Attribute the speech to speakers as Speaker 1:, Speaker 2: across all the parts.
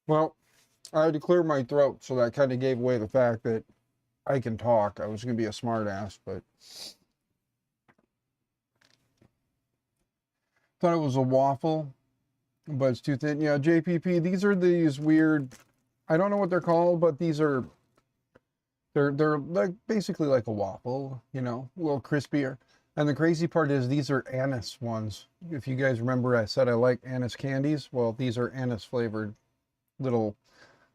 Speaker 1: Well, I had to clear my throat, so that kind of gave away the fact that I can talk. I was going to be a smart ass, but thought it was a waffle, but it's too thin. Yeah, JPP, these are these weird, I don't know what they're called, but these are, they're like basically like a waffle, you know, a little crispier. And the crazy part is these are anise ones. If you guys remember, I said I like anise candies. Well, these are anise flavored little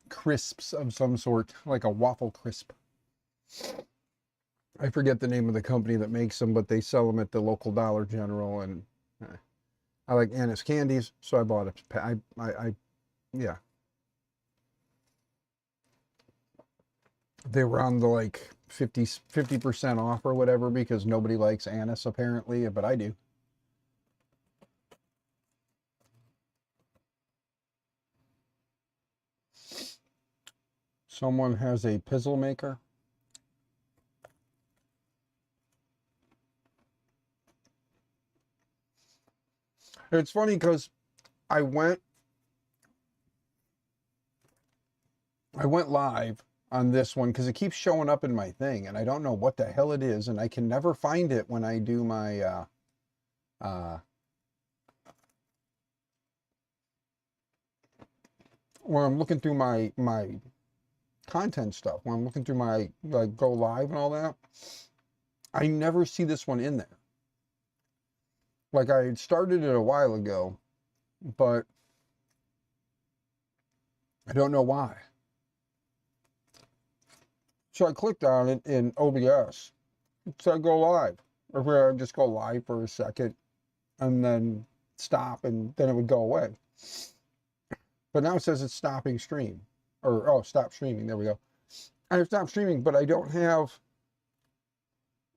Speaker 1: crisps of some sort, like a waffle crisp. I forget the name of the company that makes them, but they sell them at the local Dollar General, and I like anise candies, so I bought it. Yeah, they were on the like 50% off or whatever because nobody likes anise apparently, but I do. Someone has a pizzle maker. It's funny because I went I went live on this one because it keeps showing up in my thing and I don't know what the hell it is, and I can never find it when I do my uh when I'm looking through my content stuff, when I'm looking through my like go live and all that. I never see this one in there. Like I had started it a while ago, but I don't know why. So I clicked on it in OBS. It said go live. Or where I just go live for a second and then stop and then it would go away. But now it says it's stopping stream. Or oh, stop streaming. There we go. I have stopped streaming, but I don't have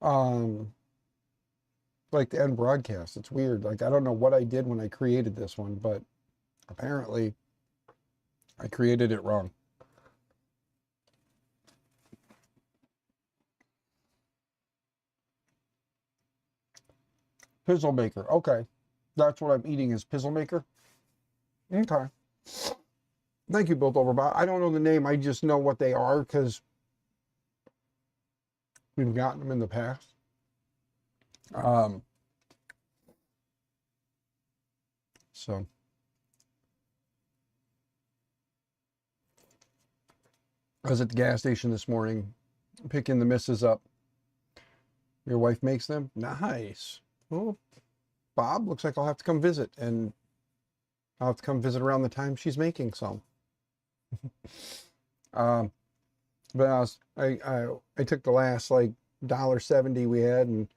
Speaker 1: um like the end broadcast. It's weird. Like I don't know what I did when I created this one, but apparently I created it wrong. Pizzle maker. Okay. That's what I'm eating is pizzle maker. Okay. Thank you, Built Overbot. I don't know the name. I just know what they are because we've gotten them in the past. So I was at the gas station this morning picking the missus up. Your wife makes them? Nice. Well, Bob, looks like I'll have to come visit, and I'll have to come visit around the time she's making some. But I took the last like $1.70 we had and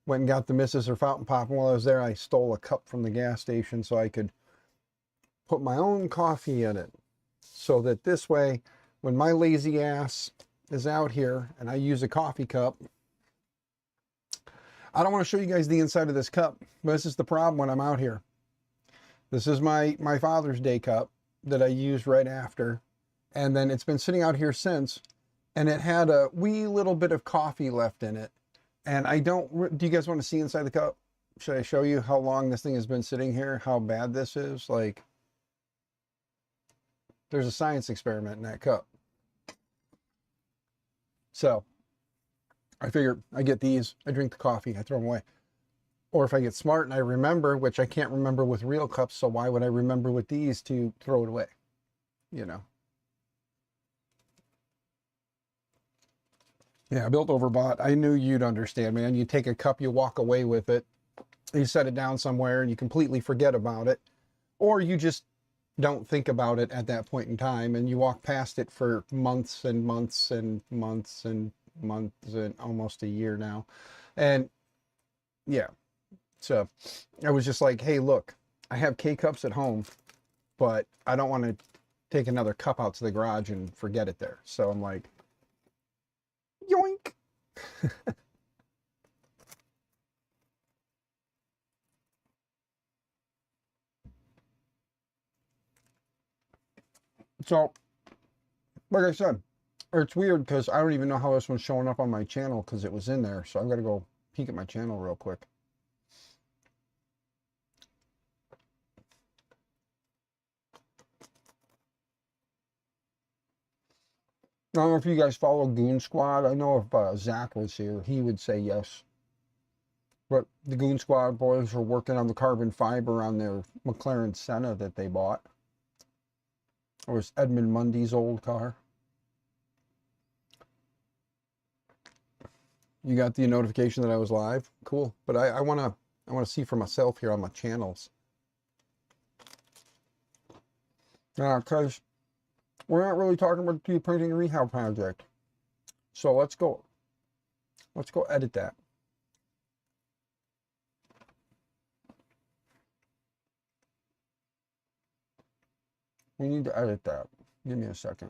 Speaker 1: went and got the missus her fountain pop. And while I was there, I stole a cup from the gas station so I could put my own coffee in it, so that this way, when my lazy ass is out here and I use a coffee cup, I don't want to show you guys the inside of this cup, but this is the problem when I'm out here. This is my Father's Day cup that I used right after, and then it's been sitting out here since, and it had a wee little bit of coffee left in it. And I don't, do you guys want to see inside the cup? Should I show you how long this thing has been sitting here? How bad this is? Like, there's a science experiment in that cup. So I figure I get these, I drink the coffee, I throw them away. Or if I get smart and I remember, which I can't remember with real cups, so why would I remember with these to throw it away? You know. Yeah, Built Overbot. I knew you'd understand, man. You take a cup, you walk away with it, you set it down somewhere and you completely forget about it. Or you just don't think about it at that point in time and you walk past it for months and months and months and months and almost a year now. And yeah, so I was just like, hey, look, I have K-cups at home, but I don't want to take another cup out to the garage and forget it there. So I'm like, yoink. So, like I said, it's weird because I don't even know how this one's showing up on my channel because it was in there. So I've got to go peek at my channel real quick. I don't know if you guys follow Goon Squad. I know if Zach was here, he would say yes. But the Goon Squad boys are working on the carbon fiber on their McLaren Senna that they bought. It was Edmund Mundy's old car. You got the notification that I was live? Cool. But I wanna see for myself here on my channels. Because we're not really talking about the printing and rehab project. So let's go edit that. We need to edit that. Give me a second.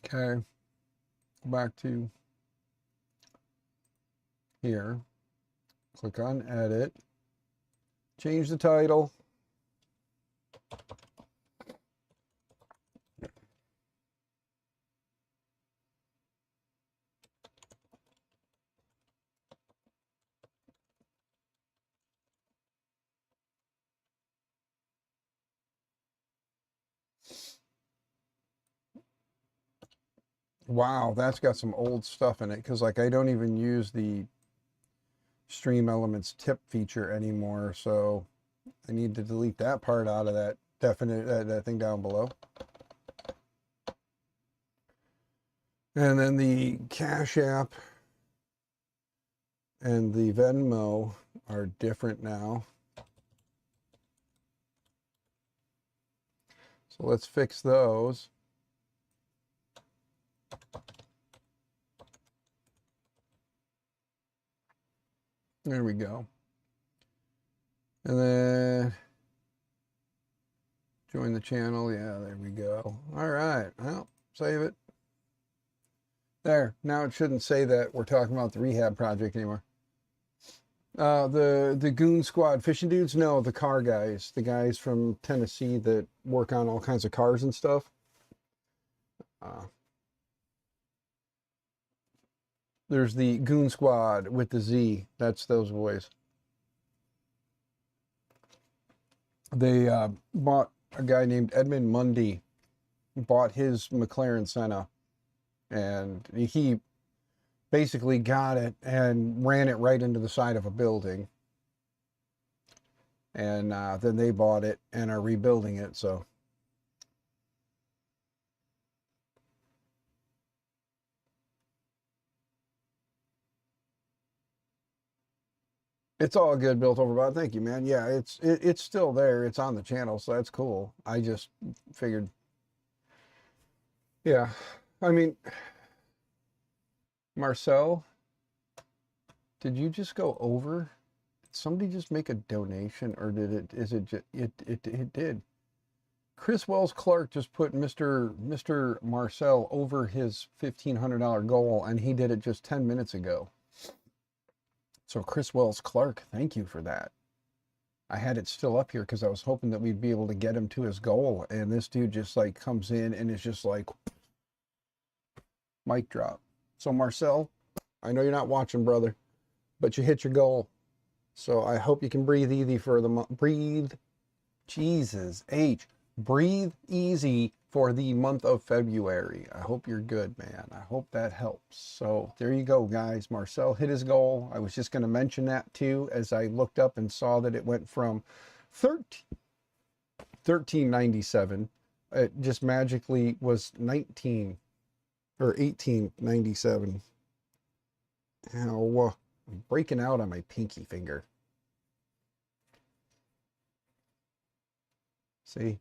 Speaker 1: Okay. Go back to here. Click on edit. Change the title. Wow, that's got some old stuff in it because like I don't even use the Stream Elements tip feature anymore, so I need to delete that part out of that that thing down below. And then the Cash App and the Venmo are different now. So let's fix those. There we go. And then join the channel. Yeah, there we go. All right. Well, save it. There. Now it shouldn't say that we're talking about the rehab project anymore. The Goon Squad fishing dudes? No, the car guys. The guys from Tennessee that work on all kinds of cars and stuff. There's the Goon Squad with the Z. That's those boys. They bought a guy named Edmund Mundy. Bought his McLaren Senna. And he basically got it and ran it right into the side of a building. And then they bought it and are rebuilding it. So it's all good, Built Over Bot. Thank you, man. Yeah, it's still there. It's on the channel, so that's cool. I just figured, yeah. I mean, Marcel, did you just go over? Did somebody just make a donation, or did it? Is it just, it did. Chris Wells Clark just put Mr. Marcel over his $1,500 goal, and he did it just 10 minutes ago. So Chris Wells Clark, thank you for that. I had it still up here because I was hoping that we'd be able to get him to his goal, and this dude just like comes in and is just like mic drop. So Marcel, I know you're not watching, brother, but you hit your goal. So I hope you can breathe easy for the month. Breathe, Jesus H. Breathe easy for the month of February. I hope you're good, man. I hope that helps. So there you go, guys. Marcel hit his goal. I was just going to mention that too, as I looked up and saw that it went from 1397. It just magically was 19 or 1897. Ow, I'm breaking out on my pinky finger. See?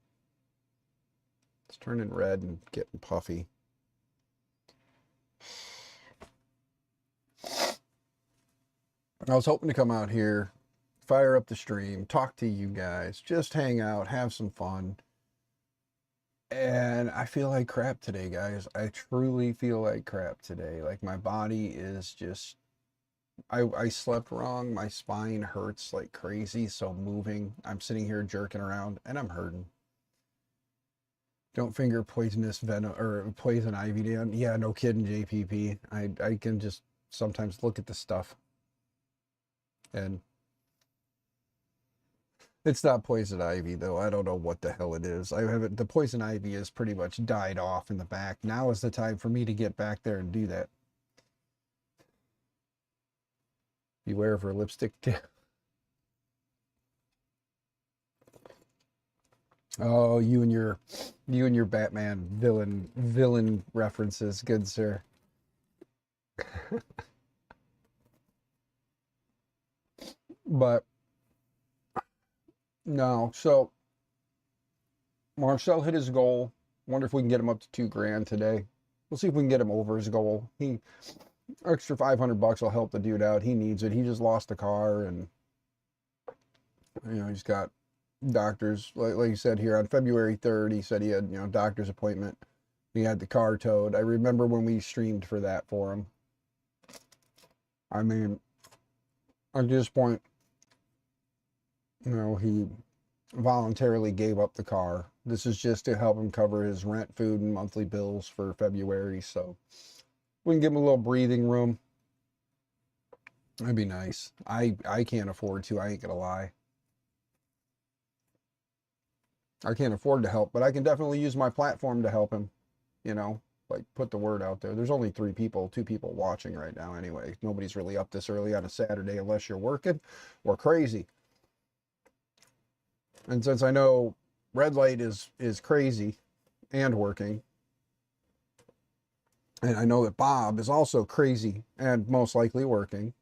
Speaker 1: It's turning red and getting puffy. I was hoping to come out here, fire up the stream, talk to you guys, just hang out, have some fun. And I feel like crap today, guys. I truly feel like crap today. Like my body is just, I slept wrong. My spine hurts like crazy. So moving, I'm sitting here jerking around and I'm hurting. Don't finger poisonous venom or poison ivy down. Yeah, no kidding, JPP. I can just sometimes look at the stuff. And it's not poison ivy, though. I don't know what the hell it is. I haven't, the poison ivy has pretty much died off in the back. Now is the time for me to get back there and do that. Beware of her lipstick too. Oh, you and your Batman villain references, good sir. But no, so Marcel hit his goal. Wonder if we can get him up to $2,000 today. We'll see if we can get him over his goal. Extra $500 will help the dude out. He needs it. He just lost a car, and he's got doctors. Like you said here on February 3rd, he said he had doctor's appointment. He had the car towed. I remember when we streamed for that for him. I mean, at this point, he voluntarily gave up the car. This is just to help him cover his rent, food, and monthly bills for February. So we can give him a little breathing room. That'd be nice. I can't afford to. I ain't gonna lie. I can't afford to help, but I can definitely use my platform to help him. Like put the word out there. There's only 2 people watching right now anyway. Nobody's really up this early on a Saturday unless you're working or crazy. And since I know Red Light is crazy and working, and I know that Bob is also crazy and most likely working,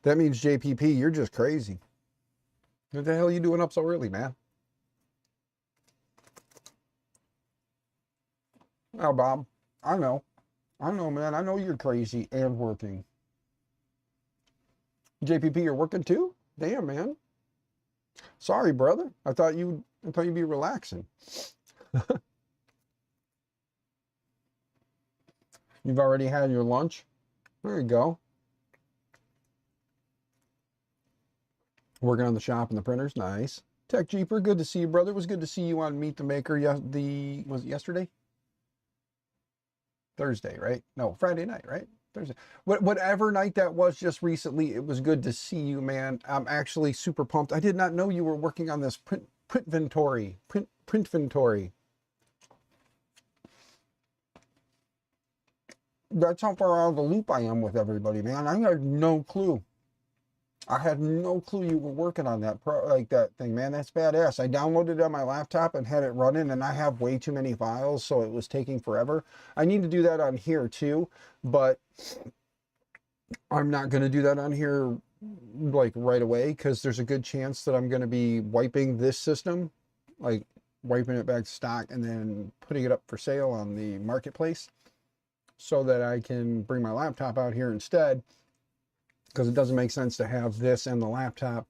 Speaker 1: that means JPP, you're just crazy. What the hell are you doing up so early, man? Oh, Bob, I know, man. I know you're crazy and working. JPP, you're working too? Damn, man. Sorry, brother. I thought you'd be relaxing. You've already had your lunch? There you go. Working on the shop and the printers. Nice. Tech Jeeper, good to see you, brother. It was good to see you on Meet the Maker. Was it yesterday? Thursday, right? No, Friday night, right? Thursday. Whatever night that was just recently, it was good to see you, man. I'm actually super pumped. I did not know you were working on this Printventory. That's how far out of the loop I am with everybody, man. I had no clue. I had no clue you were working on that that thing, man. That's badass. I downloaded it on my laptop and had it running, and I have way too many files, so it was taking forever. I need to do that on here too, but I'm not going to do that on here like right away because there's a good chance that I'm going to be wiping this system, like wiping it back to stock and then putting it up for sale on the marketplace so that I can bring my laptop out here instead. Because it doesn't make sense to have this and the laptop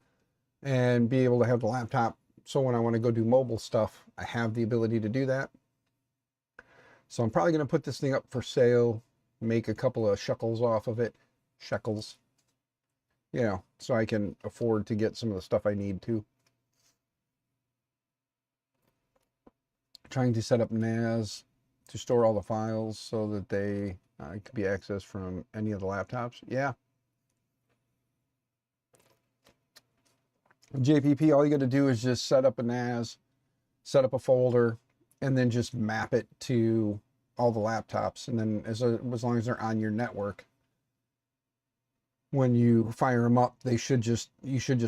Speaker 1: and be able to have the laptop. So when I want to go do mobile stuff, I have the ability to do that. So I'm probably going to put this thing up for sale, make a couple of shekels off of it. Shekels. So I can afford to get some of the stuff I need to. Trying to set up NAS to store all the files so that they could be accessed from any of the laptops. Yeah. JPP, all you got to do is just set up a NAS, set up a folder, and then just map it to all the laptops. And then as long as they're on your network, when you fire them up, you should just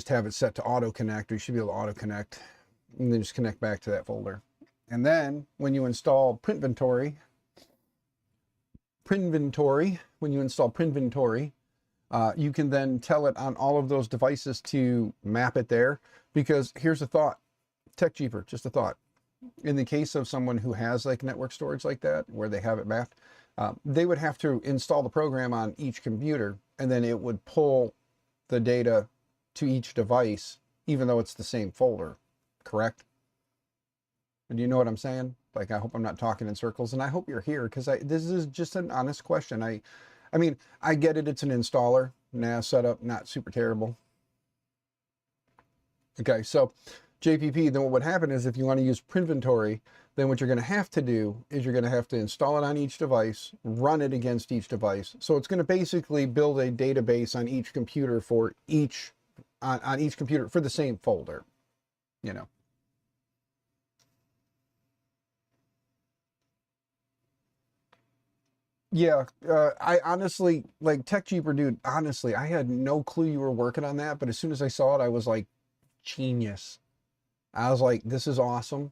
Speaker 1: have it set to auto connect, or you should be able to auto connect, and then just connect back to that folder. And then when you install Printventory, you can then tell it on all of those devices to map it there. Because here's a thought, Tech Cheaper, just a thought. In the case of someone who has like network storage like that, where they have it mapped, they would have to install the program on each computer, and then it would pull the data to each device, even though it's the same folder, correct? And you know what I'm saying? Like, I hope I'm not talking in circles, and I hope you're here, because this is just an honest question. I mean, I get it, it's an installer, NAS setup, not super terrible. Okay, so JPP, then what would happen is if you want to use Printventory, then what you're going to have to do is you're going to have to install it on each device, run it against each device. So it's going to basically build a database on each computer for each, on each computer for the same folder, you know. Yeah, I honestly, like TechJeeper, dude, honestly, I had no clue you were working on that, but as soon as I saw it, I was like, genius. I was like, this is awesome.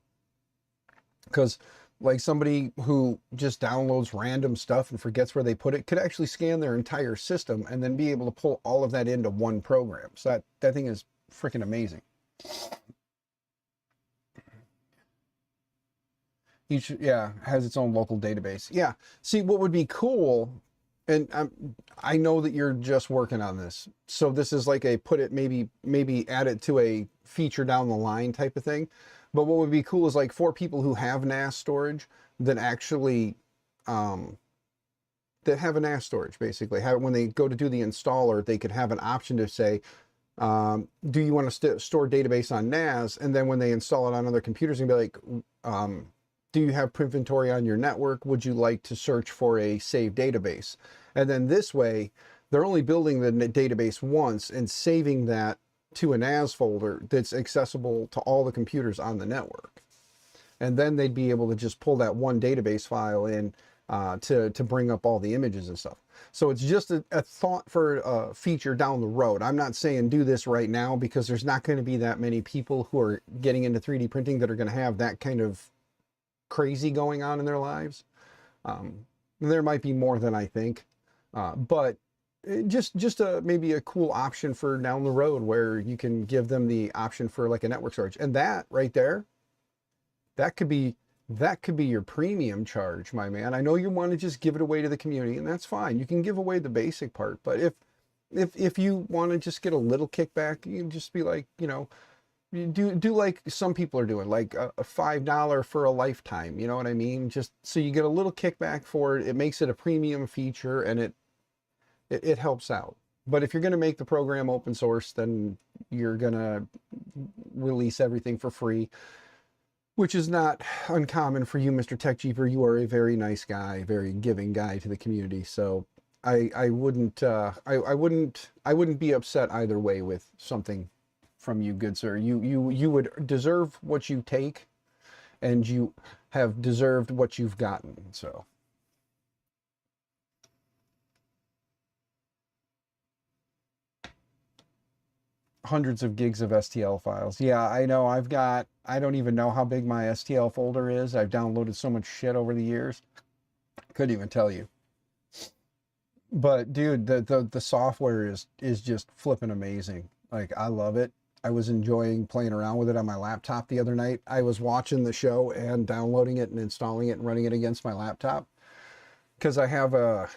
Speaker 1: Because like somebody who just downloads random stuff and forgets where they put it could actually scan their entire system and then be able to pull all of that into one program. So that thing is freaking amazing. Each, yeah, has its own local database. Yeah. See, what would be cool, and I know that you're just working on this, so this is like a put it, maybe add it to a feature down the line type of thing. But what would be cool is like for people who have NAS storage that actually that have a NAS storage, basically, have, when they go to do the installer, they could have an option to say, do you want to store database on NAS? And then when they install it on other computers, and be like, do you have inventory on your network? Would you like to search for a saved database? And then this way, they're only building the database once and saving that to a NAS folder that's accessible to all the computers on the network. And then they'd be able to just pull that one database file in to bring up all the images and stuff. So it's just a thought for a feature down the road. I'm not saying do this right now because there's not going to be that many people who are getting into 3D printing that are going to have that kind of crazy going on in their lives. There might be more than I think, but just maybe a cool option for down the road where you can give them the option for like a network storage. And that right there, that could be your premium charge, my man. I know you want to just give it away to the community, and that's fine. You can give away the basic part, but if you want to just get a little kickback, you can just be like, you know, you do like some people are doing, like a $5 for a lifetime, you know what I mean? Just so you get a little kickback for it. It makes it a premium feature, and it helps out. But if you're going to make the program open source, then you're going to release everything for free, which is not uncommon for you, Mr. TechJeeper. You are a very nice guy, very giving guy to the community. So I wouldn't be upset either way with something from you, good sir. You would deserve what you take, and you have deserved what you've gotten. So hundreds of gigs of STL files. Yeah, I know. I don't even know how big my STL folder is. I've downloaded so much shit over the years. Couldn't even tell you. But dude, the software is just flipping amazing. Like, I love it. I was enjoying playing around with it on my laptop the other night. I was watching the show and downloading it and installing it and running it against my laptop because I have a,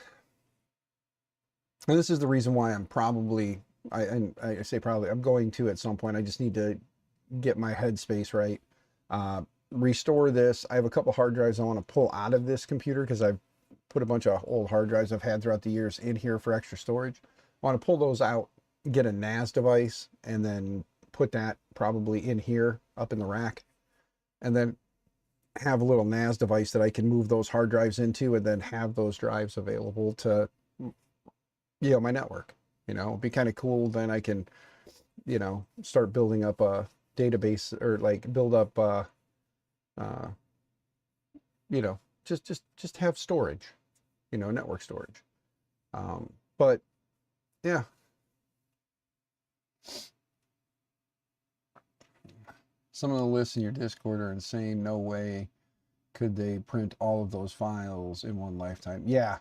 Speaker 1: and this is the reason why I'm probably, I say probably, I'm going to at some point. I just need to get my headspace right. Restore this. I have a couple hard drives I want to pull out of this computer because I've put a bunch of old hard drives I've had throughout the years in here for extra storage. I want to pull those out, get a NAS device, and then put that probably in here up in the rack, and then have a little NAS device that I can move those hard drives into, and then have those drives available to, you know, my network. You know, it'd be kind of cool. Then I can, you know, start building up a database, or like build up you know, just have storage, you know, network storage. But yeah. Some of the lists in your Discord are insane. No way could they print all of those files in one lifetime. Yeah.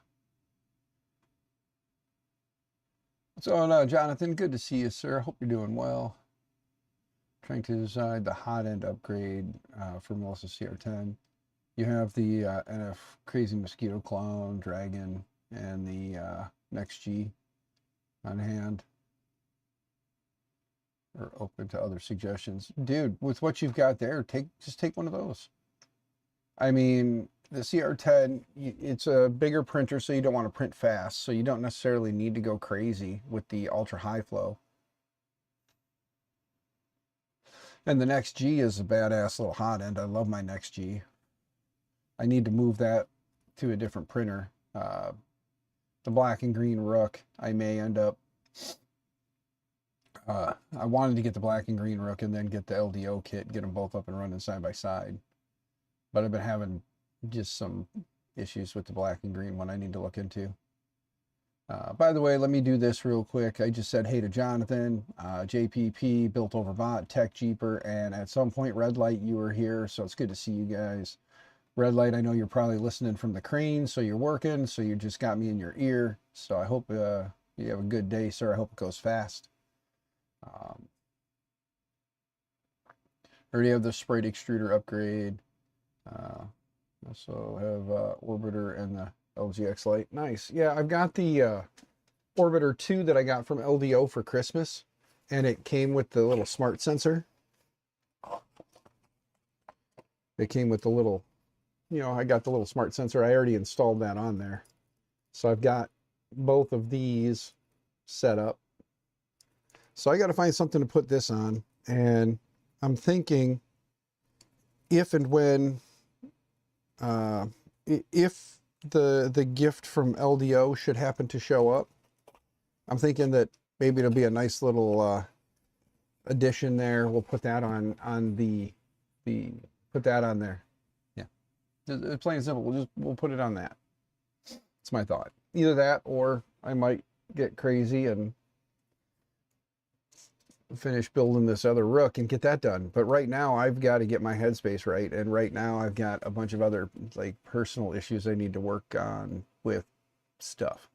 Speaker 1: So, no, Jonathan, good to see you, sir. Hope you're doing well. Trying to decide the hot end upgrade for Melissa CR10. You have the NF Crazy Mosquito Clone, Dragon, and the Next G on hand. Or open to other suggestions. Dude, with what you've got there, just take one of those. I mean, the CR10, it's a bigger printer, so you don't want to print fast, so you don't necessarily need to go crazy with the ultra high flow. And the Next G is a badass little hot end. I love my Next G. I need to move that to a different printer. The black and green Rook, I may end up, I wanted to get the black and green Rook and then get the LDO kit, get them both up and running side by side. But I've been having just some issues with the black and green one I need to look into. By the way, let me do this real quick. I just said hey to Jonathan, JPP, Built Over Bot, Tech Jeeper, and at some point Red Light, you were here, so it's good to see you guys. Red Light, I know you're probably listening from the crane, so you're working, so you just got me in your ear. So I hope you have a good day, sir. I hope it goes fast. Already have the sprite extruder upgrade. Also have Orbiter and the LGX light. Nice. Yeah, I've got the Orbiter 2 that I got from LDO for Christmas, and it came with the little smart sensor. It came with the little, I got the little smart sensor. I already installed that on there. So I've got both of these set up. So I got to find something to put this on, and I'm thinking if and when if the gift from LDO should happen to show up, I'm thinking that maybe it'll be a nice little addition there. We'll put that on put that on there. Yeah, it's plain and simple. We'll put it on that. It's my thought. Either that, or I might get crazy and finish building this other Rook and get that done. But right now I've got to get my headspace right, and right now I've got a bunch of other like personal issues I need to work on with stuff.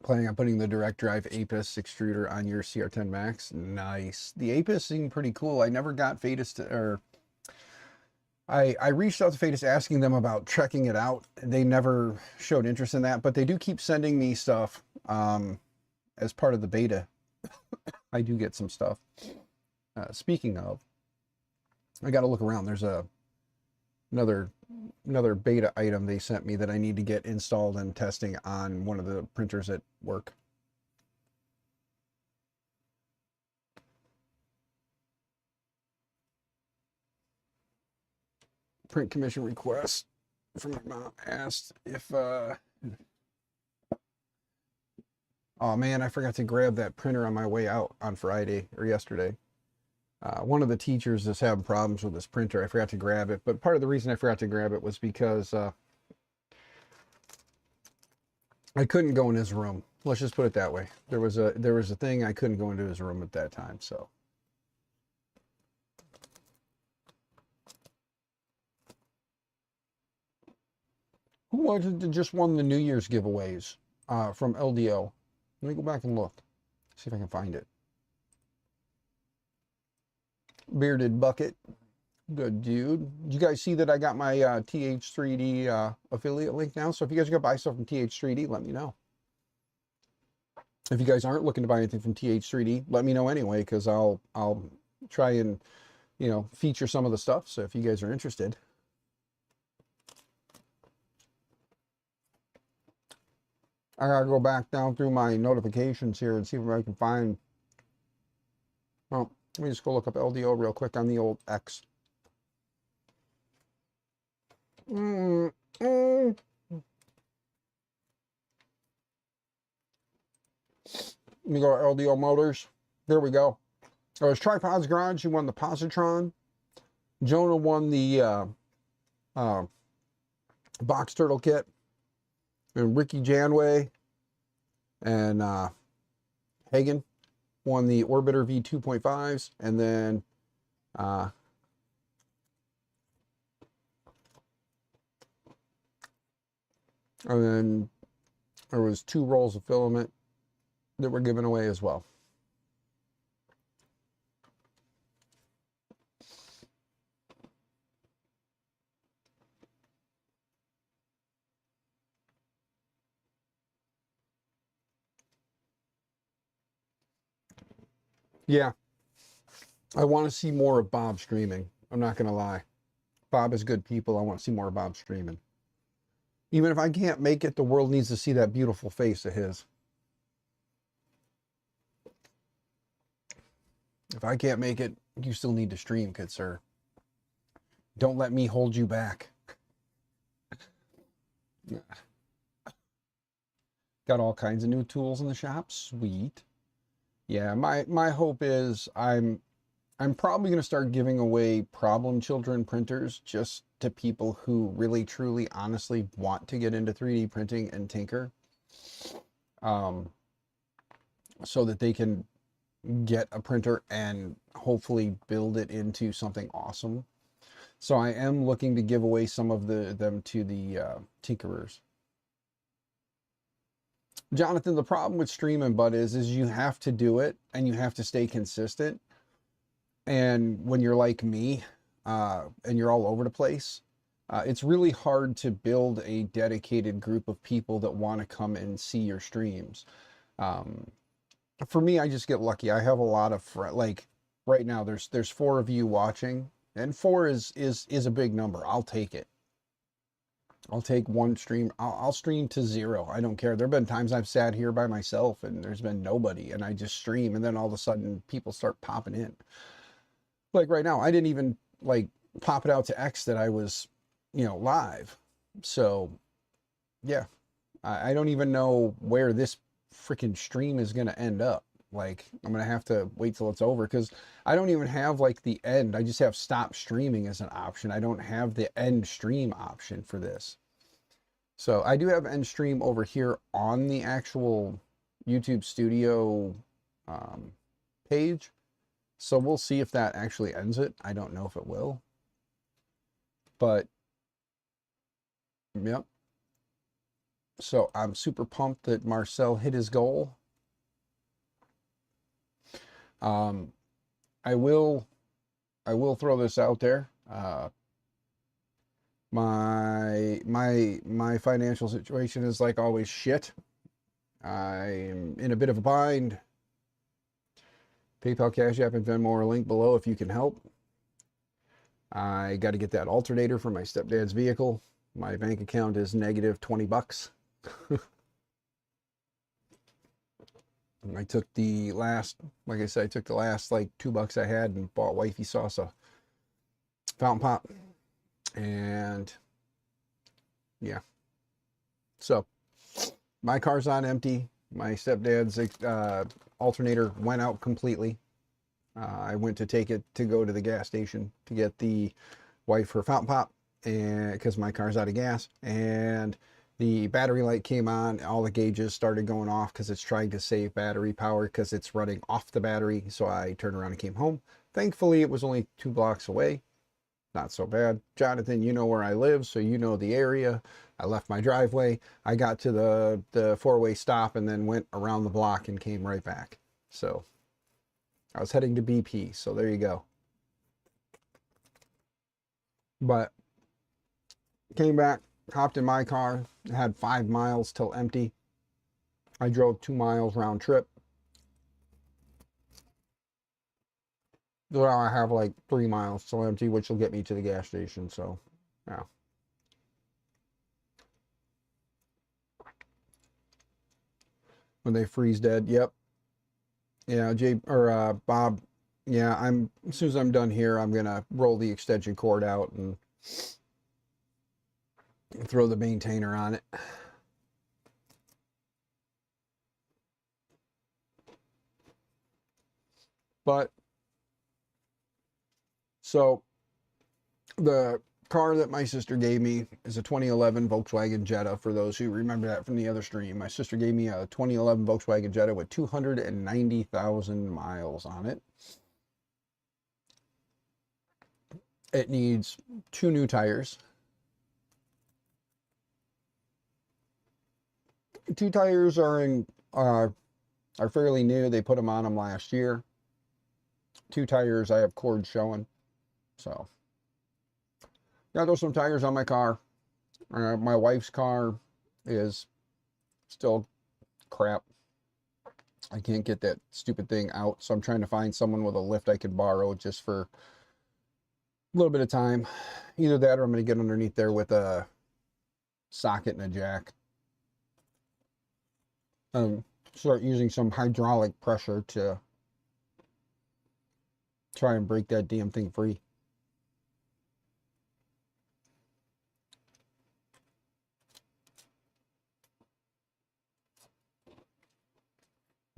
Speaker 1: Planning on putting the direct drive APIS extruder on your CR10 Max. Nice. The APIS seemed pretty cool. I never got Fadis to, or I reached out to Fadis asking them about checking it out. They never showed interest in that, but they do keep sending me stuff as part of the beta. I do get some stuff. Speaking of, I got to look around. There's another beta item they sent me that I need to get installed and testing on one of the printers at work. Print commission request from my mom asked if oh man, I forgot to grab that printer on my way out on Friday or yesterday. One of the teachers is having problems with this printer. I forgot to grab it, but part of the reason I forgot to grab it was because I couldn't go in his room. Let's just put it that way. There was a thing I couldn't go into his room at that time, so. Who was it that just won the New Year's giveaways from LDO? Let me go back and look. See if I can find it. Bearded Bucket. Good dude. Did you guys see that I got my TH3D affiliate link now? So if you guys are going to buy stuff from TH3D, let me know. If you guys aren't looking to buy anything from TH3D, let me know anyway, because I'll try and, feature some of the stuff. So if you guys are interested. I gotta go back down through my notifications here and see if I can find. Well, let me just go look up LDO real quick on the old X. Let me go to LDO Motors. There we go. It was Tripods Garage. He won the Positron. Jonah won the Box Turtle kit. And Ricky Janway and Hagen won the Orbiter V2.5s, and then there was 2 rolls of filament that were given away as well. Yeah, I want to see more of Bob streaming. I'm not going to lie. Bob is good people. I want to see more of Bob streaming. Even if I can't make it, the world needs to see that beautiful face of his. If I can't make it, you still need to stream, good sir. Don't let me hold you back. Got all kinds of new tools in the shop. Sweet. Yeah, my hope is I'm probably going to start giving away problem children printers just to people who really, truly, honestly want to get into 3D printing and tinker, so that they can get a printer and hopefully build it into something awesome. So I am looking to give away some of them to the tinkerers. Jonathan, the problem with streaming, bud, is you have to do it and you have to stay consistent. And when you're like me, and you're all over the place, it's really hard to build a dedicated group of people that want to come and see your streams. For me, I just get lucky. I have a lot of like right now. There's 4 of you watching, and 4 is a big number. I'll take it. I'll take one stream. I'll stream to 0. I don't care. There have been times I've sat here by myself and there's been nobody, and I just stream, and then all of a sudden people start popping in. Like right now, I didn't even like pop it out to X that I was, live. So yeah, I don't even know where this freaking stream is going to end up. Like, I'm going to have to wait till it's over, because I don't even have like the end. I just have stop streaming as an option. I don't have the end stream option for this. So I do have end stream over here on the actual YouTube Studio page. So we'll see if that actually ends it. I don't know if it will. But, yep. So I'm super pumped that Marcel hit his goal. I will throw this out there. My financial situation is like always shit. I'm in a bit of a bind. PayPal, Cash App, and Venmo are linked below if you can help. I got to get that alternator for my stepdad's vehicle. My bank account is negative $20. I took the last, like I said, I took the last like $2 I had and bought wifey sauce a fountain pop. And yeah. So my car's on empty. My stepdad's alternator went out completely. I went to take it to go to the gas station to get the wife her fountain pop, and because my car's out of gas, and the battery light came on. All the gauges started going off because it's trying to save battery power because it's running off the battery. So I turned around and came home. Thankfully, it was only 2 blocks away. Not so bad. Jonathan, you know where I live, so you know the area. I left my driveway. I got to the 4-way stop and then went around the block and came right back. So I was heading to BP, so there you go. But came back, hopped in my car, had 5 miles till empty. I drove 2 miles round trip. So now I have like 3 miles till empty, which will get me to the gas station. So, yeah. When they freeze dead, yep. Yeah, Bob. Yeah, as soon as I'm done here, I'm gonna roll the extension cord out and throw the maintainer on it. But so the car that my sister gave me is a 2011 Volkswagen Jetta. For those who remember that from the other stream, my sister gave me a 2011 Volkswagen Jetta with 290,000 miles on it. It needs 2 new tires. 2 tires are fairly new. They put them on last year. 2 tires, I have cords showing. So got those some tires on my car. My wife's car is still crap. I can't get that stupid thing out, so I'm trying to find someone with a lift I could borrow just for a little bit of time. Either that or I'm going to get underneath there with a socket and a jack. Start using some hydraulic pressure to try and break that damn thing free.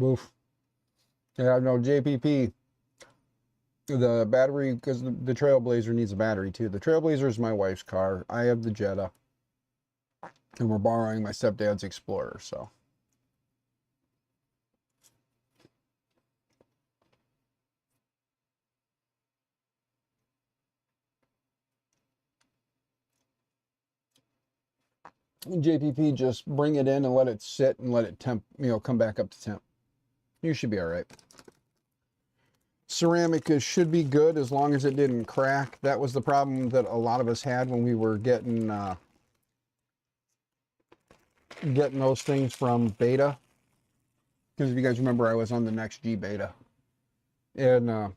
Speaker 1: Oof. Yeah, no, JPP, the battery, because the Trailblazer needs a battery too. The Trailblazer is my wife's car. I have the Jetta, and we're borrowing my stepdad's Explorer, so. JPP, just bring it in and let it sit and let it temp, come back up to temp. You should be all right. Ceramic should be good as long as it didn't crack. That was the problem that a lot of us had when we were getting those things from Beta. Because if you guys remember, I was on the Next G Beta, and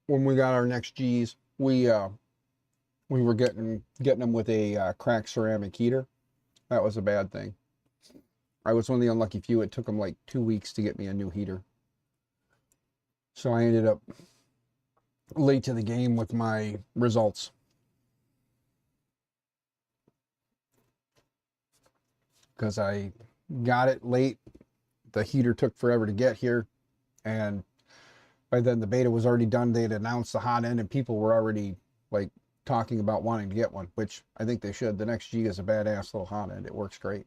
Speaker 1: when we got our Next Gs, we were getting them with a cracked ceramic heater. That was a bad thing. I was one of the unlucky few. It took them like 2 weeks to get me a new heater. So I ended up late to the game with my results. Because I got it late. The heater took forever to get here. And by then the beta was already done. They had announced the hot end and people were already like talking about wanting to get one, which I think they should. The Next G is a badass little hot end. It works great.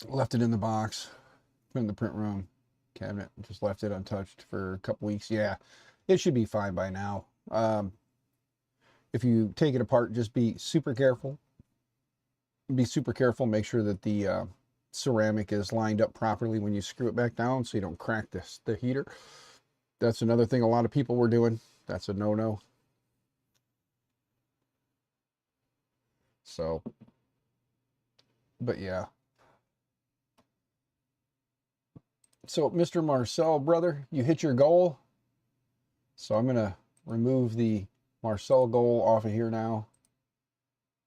Speaker 1: Left it in the box, put it in the print room cabinet, just left it untouched for a couple weeks. Yeah, it should be fine by now. If you take it apart, just be super careful. Be super careful. Make sure that the ceramic is lined up properly when you screw it back down so you don't crack the heater. That's another thing a lot of people were doing. That's a no-no. So, but yeah. So, Mr. Marcel, brother, you hit your goal. So I'm going to remove the Marcel goal off of here now.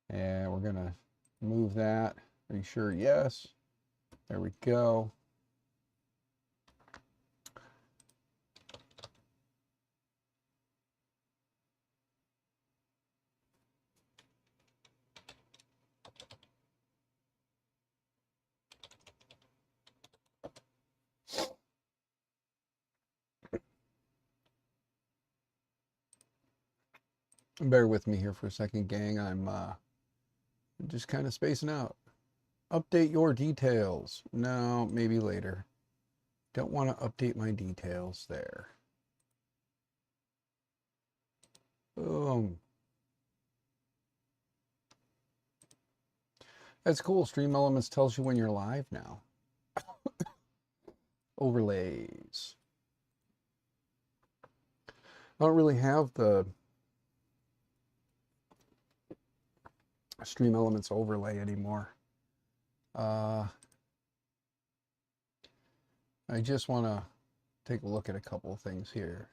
Speaker 1: And we're going to move that. Are you sure? Yes. There we go. Bear with me here for a second, gang. I'm just kind of spacing out. Update your details. No, maybe later. Don't want to update my details there. Boom. That's cool. Stream Elements tells you when you're live now. Overlays. I don't really have the Stream Elements overlay anymore. I just want to take a look at a couple of things here.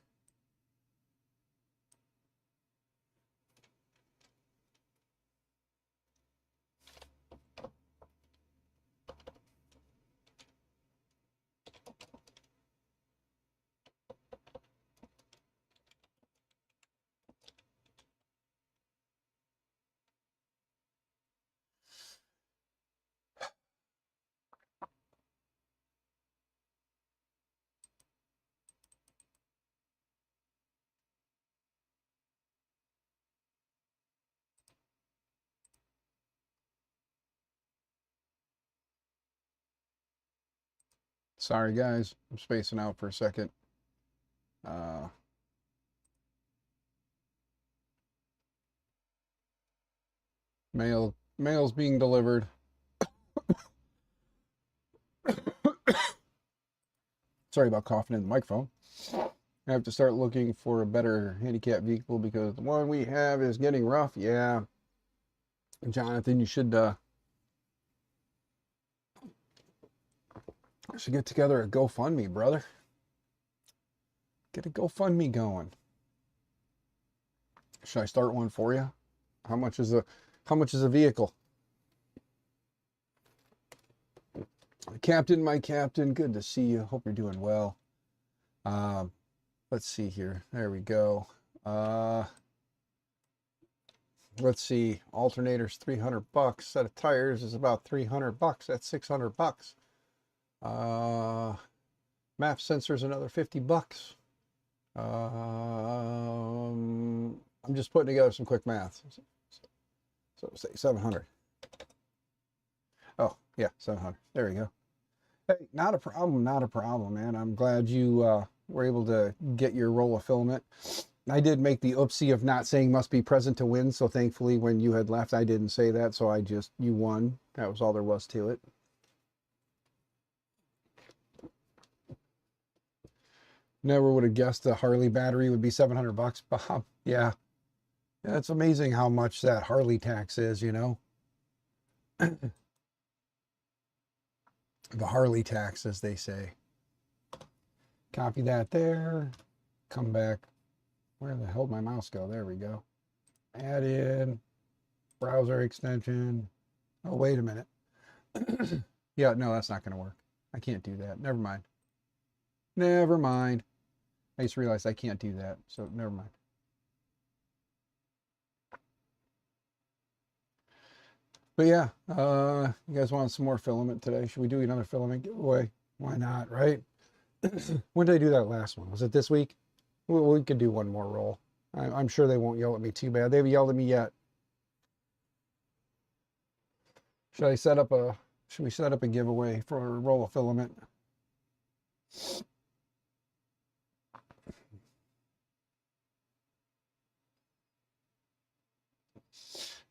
Speaker 1: Sorry, guys. I'm spacing out for a second. Mail's being delivered. Sorry about coughing in the microphone. I have to start looking for a better handicap vehicle because the one we have is getting rough. Yeah. Jonathan, you should get together a GoFundMe, brother. Get a GoFundMe going. Should I start one for you? How much is a vehicle? Captain, my captain, good to see you. Hope you're doing well. Let's see here. There we go. let's see, alternator's 300 bucks. Set of tires is about 300 bucks. That's 600 bucks. Map sensor's another 50 bucks. I'm just putting together some quick math. So say 700. Oh, yeah, 700. There we go. Hey, not a problem, not a problem, man. I'm glad you were able to get your roll of filament. I did make the oopsie of not saying must be present to win, so thankfully when you had left, I didn't say that, so you won. That was all there was to it. Never would have guessed the Harley battery would be 700 bucks, Bob. Yeah. It's amazing how much that Harley tax is, you know? The Harley tax, as they say. Copy that there. Come back. Where the hell did my mouse go? There we go. Add in. Browser extension. Oh, wait a minute. Yeah, no, that's not going to work. I can't do that. Never mind. Never mind. I just realized I can't do that, so never mind. But yeah, you guys want some more filament today? Should we do another filament giveaway? Why not, right? When did I do that last one? Was it this week? We could do one more roll. I'm sure they won't yell at me too bad. They haven't yelled at me yet. Should we set up a giveaway for a roll of filament?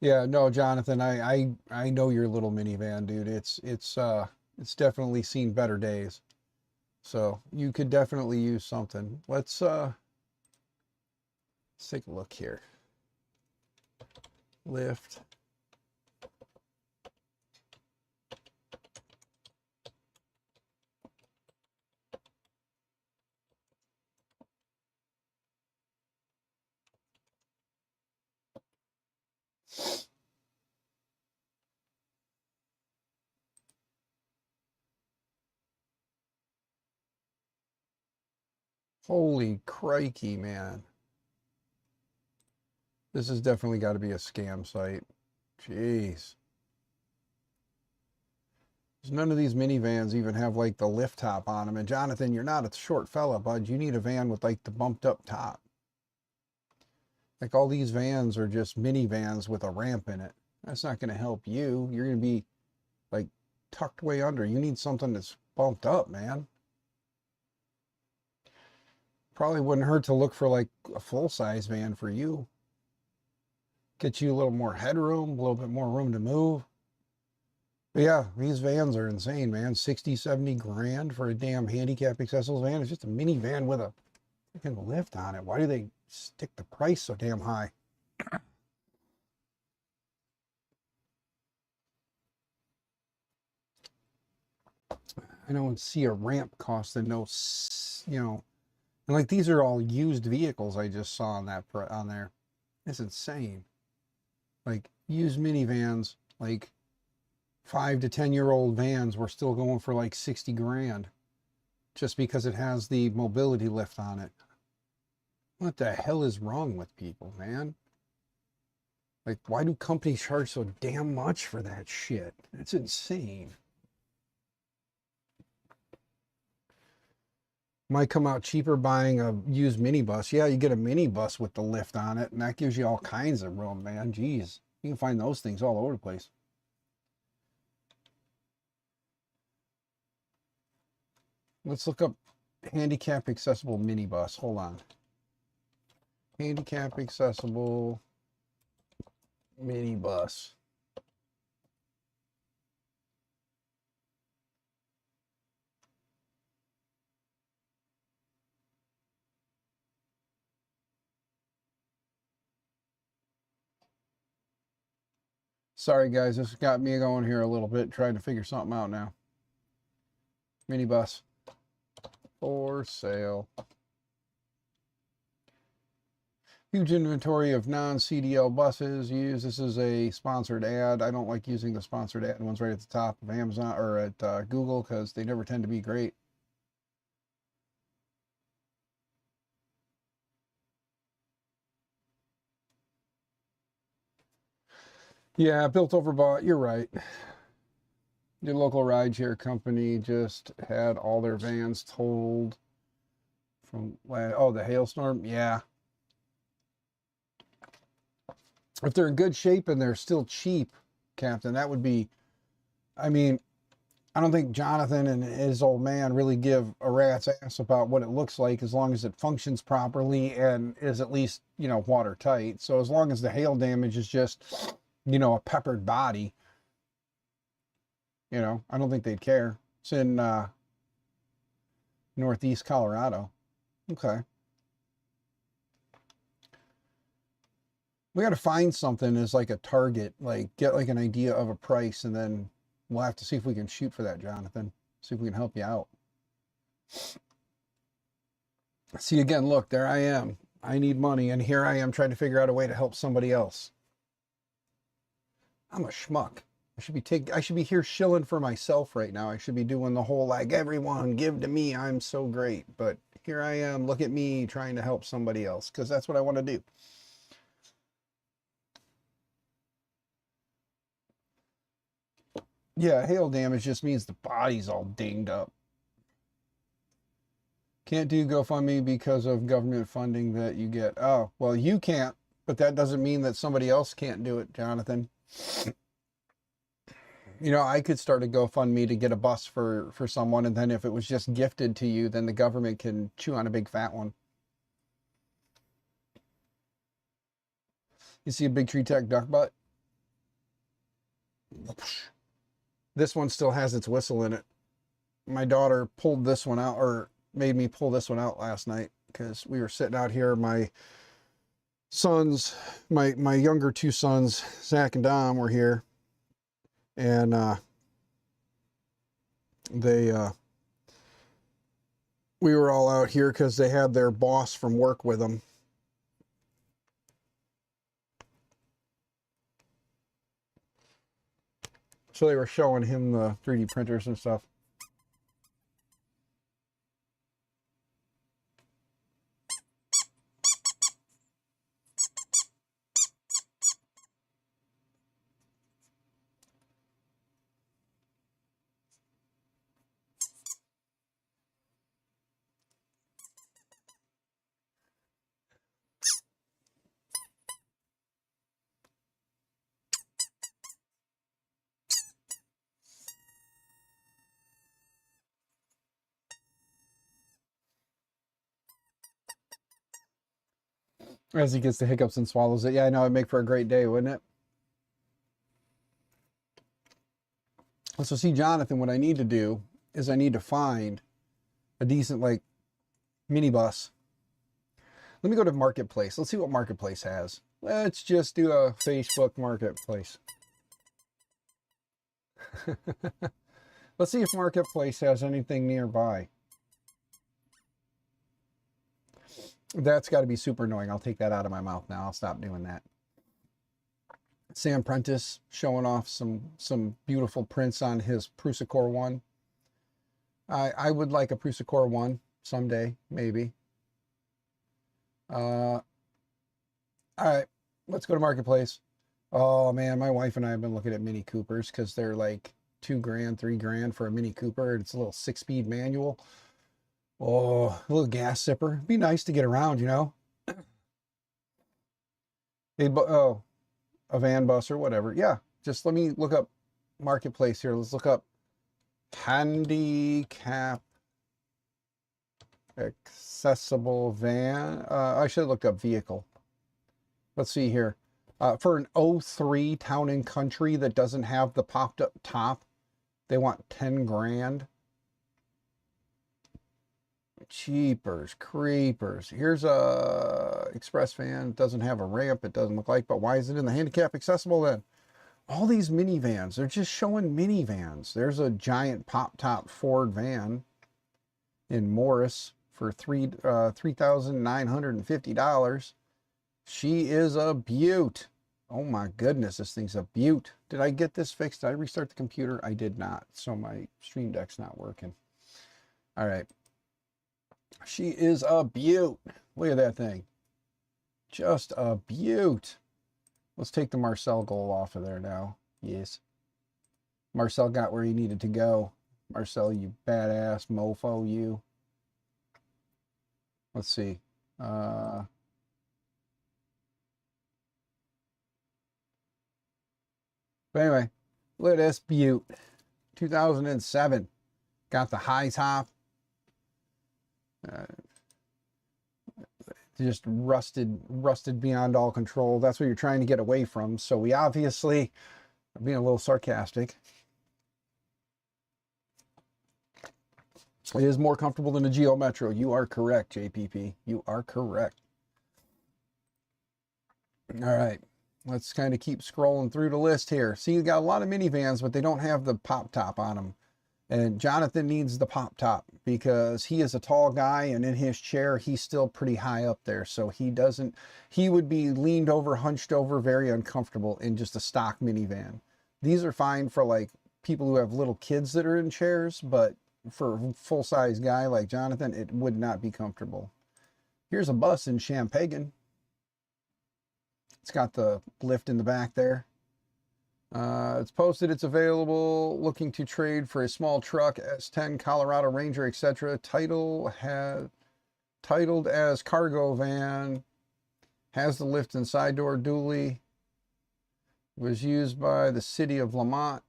Speaker 1: Yeah, no, Jonathan, I know your little minivan, dude. It's definitely seen better days. So you could definitely use something. Let's take a look here. Lift. Holy crikey, man. This has definitely got to be a scam site. Jeez. None of these minivans even have like the lift top on them. And Jonathan, you're not a short fella, bud. You need a van with like the bumped up top. Like all these vans are just minivans with a ramp in it. That's not going to help you. You're going to be like tucked way under. You need something that's bumped up, man. Probably wouldn't hurt to look for like a full-size van for you. Get you a little more headroom, a little bit more room to move. But yeah, these vans are insane, man. 60, 70 grand for a damn handicap accessible van. It's just a minivan with a freaking lift on it. Why do they stick the price so damn high? I don't see a ramp costing no, you know, and like these are all used vehicles I just saw on that on there. It's insane. Like used minivans, like 5 to 10-year-old vans were still going for like 60 grand just because it has the mobility lift on it. What the hell is wrong with people, man? Like, why do companies charge so damn much for that shit? It's insane. Might come out cheaper buying a used minibus. Yeah, you get a minibus with the lift on it, and that gives you all kinds of room, man. Jeez, you can find those things all over the place. Let's look up handicap accessible minibus. Hold on. Handicap accessible minibus. Sorry guys, this got me going here a little bit, trying to figure something out now. Minibus for sale. Huge inventory of non-CDL buses used. This is a sponsored ad. I don't like using the sponsored ad ones right at the top of Amazon or at Google because they never tend to be great. Yeah, built overbought. You're right. Your local rideshare company just had all their vans totaled from oh, the hailstorm. Yeah. If they're in good shape and they're still cheap, Captain, that would be, I mean, I don't think Jonathan and his old man really give a rat's ass about what it looks like as long as it functions properly and is at least, you know, watertight. So as long as the hail damage is just, you know, a peppered body, you know, I don't think they'd care. It's in Northeast Colorado. Okay. We got to find something as like a target, like get like an idea of a price, and then we'll have to see if we can shoot for that, Jonathan. See if we can help you out. See, again, look, there I am. I need money, and here I am trying to figure out a way to help somebody else. I'm a schmuck. I should be here shilling for myself right now. I should be doing the whole like everyone give to me. I'm so great. But here I am. Look at me trying to help somebody else because that's what I want to do. Yeah, hail damage just means the body's all dinged up. Can't do GoFundMe because of government funding that you get. Oh, well, you can't, but that doesn't mean that somebody else can't do it, Jonathan. You know, I could start a GoFundMe to get a bus for someone, and then if it was just gifted to you, then the government can chew on a big fat one. You see a Big Tree Tech duck butt? This one still has its whistle in it. My daughter pulled this one out, or made me pull this one out last night because we were sitting out here. My sons, my younger two sons, Zach and Dom, were here, and we were all out here because they had their boss from work with them. So they were showing him the 3D printers and stuff. As he gets the hiccups and swallows it. Yeah, I know, it'd make for a great day, wouldn't it? So see, Jonathan, what I need to do is I need to find a decent, like, minibus. Let me go to Marketplace. Let's see what Marketplace has. Let's just do a Facebook Marketplace. Let's see if Marketplace has anything nearby. That's got to be super annoying. I'll take that out of my mouth now. I'll stop doing that. Sam Prentice showing off some beautiful prints on his Prusa Core 1. I would like a Prusa Core 1 someday, maybe. All right, let's go to Marketplace. Oh man, my wife and I have been looking at Mini Coopers because they're like $2 grand, $3 grand for a Mini Cooper. It's a little 6-speed manual. Oh, a little gas sipper. It'd be nice to get around, you know. Oh, a van bus or whatever. Yeah, just let me look up Marketplace here. Let's look up handicap accessible van. I should have looked up vehicle. Let's see here. For an 03 Town and Country that doesn't have the popped up top, they want 10 grand. Cheapers, creepers. Here's a express van. It doesn't have a ramp. It doesn't look like, but why is it in the handicap accessible then? All these minivans, they're just showing minivans. There's a giant pop top Ford van in Morris for $3,950. She is a beaut. Oh my goodness, this thing's a beaut. Did I get this fixed? Did I restart the computer? I did not. So my Stream Deck's not working. All right. She is a beaut. Look at that thing. Just a beaut. Let's take the Marcel goal off of there now. Yes. Marcel got where he needed to go. Marcel, you badass mofo, you. Let's see. But anyway, look at this beaut. 2007. Got the high top. Just rusted beyond all control. That's what you're trying to get away from. So we obviously are being a little sarcastic. It is more comfortable than a Geo Metro. You are correct, JPP. You are correct. All right. Let's kind of keep scrolling through the list here. See, you got a lot of minivans, but they don't have the pop top on them. And Jonathan needs the pop top because he is a tall guy, and in his chair, he's still pretty high up there. So he would be leaned over, hunched over, very uncomfortable in just a stock minivan. These are fine for like people who have little kids that are in chairs, but for a full-size guy like Jonathan, it would not be comfortable. Here's a bus in Champaign. It's got the lift in the back there. It's posted it's available, looking to trade for a small truck, S10, Colorado Ranger, etc. Titled as cargo van. Has the lift and side door dually. Was used by the city of Lamont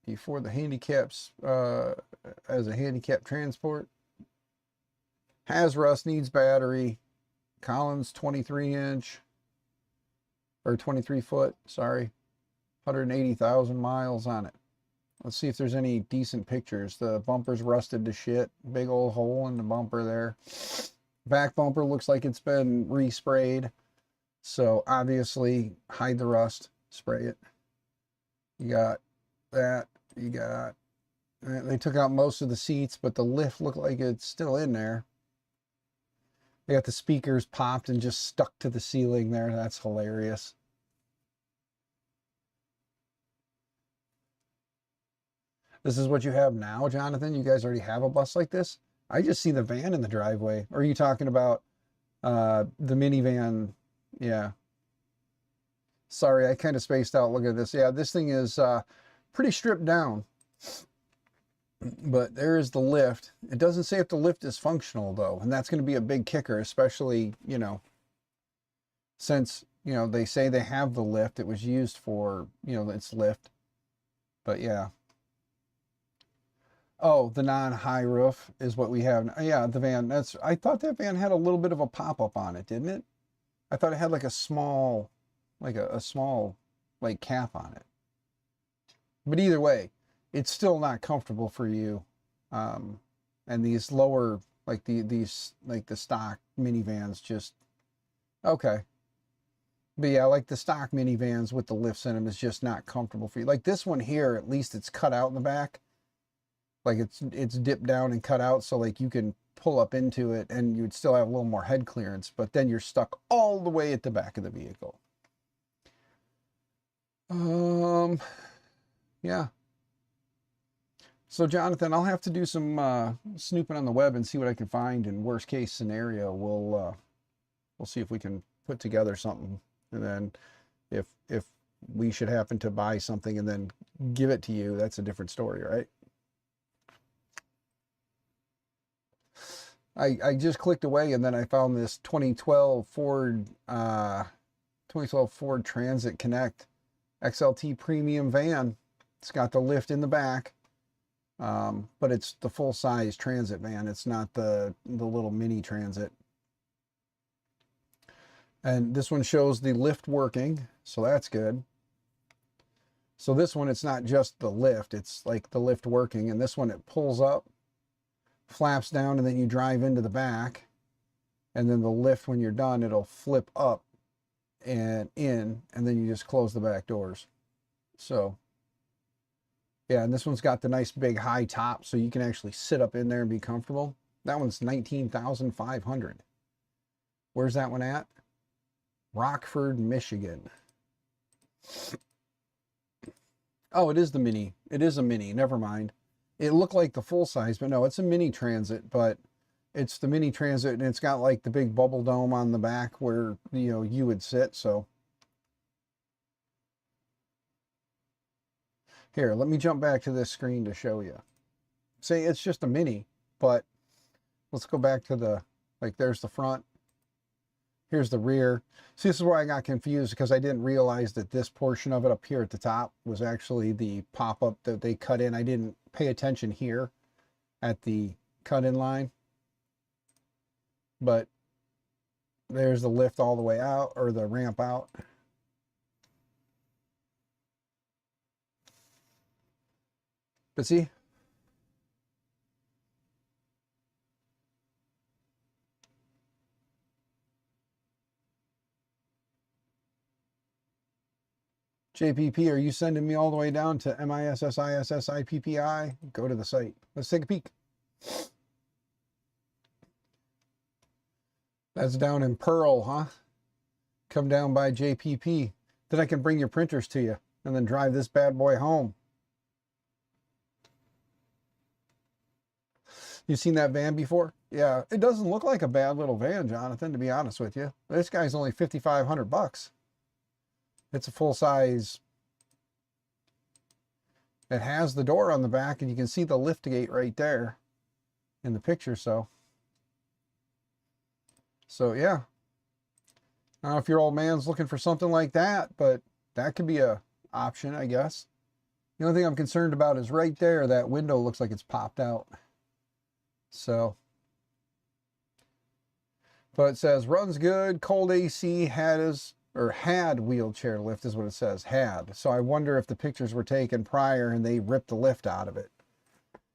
Speaker 1: before the handicaps as a handicap transport. Has rust, needs battery. Collins 23-inch or 23 foot, sorry. 180,000 miles on it. Let's see if there's any decent pictures. The bumper's rusted to shit. Big old hole in the bumper there. Back bumper looks like it's been resprayed. So obviously hide the rust, spray it. You got that. You got, they took out most of the seats, but the lift looked like it's still in there. They got the speakers popped and just stuck to the ceiling there. That's hilarious. This is what you have now, Jonathan? You guys already have a bus like this? I just see the van in the driveway. Or are you talking about the minivan? Yeah. Sorry, I kind of spaced out. Look at this. Yeah, this thing is pretty stripped down. But there is the lift. It doesn't say if the lift is functional, though. And that's going to be a big kicker, especially, you know, since, you know, they say they have the lift. It was used for, you know, its lift. But yeah. Oh, the non-high roof is what we have. Yeah, the van. I thought that van had a little bit of a pop-up on it, didn't it? I thought it had like a small, like a small, like cap on it. But either way, it's still not comfortable for you. And these lower, like these like the stock minivans just, okay. But yeah, like the stock minivans with the lifts in them is just not comfortable for you. Like this one here, at least it's cut out in the back. Like it's dipped down and cut out, so like you can pull up into it and you'd still have a little more head clearance, but then you're stuck all the way at the back of the vehicle. Yeah. So Jonathan, I'll have to do some snooping on the web and see what I can find. In worst case scenario, we'll see if we can put together something, and then if we should happen to buy something and then give it to you, that's a different story, right? I just clicked away and then I found this 2012 Ford Transit Connect XLT premium van. It's got the lift in the back, but it's the full-size transit van. It's not the little mini transit. And this one shows the lift working, so that's good. So this one, it's not just the lift, it's like the lift working, and this one, it pulls up, flaps down, and then you drive into the back, and then the lift, when you're done, it'll flip up and in, and then you just close the back doors. So yeah, and this one's got the nice big high top, so you can actually sit up in there and be comfortable. That one's $19,500. Where's that one at? Rockford, Michigan. Oh, it is the mini. It is a mini. Never mind. It looked like the full size, but no, it's a mini transit, but it's the mini transit, and it's got like the big bubble dome on the back where, you know, you would sit. So Here, let me jump back to this screen to show you. See, it's just a Mini, but let's go back to the, like, there's the front. Here's the rear. See, this is where I got confused because I didn't realize that this portion of it up here at the top was actually the pop-up that they cut in. I didn't pay attention here at the cut-in line. But there's the lift all the way out, or the ramp out. But see, JPP, are you sending me all the way down to MISSISSIPPI? Go to the site. Let's take a peek. That's down in Pearl, huh? Come down by JPP. Then I can bring your printers to you and then drive this bad boy home. You've seen that van before? Yeah, it doesn't look like a bad little van, Jonathan, to be honest with you. This guy's only $5,500. It's a full size. It has the door on the back, and you can see the lift gate right there in the picture. So yeah. I don't know if your old man's looking for something like that, but that could be a option, I guess. The only thing I'm concerned about is right there, that window looks like it's popped out. So, but it says runs good, cold AC, had wheelchair lift is what it says, had. So I wonder if the pictures were taken prior and they ripped the lift out of it.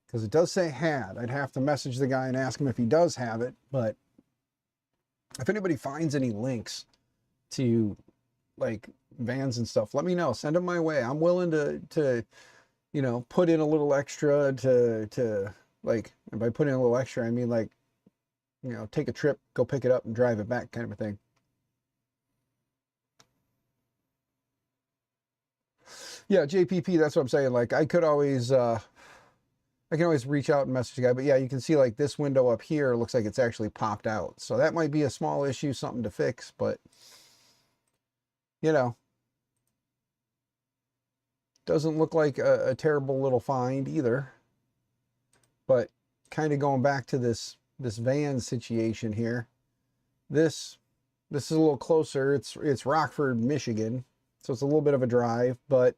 Speaker 1: Because it does say had. I'd have to message the guy and ask him if he does have it. But if anybody finds any links to like vans and stuff, let me know. Send them my way. I'm willing to you know, put in a little extra to like, and by putting in a little extra, I mean like, you know, take a trip, go pick it up and drive it back kind of a thing. Yeah, JPP, that's what I'm saying. Like I could always, I can always reach out and message the guy, but yeah, you can see like this window up here looks like it's actually popped out. So that might be a small issue, something to fix, but you know, doesn't look like a terrible little find either. But kind of going back to this van situation here, this is a little closer. It's Rockford, Michigan, so it's a little bit of a drive, but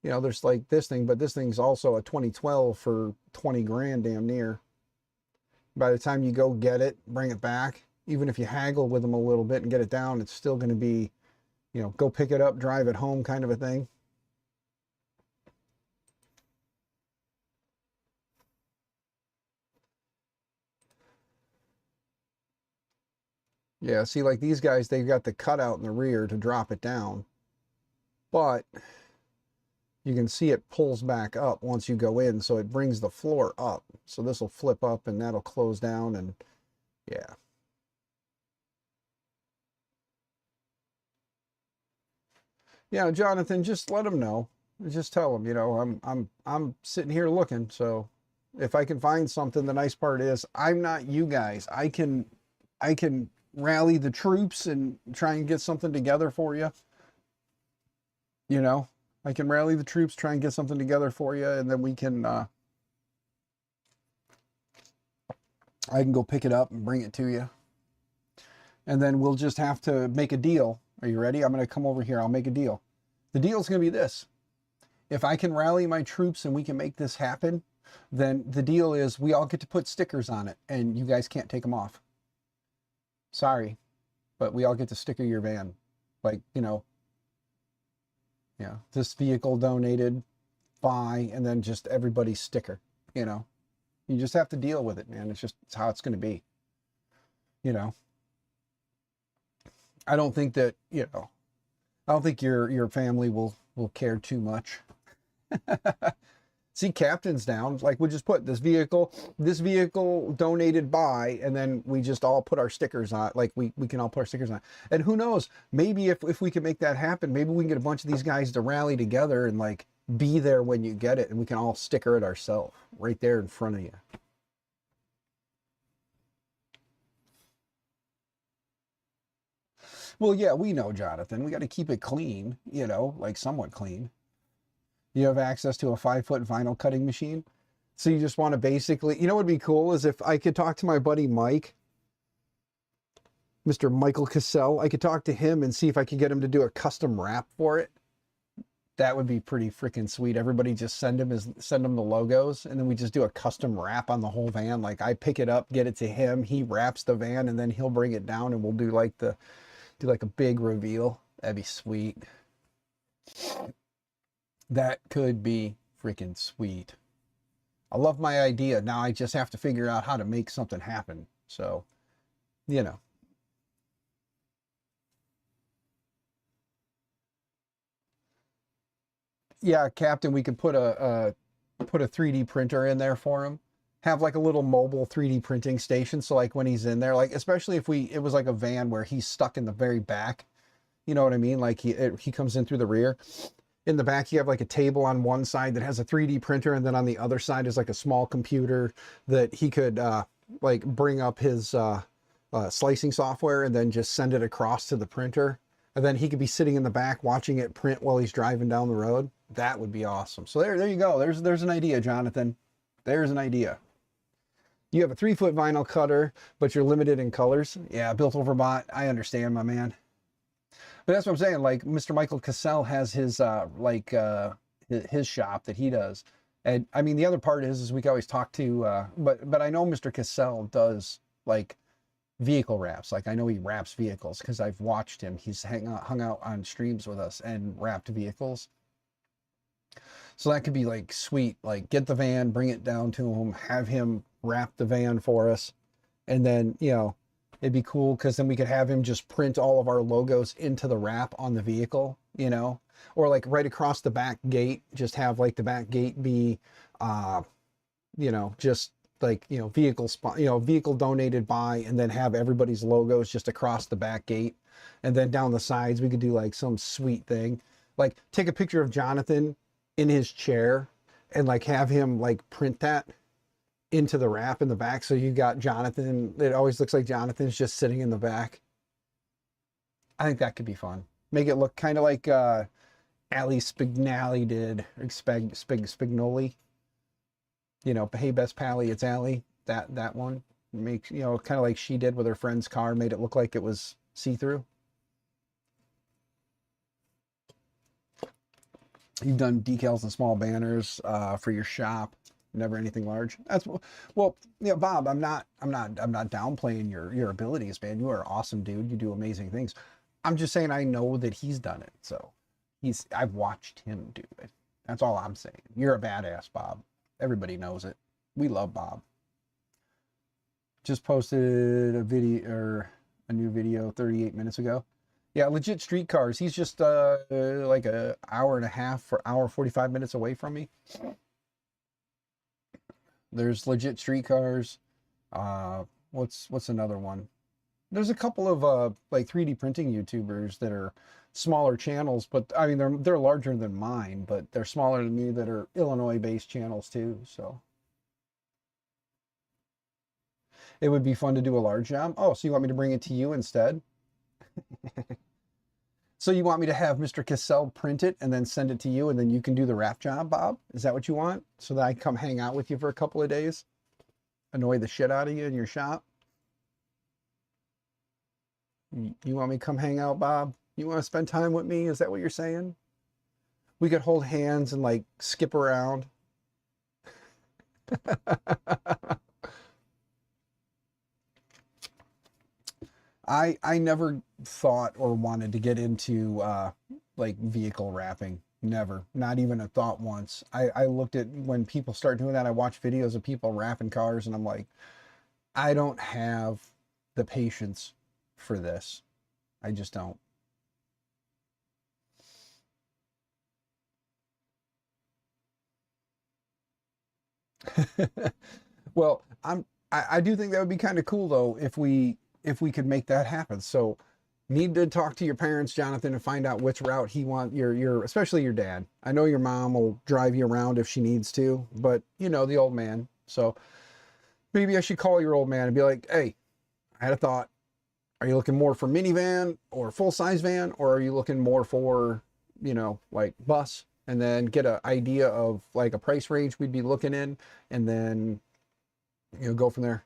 Speaker 1: you know, there's like this thing, but this thing's also a 2012 for 20 grand damn near. By the time you go get it, bring it back, even if you haggle with them a little bit and get it down, it's still going to be, you know, go pick it up, drive it home kind of a thing. Yeah, see, like these guys, they've got the cutout in the rear to drop it down, but you can see it pulls back up once you go in, so it brings the floor up. So this will flip up and that'll close down, and yeah. Yeah, Jonathan, just let them know. Just tell them, you know, I'm sitting here looking, so if I can find something, the nice part is I'm not you guys. I can rally the troops and try and get something together for you. You know, I can rally the troops, try and get something together for you, and then we can, I can go pick it up and bring it to you. And then we'll just have to make a deal. Are you ready? I'm going to come over here. I'll make a deal. The deal is going to be this. If I can rally my troops and we can make this happen, then the deal is we all get to put stickers on it and you guys can't take them off. Sorry, but we all get to sticker your van. Like, you know, yeah, this vehicle donated by, and then just everybody's sticker, you know. You just have to deal with it, man. It's how it's going to be, you know. I don't think that, you know, I don't think your family will care too much. See, captain's down. Like, we just put this vehicle donated by, and then we just all put our stickers on. Like, we can all put our stickers on. And who knows, maybe if we can make that happen, maybe we can get a bunch of these guys to rally together and like be there when you get it, and we can all sticker it ourselves right there in front of you. Well, yeah, we know, Jonathan. We got to keep it clean, you know, like somewhat clean. You have access to a 5-foot vinyl cutting machine. So you just want to basically, what would be cool is if I could talk to my buddy Mike, Mr. Michael Cassell. I could talk to him and see if I could get him to do a custom wrap for it. That would be pretty freaking sweet. Everybody just send him the logos, and then we just do a custom wrap on the whole van. Like I pick it up, get it to him, he wraps the van, and then he'll bring it down, and we'll do like a big reveal. That'd be sweet. That could be freaking sweet. I love my idea. Now I just have to figure out how to make something happen. So, Yeah, Captain, we could put a 3D printer in there for him. Have like a little mobile 3D printing station. So like when he's in there, like especially if it was like a van where he's stuck in the very back, you know what I mean? Like he comes in through the rear. In the back, you have like a table on one side that has a 3D printer, and then on the other side is like a small computer that he could like bring up his slicing software and then just send it across to the printer. And then he could be sitting in the back watching it print while he's driving down the road. That would be awesome. So there you go. There's an idea, Jonathan. There's an idea. You have a 3-foot vinyl cutter, but you're limited in colors. Yeah, built over bot. I understand, my man. But that's what I'm saying. Like Mr. Michael Cassell has his his shop that he does. And I mean, the other part is we can always talk to, but I know Mr. Cassell does like vehicle wraps. Like I know he wraps vehicles because I've watched him. He's hung out on streams with us and wrapped vehicles. So that could be like sweet. Like get the van, bring it down to him, have him wrap the van for us. And then, it'd be cool because then we could have him just print all of our logos into the wrap on the vehicle, or like right across the back gate, just have like the back gate be, just like, vehicle donated by, and then have everybody's logos just across the back gate. And then down the sides, we could do like some sweet thing, like take a picture of Jonathan in his chair and like have him like print that into the wrap in the back. So you got Jonathan. It always looks like Jonathan's just sitting in the back. I think that could be fun. Make it look kind of like Ali Spignali did, or Spignoli. Hey, best pally, it's Ali. That one makes, kind of like she did with her friend's car, made it look like it was see-through. You've done decals and small banners for your shop. Never anything large. Bob, I'm not downplaying your abilities, man. You are an awesome dude. You do amazing things. I'm just saying I know that he's done it. So I've watched him do it. That's all I'm saying. You're a badass, Bob. Everybody knows it. We love Bob. Just posted a new video 38 minutes ago. Yeah, legit streetcars. He's just like an hour and a half or hour 45 minutes away from me. There's legit streetcars. What's another one? There's a couple of like 3D printing YouTubers that are smaller channels, but I mean they're larger than mine, but they're smaller than me, that are Illinois-based channels too. So it would be fun to do a large job. Oh, so you want me to bring it to you instead? So you want me to have Mr. Cassell print it and then send it to you, and then you can do the wrap job, Bob? Is that what you want? So that I come hang out with you for a couple of days? Annoy the shit out of you in your shop? You want me to come hang out, Bob? You want to spend time with me? Is that what you're saying? We could hold hands and like skip around. I never thought or wanted to get into like vehicle wrapping. Never. Not even a thought once. I looked at when people start doing that. I watch videos of people wrapping cars and I'm like, I don't have the patience for this. I just don't. Well, I do think that would be kind of cool though if we could make that happen. So need to talk to your parents, Jonathan, and find out which route he want your especially your dad. I know your mom will drive you around if she needs to, but the old man. So maybe I should call your old man and be like, hey, I had a thought. Are you looking more for minivan or full size van, or are you looking more for, like bus? and then get an idea of like a price range we'd be looking in, and then go from there.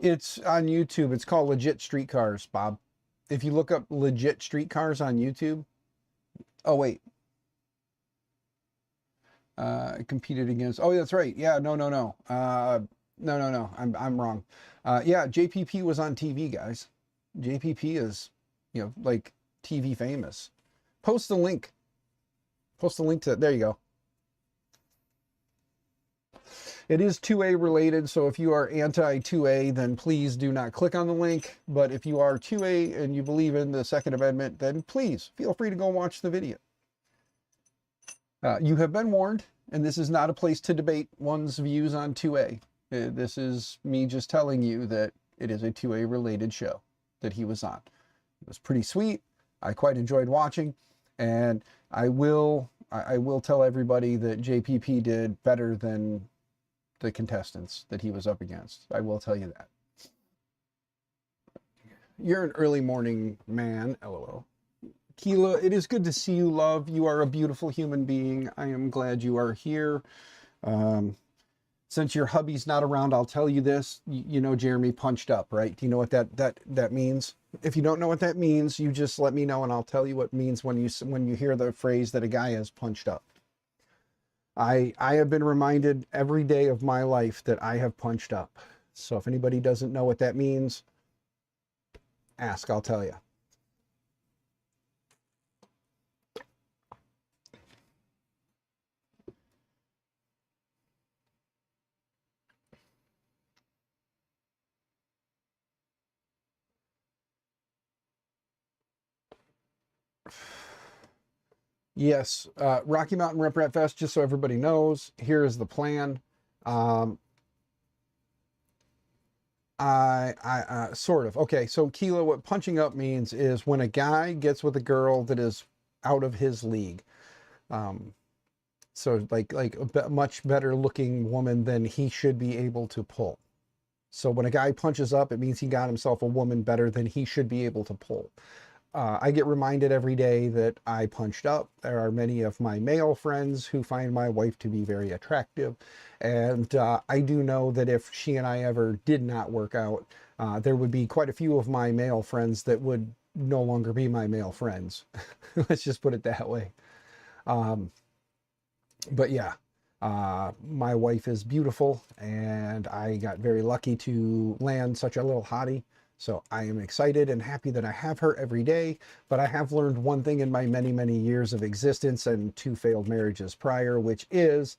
Speaker 1: It's on YouTube. It's called Legit Streetcars, Bob. If you look up Legit Streetcars on YouTube. Oh wait. Competed against. Oh, that's right. Yeah, no. No. I'm wrong. Yeah, JPP was on TV, guys. JPP is, like TV famous. Post the link. Post the link to it. There you go. It is 2A related, so if you are anti 2A, then please do not click on the link. But if you are 2A and you believe in the Second Amendment, then please feel free to go watch the video. You have been warned, and this is not a place to debate one's views on 2A. This is me just telling you that it is a 2A related show that he was on. It was pretty sweet. I quite enjoyed watching, and I will tell everybody that JPP did better than the contestants that he was up against. I will tell you that. You're an early morning man, LOL. Keela, it is good to see you, love. You are a beautiful human being. I am glad you are here. Since your hubby's not around, I'll tell you this. You know Jeremy punched up, right? Do you know what that means? If you don't know what that means, you just let me know and I'll tell you what it means when you hear the phrase that a guy has punched up. I have been reminded every day of my life that I have punched up. So if anybody doesn't know what that means, ask, I'll tell you. Yes, Rocky Mountain Rep Rat Fest, just so everybody knows, here is the plan. Sort of. Okay, so Keela, what punching up means is when a guy gets with a girl that is out of his league. So like a much better looking woman than he should be able to pull. So when a guy punches up, it means he got himself a woman better than he should be able to pull. I get reminded every day that I punched up. There are many of my male friends who find my wife to be very attractive. And I do know that if she and I ever did not work out, there would be quite a few of my male friends that would no longer be my male friends. Let's just put it that way. But yeah, my wife is beautiful and I got very lucky to land such a little hottie. So I am excited and happy that I have her every day, but I have learned one thing in my many, many years of existence and 2 failed marriages prior, which is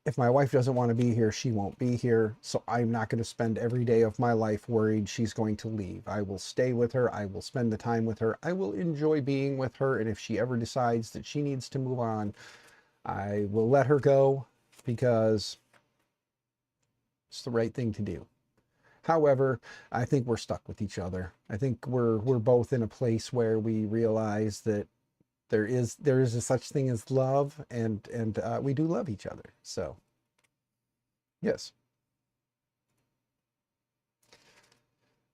Speaker 1: if my wife doesn't want to be here, she won't be here. So I'm not going to spend every day of my life worried she's going to leave. I will stay with her. I will spend the time with her. I will enjoy being with her. And if she ever decides that she needs to move on, I will let her go because it's the right thing to do. However, I think we're stuck with each other. I think we're both in a place where we realize that there is a such thing as love, and we do love each other. So, yes.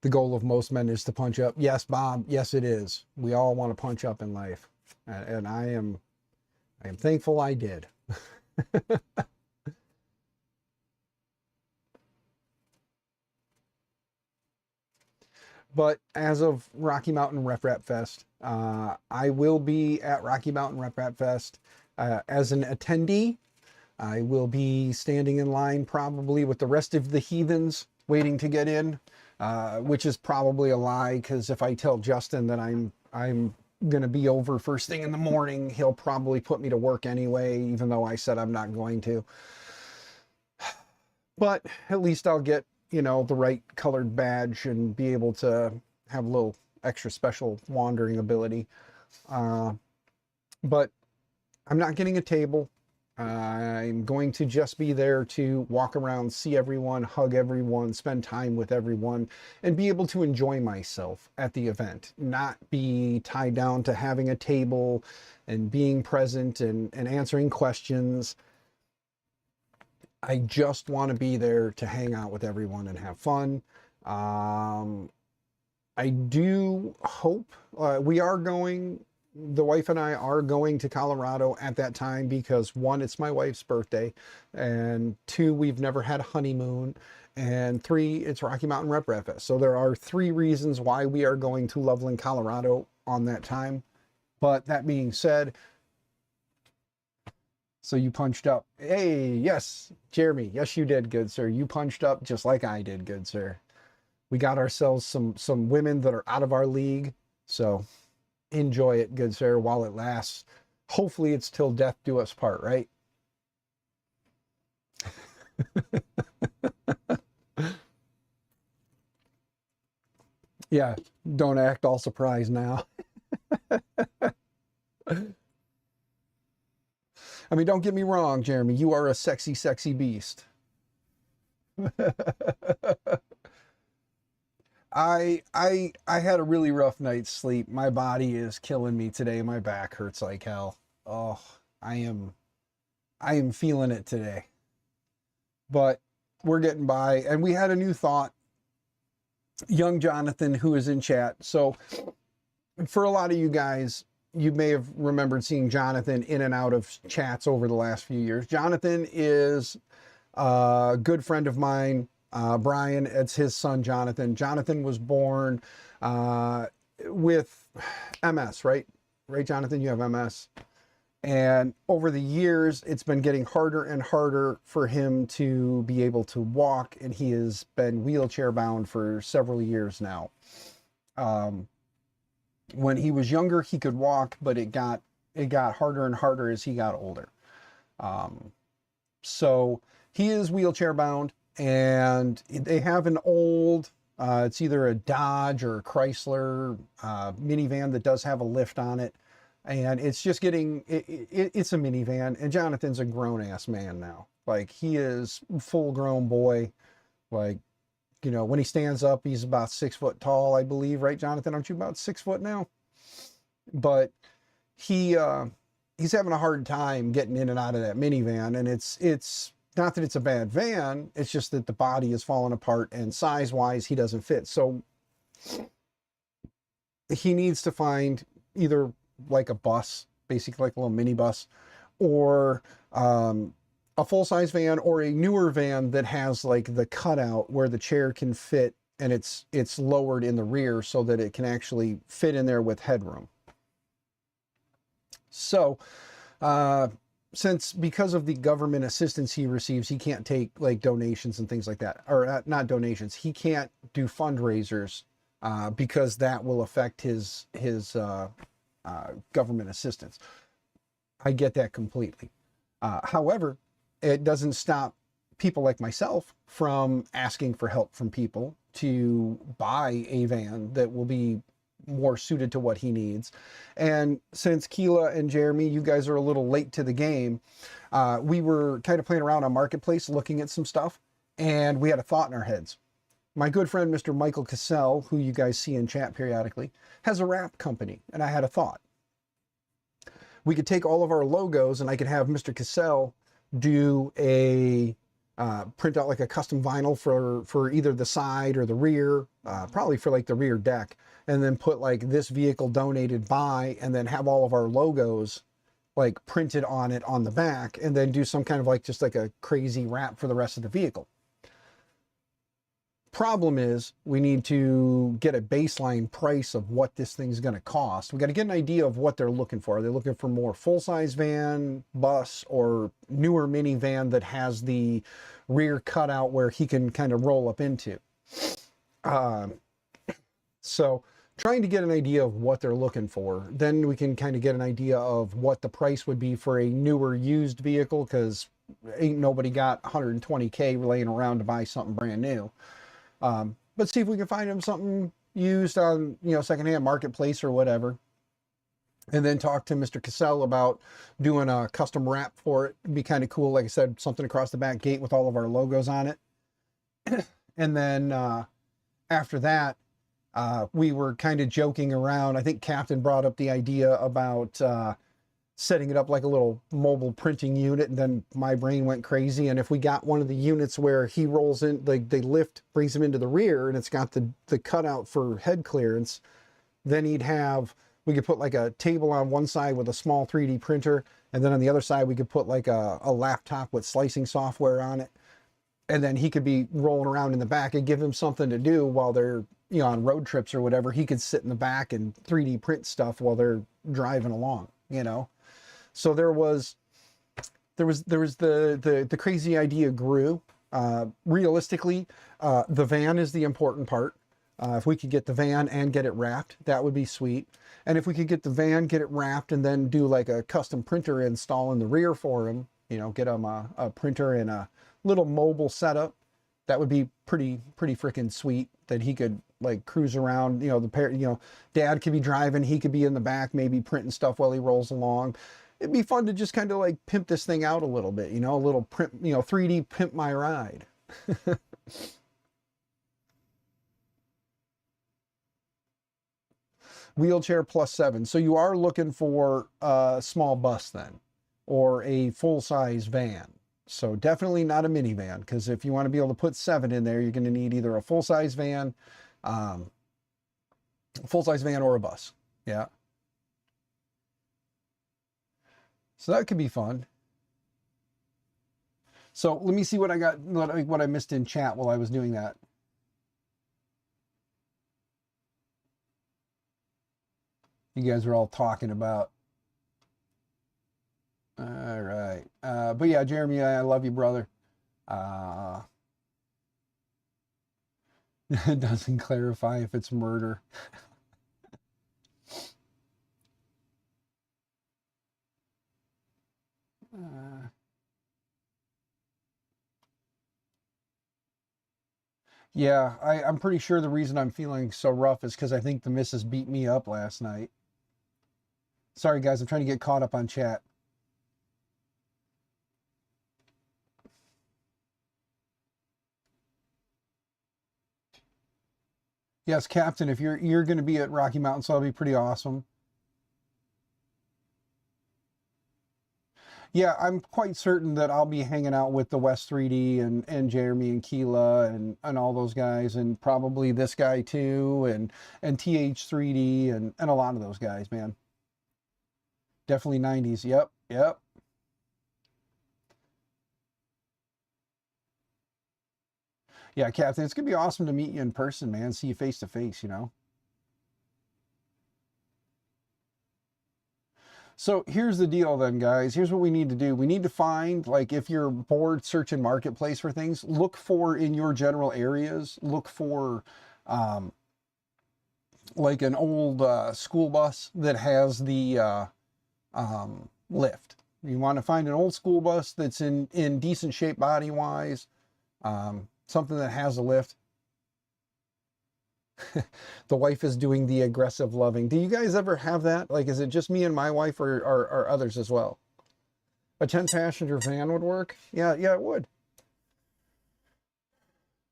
Speaker 1: The goal of most men is to punch up. Yes, Bob. Yes, it is. We all want to punch up in life, and I am thankful I did. But as of Rocky Mountain Rep Rat Fest, I will be at Rocky Mountain Rep Rat Fest as an attendee. I will be standing in line probably with the rest of the heathens waiting to get in, which is probably a lie because if I tell Justin that I'm going to be over first thing in the morning, he'll probably put me to work anyway, even though I said I'm not going to. But at least I'll get the right colored badge and be able to have a little extra special wandering ability. But I'm not getting a table. I'm going to just be there to walk around, see everyone, hug everyone, spend time with everyone, and be able to enjoy myself at the event, not be tied down to having a table and being present and answering questions. I just want to be there to hang out with everyone and have fun. I do hope we are going, the wife and I are going to Colorado at that time because one, it's my wife's birthday, and two, we've never had a honeymoon, and three, it's Rocky Mountain Rep Fest. So there are three reasons why we are going to Loveland, Colorado on that time. But that being said, so you punched up. Hey, yes, Jeremy. Yes, you did, good sir. You punched up just like I did, good sir. We got ourselves some women that are out of our league. So enjoy it, good sir, while it lasts. Hopefully it's till death do us part, right? Yeah, don't act all surprised now. I mean, don't get me wrong, Jeremy. You are a sexy, sexy beast. I had a really rough night's sleep. My body is killing me today. My back hurts like hell. Oh, I am feeling it today. But we're getting by. And we had a new thought. Young Jonathan, who is in chat. So for a lot of you guys, you may have remembered seeing Jonathan in and out of chats over the last few years. Jonathan is a good friend of mine. Brian, it's his son, Jonathan. Jonathan was born with MS, right? Right, Jonathan, you have MS. And over the years, it's been getting harder and harder for him to be able to walk, and he has been wheelchair bound for several years now. When he was younger, he could walk, but it got harder and harder as he got older. So he is wheelchair bound, and they have an old, it's either a Dodge or a Chrysler minivan that does have a lift on it. And it's just getting, it's a minivan, and Jonathan's a grown-ass man now. Like, he is full-grown boy. Like, you know, when he stands up, he's about 6 foot tall, I believe. Right, Jonathan? Aren't you about 6 foot now? But he's having a hard time getting in and out of that minivan, and it's not that it's a bad van, it's just that the body is falling apart, and size-wise, he doesn't fit. So he needs to find either like a bus, basically like a little mini bus, or a full-size van, or a newer van that has like the cutout where the chair can fit, and it's lowered in the rear so that it can actually fit in there with headroom. So because of the government assistance he receives, he can't take like donations and things like that, or not donations, he can't do fundraisers because that will affect his government assistance. I get that completely. However, it doesn't stop people like myself from asking for help from people to buy a van that will be more suited to what he needs. And since Keela and Jeremy, you guys are a little late to the game, we were kind of playing around on Marketplace looking at some stuff, and we had a thought in our heads. My good friend, Mr. Michael Cassell, who you guys see in chat periodically, has a wrap company, and I had a thought. We could take all of our logos, and I could have Mr. Cassell do a print out like a custom vinyl for either the side or the rear, probably for like the rear deck, and then put like this vehicle donated by, and then have all of our logos like printed on it on the back, and then do some kind of like just like a crazy wrap for the rest of the vehicle. Problem is, we need to get a baseline price of what this thing's going to cost. We got to get an idea of what they're looking for. Are they looking for more full-size van, bus, or newer minivan that has the rear cutout where he can kind of roll up into? So trying to get an idea of what they're looking for. Then we can kind of get an idea of what the price would be for a newer used vehicle, because ain't nobody got $120K laying around to buy something brand new. But see if we can find him something used on, you know, secondhand Marketplace or whatever. And then talk to Mr. Cassell about doing a custom wrap for it. It'd be kind of cool. Like I said, something across the back gate with all of our logos on it. And then after that, we were kind of joking around. I think Captain brought up the idea about setting it up like a little mobile printing unit, and then my brain went crazy. And if we got one of the units where he rolls in, like they lift, brings him into the rear, and it's got the cutout for head clearance, then we could put like a table on one side with a small 3D printer, and then on the other side we could put like a laptop with slicing software on it, and then he could be rolling around in the back and give him something to do while they're, you know, on road trips or whatever. He could sit in the back and 3D print stuff while they're driving along, you know. So there was the crazy idea grew. Realistically, the van is the important part. If we could get the van and get it wrapped, that would be sweet. And if we could get the van, get it wrapped, and then do like a custom printer install in the rear for him, you know, get him a printer and a little mobile setup, that would be pretty freaking sweet. That he could like cruise around, you know, dad could be driving, he could be in the back, maybe printing stuff while he rolls along. It'd be fun to just kind of like pimp this thing out a little bit, you know, a little print, you know, 3D pimp my ride. Wheelchair plus 7. So you are looking for a small bus then, or a full-size van. So definitely not a minivan, because if you want to be able to put 7 in there, you're going to need either a full-size van or a bus. Yeah. So that could be fun. So let me see what I got, what I missed in chat while I was doing that. You guys are all talking about. All right. But yeah, Jeremy, I love you, brother. It doesn't clarify if it's murder. Yeah, I'm pretty sure the reason I'm feeling so rough is because I think the missus beat me up last night. Sorry, guys, I'm trying to get caught up on chat. Yes, Captain, if you're going to be at Rocky Mountain, so that'll be pretty awesome. Yeah, I'm quite certain that I'll be hanging out with the West 3D and Jeremy and Keela and all those guys, and probably this guy too, and TH3D and a lot of those guys, man. Definitely 90s. Yep, yep. Yeah, Captain, it's gonna be awesome to meet you in person, man. See you face to face, you know. So here's the deal then, guys. Here's what we need to do. We need to find, like, if you're bored searching Marketplace for things, look for in your general areas, look for like an old school bus that has the lift. You want to find an old school bus that's in decent shape body-wise, something that has a lift. The wife is doing the aggressive loving. Do you guys ever have that? Like, is it just me and my wife, or others as well? A 10-passenger van would work? Yeah, it would.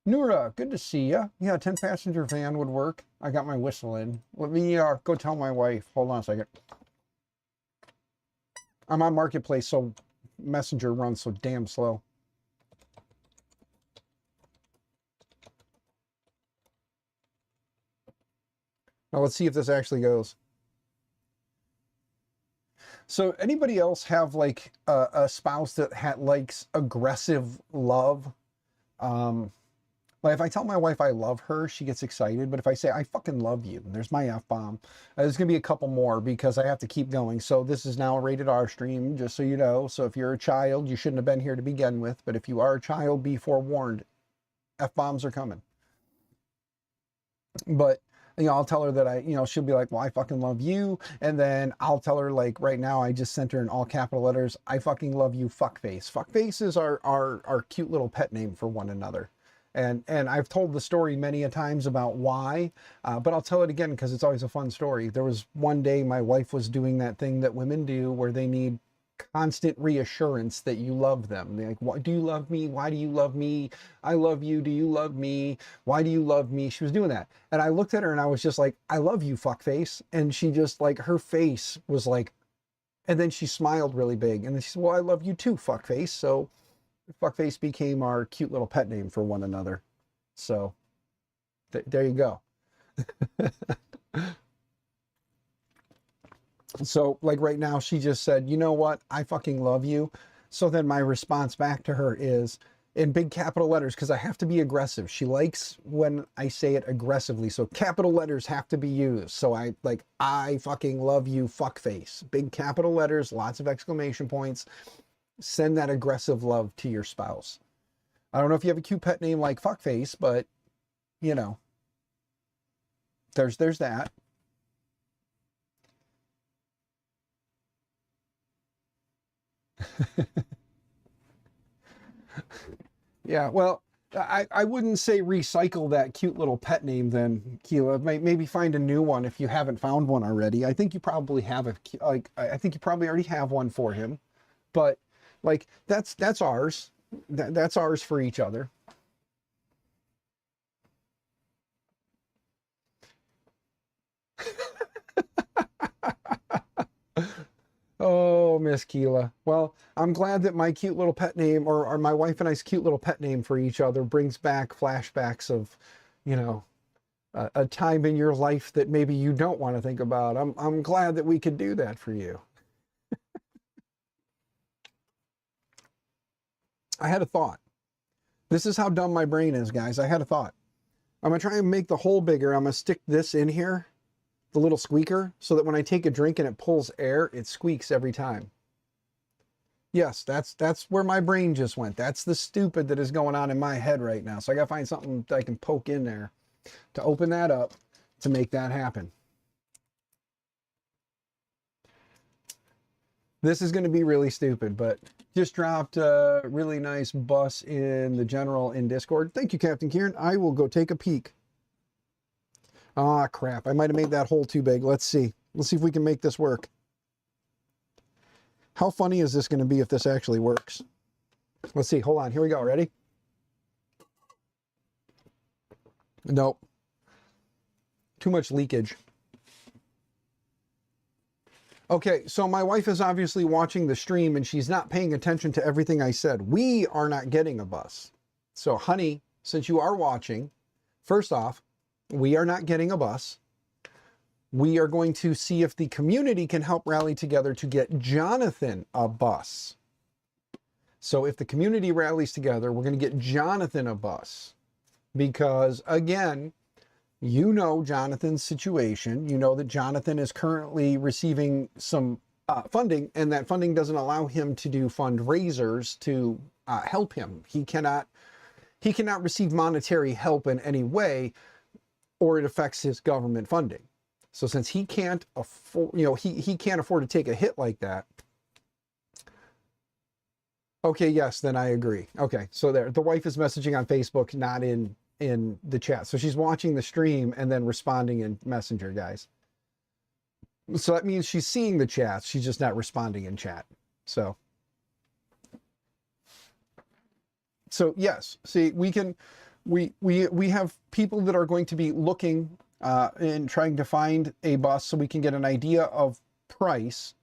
Speaker 1: Nura, good to see ya. Yeah, a 10-passenger van would work. I got my whistle in. Let me go tell my wife. Hold on a second. I'm on Marketplace, so Messenger runs so damn slow. Now let's see if this actually goes. So anybody else have like a spouse that likes aggressive love? Like if I tell my wife I love her, she gets excited. But if I say I fucking love you, there's my F-bomb. There's gonna be a couple more because I have to keep going. So this is now a rated R stream, just so you know. So if you're a child, you shouldn't have been here to begin with. But if you are a child, be forewarned. F-bombs are coming. But you know, I'll tell her that she'll be like, well, I fucking love you. And then I'll tell her, like, right now, I just sent her in all capital letters, I fucking love you, fuckface. Fuckface is our cute little pet name for one another. And I've told the story many a times about why, but I'll tell it again because it's always a fun story. There was one day my wife was doing that thing that women do where they need constant reassurance that you love them. They're like, why do you love me? Why do you love me? I love you. Do you love me? Why do you love me? She was doing that. And I looked at her and I was just like, I love you, fuckface. And she just, like, her face was like, And then she smiled really big. And then she said, well, I love you too, fuckface. So fuckface became our cute little pet name for one another. So there you go. So like right now, she just said, you know what? I fucking love you. So then my response back to her is in big capital letters, because I have to be aggressive. She likes when I say it aggressively. So capital letters have to be used. So I fucking love you, fuckface. Big capital letters, lots of exclamation points. Send that aggressive love to your spouse. I don't know if you have a cute pet name like fuckface, but you know, there's that. Yeah, well, I wouldn't say recycle that cute little pet name then, Keela. Maybe find a new one if you haven't found one already. I think you probably have I think you probably already have one for him. But like that's ours. That's ours for each other. Oh, Miss Keela. Well, I'm glad that my cute little pet name, or my wife and I's cute little pet name for each other, brings back flashbacks of, you know, a time in your life that maybe you don't want to think about. I'm glad that we could do that for you. I had a thought. This is how dumb my brain is, guys. I had a thought. I'm gonna try and make the hole bigger. I'm gonna stick this in here, the little squeaker, so that when I take a drink and it pulls air, it squeaks every time. Yes, that's where my brain just went. That's the stupid that is going on in my head right now. So I gotta find something that I can poke in there to open that up to make that happen. This is going to be really stupid, but just dropped a really nice bus in the general in Discord. Thank you, Captain Kieran. I will go take a peek. Ah, crap. I might have made that hole too big. Let's see. Let's see if we can make this work. How funny is this going to be if this actually works? Let's see. Hold on. Here we go. Ready? Nope. Too much leakage. Okay, so my wife is obviously watching the stream and she's not paying attention to everything I said. We are not getting a bus. So, honey, since you are watching, first off, we are not getting a bus. We are going to see if the community can help rally together to get Jonathan a bus. So if the community rallies together, we're going to get Jonathan a bus. Because, again, you know Jonathan's situation. You know that Jonathan is currently receiving some funding, and that funding doesn't allow him to do fundraisers to help him. He cannot receive monetary help in any way, or it affects his government funding. So since he can't afford, he can't afford to take a hit like that. Okay, yes, then I agree. Okay, so there, the wife is messaging on Facebook, not in the chat. So she's watching the stream and then responding in Messenger, guys. So that means she's seeing the chat. She's just not responding in chat. So yes, see, we have people that are going to be looking and trying to find a bus so we can get an idea of price.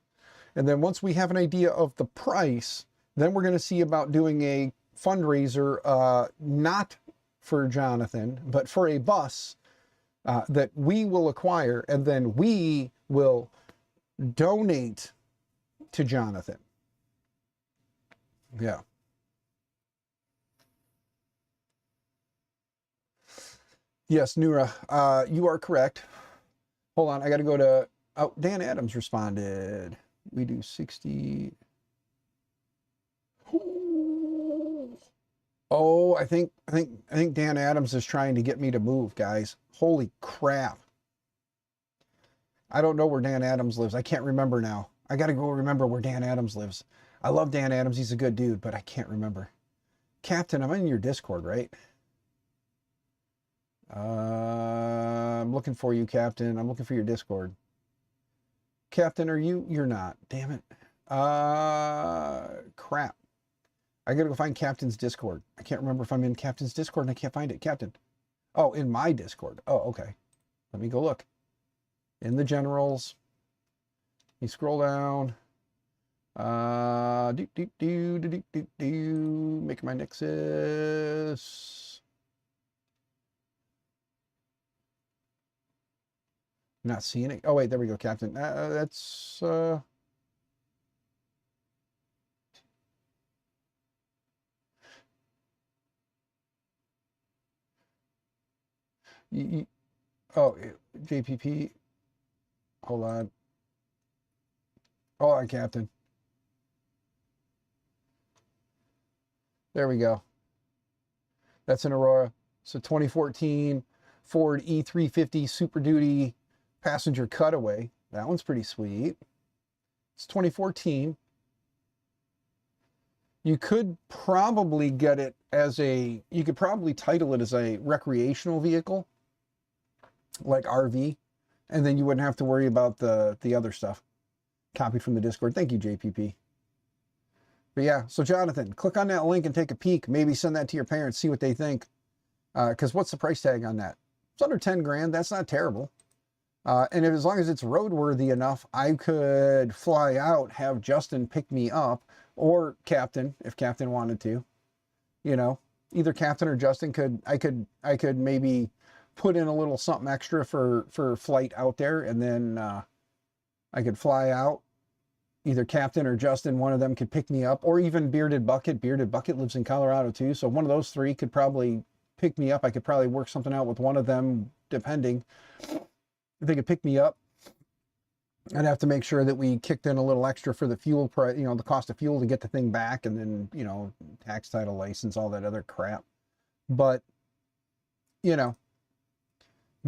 Speaker 1: And then once we have an idea of the price, then we're going to see about doing a fundraiser, not for Jonathan, but for a bus that we will acquire, and then we will donate to Jonathan. Yeah. Yes, Nura, you are correct. Hold on, I got to go to... Oh, Dan Adams responded. We do 60... Oh, I think Dan Adams is trying to get me to move, guys. Holy crap. I don't know where Dan Adams lives. I can't remember now. I got to go remember where Dan Adams lives. I love Dan Adams. He's a good dude, but I can't remember. Captain, I'm in your Discord, right? I'm looking for you, Captain. I'm looking for your Discord. Captain, are you? You're not. Damn it. Crap. I gotta go find Captain's Discord. I can't remember if I'm in Captain's Discord and I can't find it. Captain. Oh, in my Discord. Oh, okay. Let me go look. In the generals. You scroll down. Making my Nexus. Not seeing it. Oh wait, there we go, Captain. That's oh, JPP. Hold on. Hold on, Captain. There we go. That's an Aurora. So 2014 Ford E350 Super Duty passenger cutaway. That one's pretty sweet. It's 2014. You could probably get it as you could probably title it as a recreational vehicle, like RV, and then you wouldn't have to worry about the other stuff. Copied from the Discord. Thank you, JPP. But yeah, so Jonathan, click on that link and take a peek. Maybe send that to your parents, see what they think. Because what's the price tag on that? It's under 10 grand. That's not terrible. And as long as it's roadworthy enough, I could fly out, have Justin pick me up, or Captain, if Captain wanted to. You know, either Captain or Justin I could maybe put in a little something extra for flight out there, and then I could fly out. Either Captain or Justin, one of them could pick me up, or even Bearded Bucket. Bearded Bucket lives in Colorado too, so one of those three could probably pick me up. I could probably work something out with one of them, depending. If they could pick me up, I'd have to make sure that we kicked in a little extra for the fuel price, you know, the cost of fuel to get the thing back, and then, you know, tax, title, license, all that other crap. But, you know,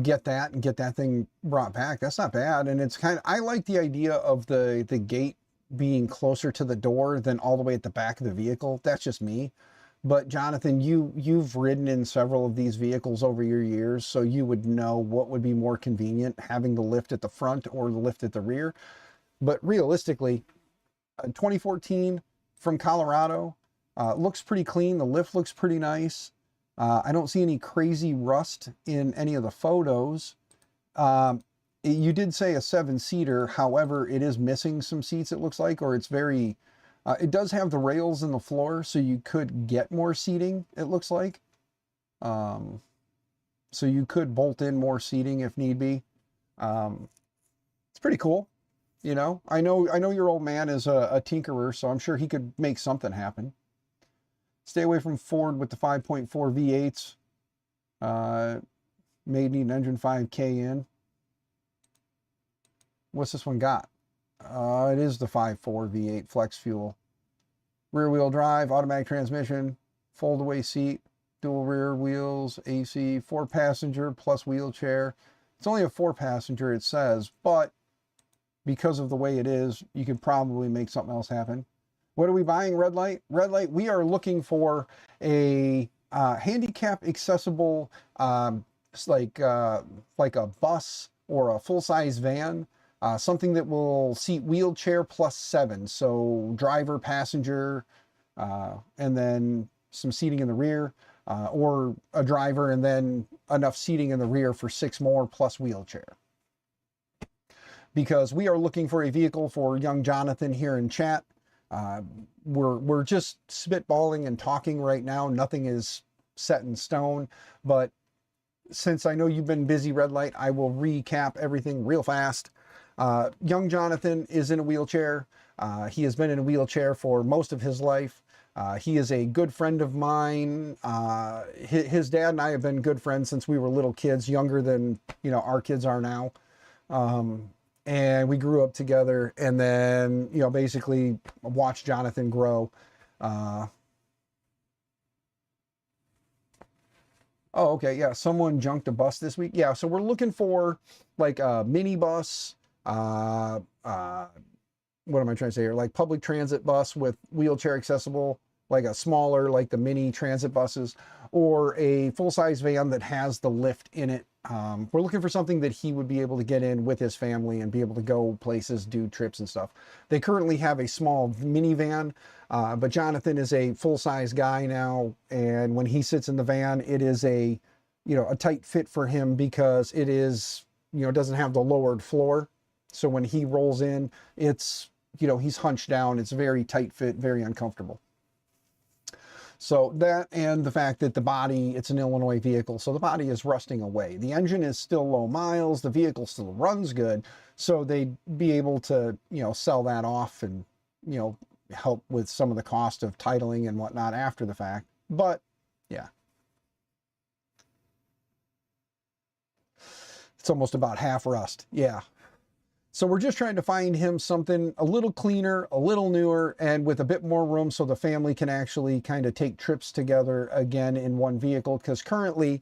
Speaker 1: get that and get that thing brought back. That's not bad. And it's kind of, I like the idea of the gate being closer to the door than all the way at the back of the vehicle. That's just me. But Jonathan, you've ridden in several of these vehicles over your years, so you would know what would be more convenient, having the lift at the front or the lift at the rear. But realistically, 2014 from Colorado, looks pretty clean. The lift looks pretty nice. I don't see any crazy rust in any of the photos. You did say a 7-seater, however, it is missing some seats, it looks like, or it's very... it does have the rails in the floor, so you could get more seating, it looks like. So you could bolt in more seating if need be. It's pretty cool. You know, I know your old man is a tinkerer, so I'm sure he could make something happen. Stay away from Ford with the 5.4 V8s. May need an engine 5K in. What's this one got? It is the 5.4 V8 flex fuel. Rear wheel drive, automatic transmission, fold away seat, dual rear wheels, AC, 4-passenger plus wheelchair. It's only a 4-passenger, it says, but because of the way it is, you could probably make something else happen. What are we buying, Red Light? Red Light, we are looking for a handicap accessible, like a bus or a full-size van. Something that will seat wheelchair plus 7, so driver, passenger, and then some seating in the rear, or a driver and then enough seating in the rear for 6 more plus wheelchair. Because we are looking for a vehicle for young Jonathan here in chat. We're just spitballing and talking right now. Nothing is set in stone, but since I know you've been busy, Red Light, I will recap everything real fast. Young Jonathan is in a wheelchair. He has been in a wheelchair for most of his life. He is a good friend of mine. His dad and I have been good friends since we were little kids, younger than, you know, our kids are now. And we grew up together, and then, you know, basically watched Jonathan grow. Oh, okay, yeah, someone junked a bus this week. Yeah, so we're looking for like a minibus, what am I trying to say here? Like public transit bus with wheelchair accessible, like a smaller, like the mini transit buses, or a full-size van that has the lift in it. We're looking for something that he would be able to get in with his family and be able to go places, do trips and stuff. They currently have a small minivan, but Jonathan is a full-size guy now, and when he sits in the van, it is a, you know, a tight fit for him because it is, you know, doesn't have the lowered floor. So when he rolls in, it's, you know, he's hunched down. It's very tight fit, very uncomfortable. So that, and the fact that the body, it's an Illinois vehicle, so the body is rusting away. The engine is still low miles, the vehicle still runs good, so they'd be able to, you know, sell that off and, you know, help with some of the cost of titling and whatnot after the fact. But yeah, it's almost about half rust. Yeah. So we're just trying to find him something a little cleaner, a little newer, and with a bit more room so the family can actually kind of take trips together again in one vehicle. Because currently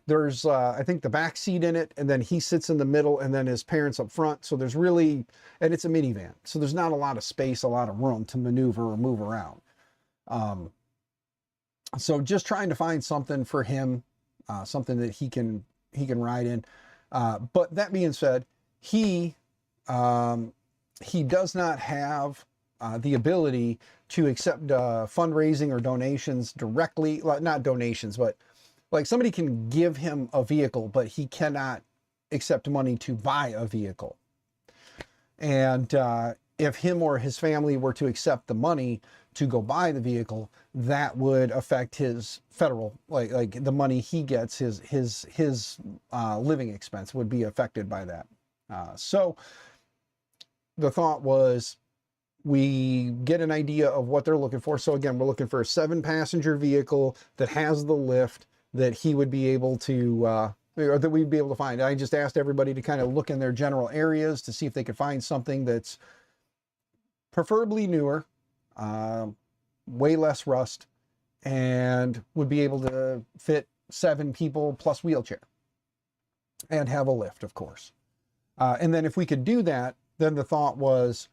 Speaker 1: there's, I think, the back seat in it, and then he sits in the middle, and then his parents up front. So there's really, and it's a minivan. So there's not a lot of space, a lot of room to maneuver or move around. So just trying to find something for him, something that he can ride in. But that being said, he does not have the ability to accept fundraising or donations directly. Not donations, but like somebody can give him a vehicle, but he cannot accept money to buy a vehicle. And if him or his family were to accept the money to go buy the vehicle, that would affect his federal, like the money he gets, his living expense would be affected by that. So the thought was we get an idea of what they're looking for. So again, we're looking for a 7-passenger vehicle that has the lift that he would be able to, or that we'd be able to find. I just asked everybody to kind of look in their general areas to see if they could find something that's preferably newer, way less rust, and would be able to fit 7 people plus wheelchair and have a lift, of course. And then if we could do that, then the thought was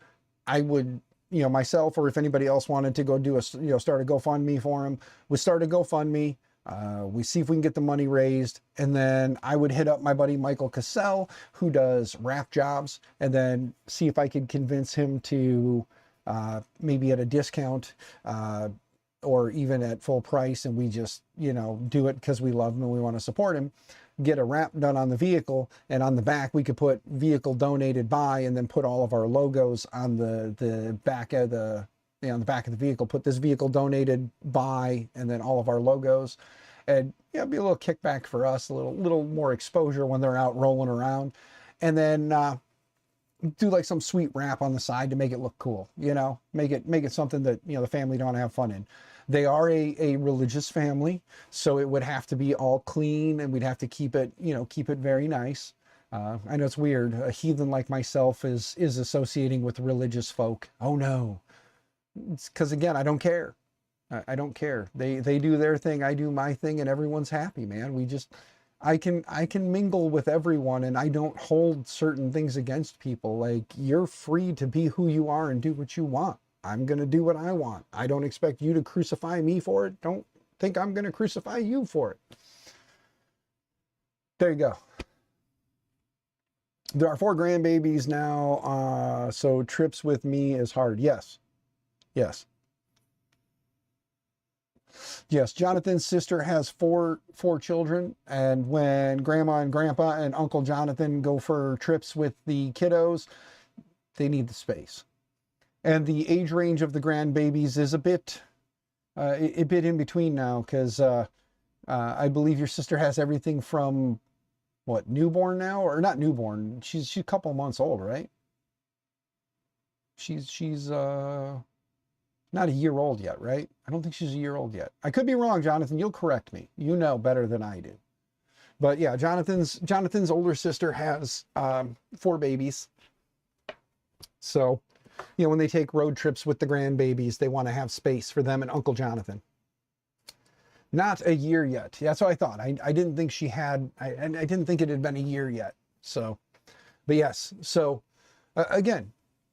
Speaker 1: I would, you know, myself, or if anybody else wanted to go do a, you know, start a GoFundMe for him, we start a GoFundMe. We see if we can get the money raised, and then I would hit up my buddy Michael Cassell, who does wrap jobs, and then see if I could convince him to maybe at a discount or even at full price, and we just, you know, do it because we love him and we want to support him. Get a wrap done on the vehicle, and on the back we could put vehicle donated by, and then put all of our logos on the back of the, you know, on the back of the vehicle. Put this vehicle donated by, and then all of our logos, and yeah, it'd be a little kickback for us, a little more exposure when they're out rolling around, and then do like some sweet wrap on the side to make it look cool. You know, make it something that, you know, the family don't have fun in. They are a religious family, so it would have to be all clean, and we'd have to keep it, you know, keep it very nice. I know it's weird. A heathen like myself is associating with religious folk. Oh no. It's because, again, I don't care. I don't care. They do their thing, I do my thing, and everyone's happy, man. I can mingle with everyone, and I don't hold certain things against people. Like, you're free to be who you are and do what you want. I'm going to do what I want. I don't expect you to crucify me for it. Don't think I'm going to crucify you for it. There you go. There are 4 grandbabies now, so trips with me is hard. Yes. Yes. Yes, Jonathan's sister has four children, and when Grandma and Grandpa and Uncle Jonathan go for trips with the kiddos, they need the space. And the age range of the grandbabies is a bit in between now, because I believe your sister has everything from, what, newborn now? Or not newborn, she's a couple months old, right? She's not a year old yet, right? I don't think she's a year old yet. I could be wrong, Jonathan. You'll correct me. You know better than I do. But yeah, Jonathan's older sister has 4 babies. So, you know, when they take road trips with the grandbabies, they want to have space for them and Uncle Jonathan. Not a year yet. That's what I thought. I didn't think she had, I didn't think it had been a year yet. So, but yes. So, again,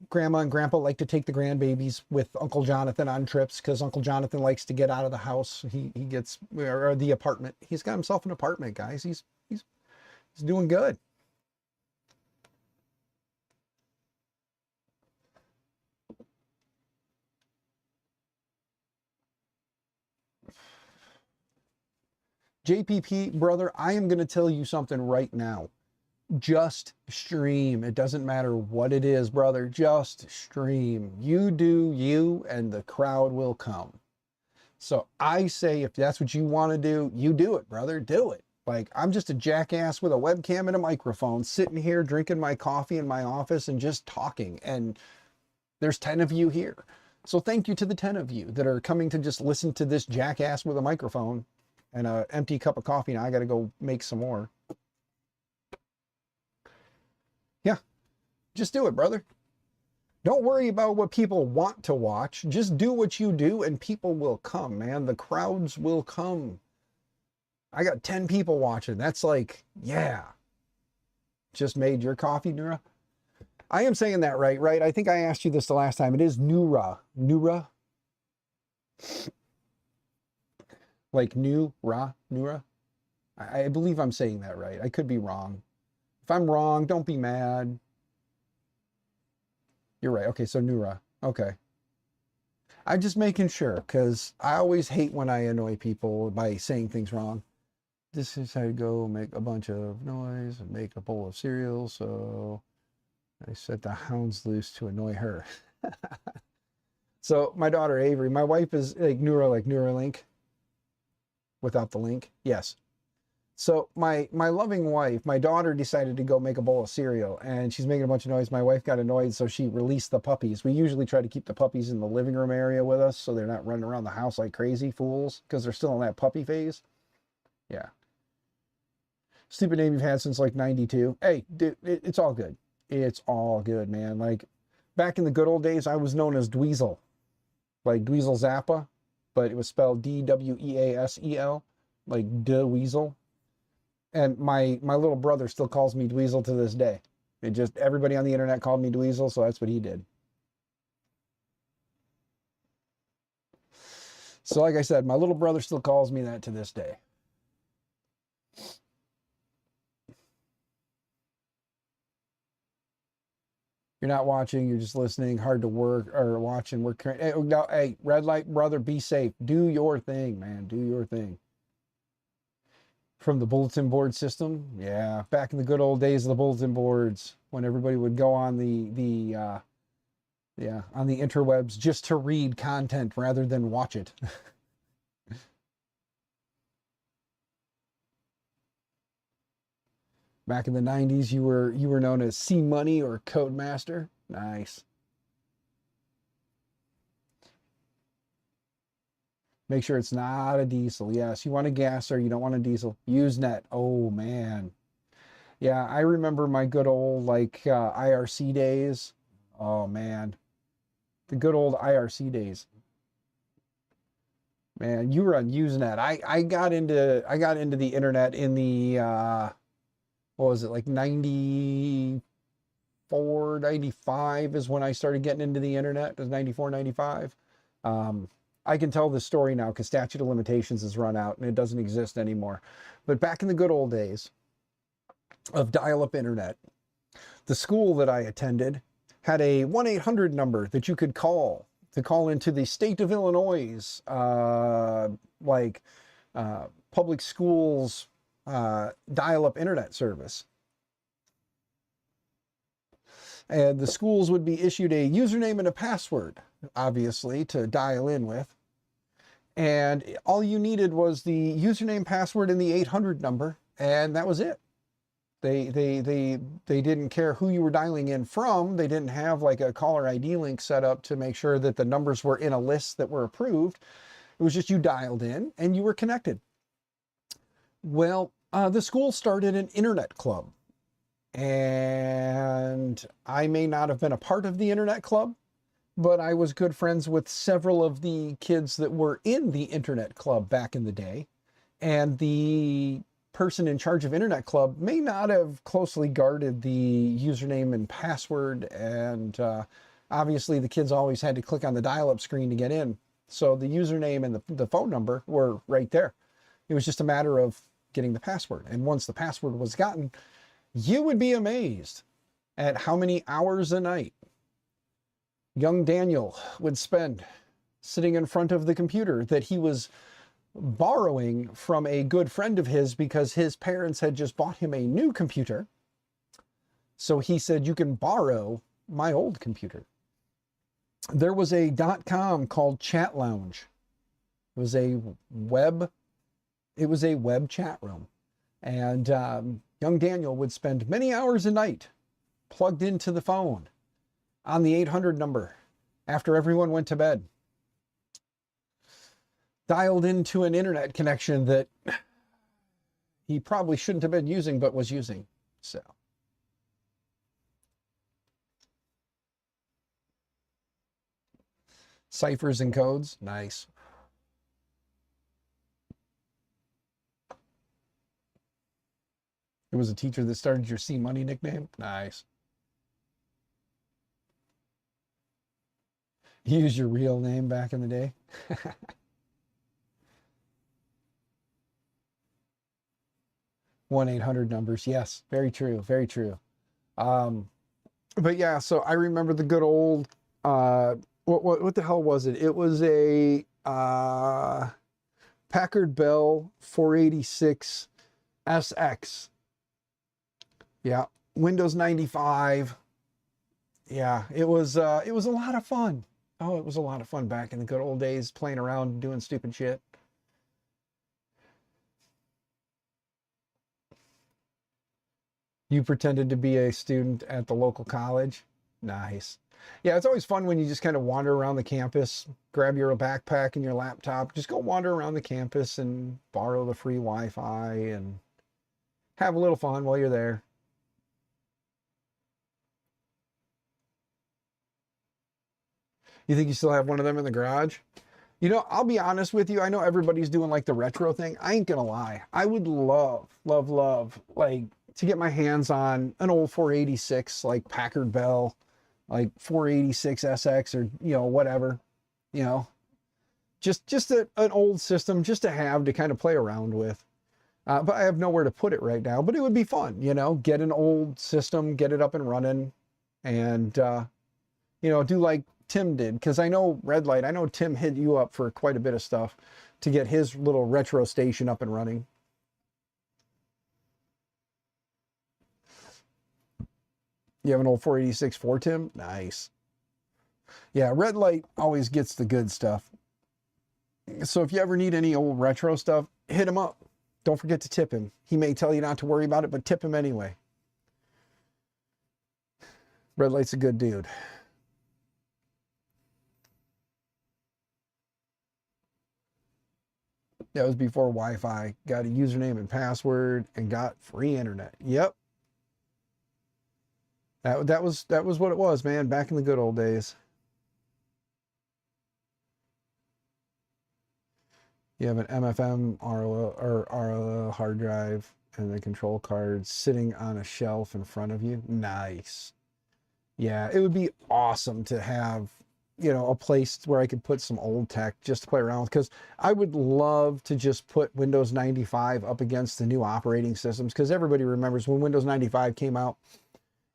Speaker 1: Grandma and Grandpa like to take the grandbabies with Uncle Jonathan on trips, because Uncle Jonathan likes to get out of the house. He gets, or the apartment. He's got himself an apartment, guys. He's doing good. JPP, brother, I am going to tell you something right now. Just stream. It doesn't matter what it is, brother. Just stream. You do you, and the crowd will come. So I say, if that's what you want to do, you do it, brother. Do it. Like, I'm just a jackass with a webcam and a microphone sitting here drinking my coffee in my office and just talking. And there's 10 of you here. So thank you to the 10 of you that are coming to just listen to this jackass with a microphone and an empty cup of coffee. Now I got to go make some more. Yeah, just do it, brother. Don't worry about what people want to watch. Just do what you do and people will come, man. The crowds will come. I got 10 people watching. That's like, yeah. Just made your coffee, Nura? I am saying that right? I think I asked you this the last time. It is Nura. Nura? Like Nura? I believe I'm saying that right. I could be wrong. If I'm wrong, don't be mad. You're right. Okay, so Nura. Okay. I'm just making sure, because I always hate when I annoy people by saying things wrong. This is how you go make a bunch of noise and make a bowl of cereal, so I set the hounds loose to annoy her. So my daughter Avery, my wife is like Neuralink, without the link. Yes. So my loving wife, my daughter decided to go make a bowl of cereal, and she's making a bunch of noise. My wife got annoyed, so she released the puppies. We usually try to keep the puppies in the living room area with us so they're not running around the house like crazy fools, because they're still in that puppy phase. Yeah. Stupid name you've had since like 92. Hey, dude, it's all good. It's all good, man. Like, back in the good old days, I was known as Dweezil. Like Dweezil Zappa, but it was spelled D-W-E-A-S-E-L. Like Dweezil. And my little brother still calls me Dweezil to this day. It just, everybody on the internet called me Dweezil, so that's what he did. So like I said, my little brother still calls me that to this day. You're not watching, you're just listening. Hard to work or watch and work. Hey, no, hey, red light brother, be safe. Do your thing, man. Do your thing. From the bulletin board system, yeah. Back in the good old days of the bulletin boards, when everybody would go on the on the interwebs just to read content rather than watch it. Back in the 90s, you were known as C Money or Codemaster. Nice. Make sure it's not a diesel. Yes, you want a gasser, you don't want a diesel. Usenet. Oh man. Yeah, I remember my good old like IRC days. Oh man. The good old IRC days. Man, you were on Usenet. I got into the internet in the what was it, like 94, 95 is when I started getting into the internet. It was 94, 95. I can tell this story now because statute of limitations has run out and it doesn't exist anymore. But back in the good old days of dial-up internet, the school that I attended had a 1-800 number that you could call to call into the state of Illinois, public schools dial-up internet service. And the schools would be issued a username and a password, obviously, to dial in with. And all you needed was the username, password, and the 800 number, and that was it. They didn't care who you were dialing in from. They didn't have like a caller ID link set up to make sure that the numbers were in a list that were approved. It was just you dialed in and you were connected. Well, the school started an internet club. And I may not have been a part of the internet club, but I was good friends with several of the kids that were in the internet club back in the day. And the person in charge of internet club may not have closely guarded the username and password. And obviously the kids always had to click on the dial-up screen to get in. So the username and the phone number were right there. It was just a matter of getting the password. And once the password was gotten, you would be amazed at how many hours a night young Daniel would spend sitting in front of the computer that he was borrowing from a good friend of his because his parents had just bought him a new computer So he said, you can borrow my old computer. There was a .com called Chat Lounge. It was a web chat room. And young Daniel would spend many hours a night plugged into the phone on the 800 number after everyone went to bed, dialed into an internet connection that he probably shouldn't have been using, but was using. So ciphers and codes, nice. It was a teacher that started your C Money nickname, nice. You used your real name back in the day. 1-800 numbers. Yes, very true. Very true. But yeah, so I remember the good old, what the hell was it? It was a Packard Bell 486 SX. Yeah, Windows 95. Yeah, it was a lot of fun. Oh, it was a lot of fun back in the good old days, playing around and doing stupid shit. You pretended to be a student at the local college? Nice. Yeah, it's always fun when you just kind of wander around the campus, grab your backpack and your laptop, just go wander around the campus and borrow the free Wi-Fi and have a little fun while you're there. You think you still have one of them in the garage? You know, I'll be honest with you. I know everybody's doing like the retro thing. I ain't gonna lie. I would love, like to get my hands on an old 486, like Packard Bell, like 486 SX or, you know, whatever, you know, just an old system just to have to kind of play around with. But I have nowhere to put it right now, but it would be fun, you know, get an old system, get it up and running and, you know, do like Tim did, because I know Red Light, I know Tim hit you up for quite a bit of stuff to get his little retro station up and running. You have an old 486 for Tim? Nice. Yeah, Red Light always gets the good stuff. So if you ever need any old retro stuff, hit him up. Don't forget to tip him. He may tell you not to worry about it, but tip him anyway. Red Light's a good dude. That was before Wi-Fi. Got a username and password and got free internet. Yep. That was what it was, man, back in the good old days. You have an MFM RLL hard drive and the control card sitting on a shelf in front of you. Nice. Yeah, it would be awesome to have, you know, a place where I could put some old tech just to play around with, because I would love to just put Windows 95 up against the new operating systems, because everybody remembers when Windows 95 came out,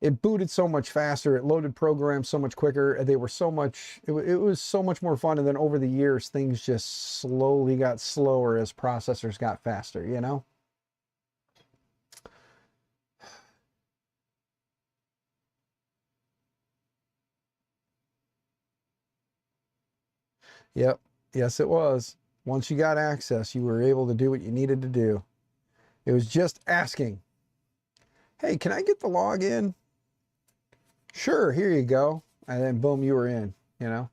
Speaker 1: it booted so much faster, it loaded programs so much quicker, and they were so much, it was so much more fun, and then over the years, things just slowly got slower as processors got faster, you know? Yep. Yes, it was. Once you got access, you were able to do what you needed to do. It was just asking, hey, can I get the login? Sure, here you go. And then boom, you were in, you know?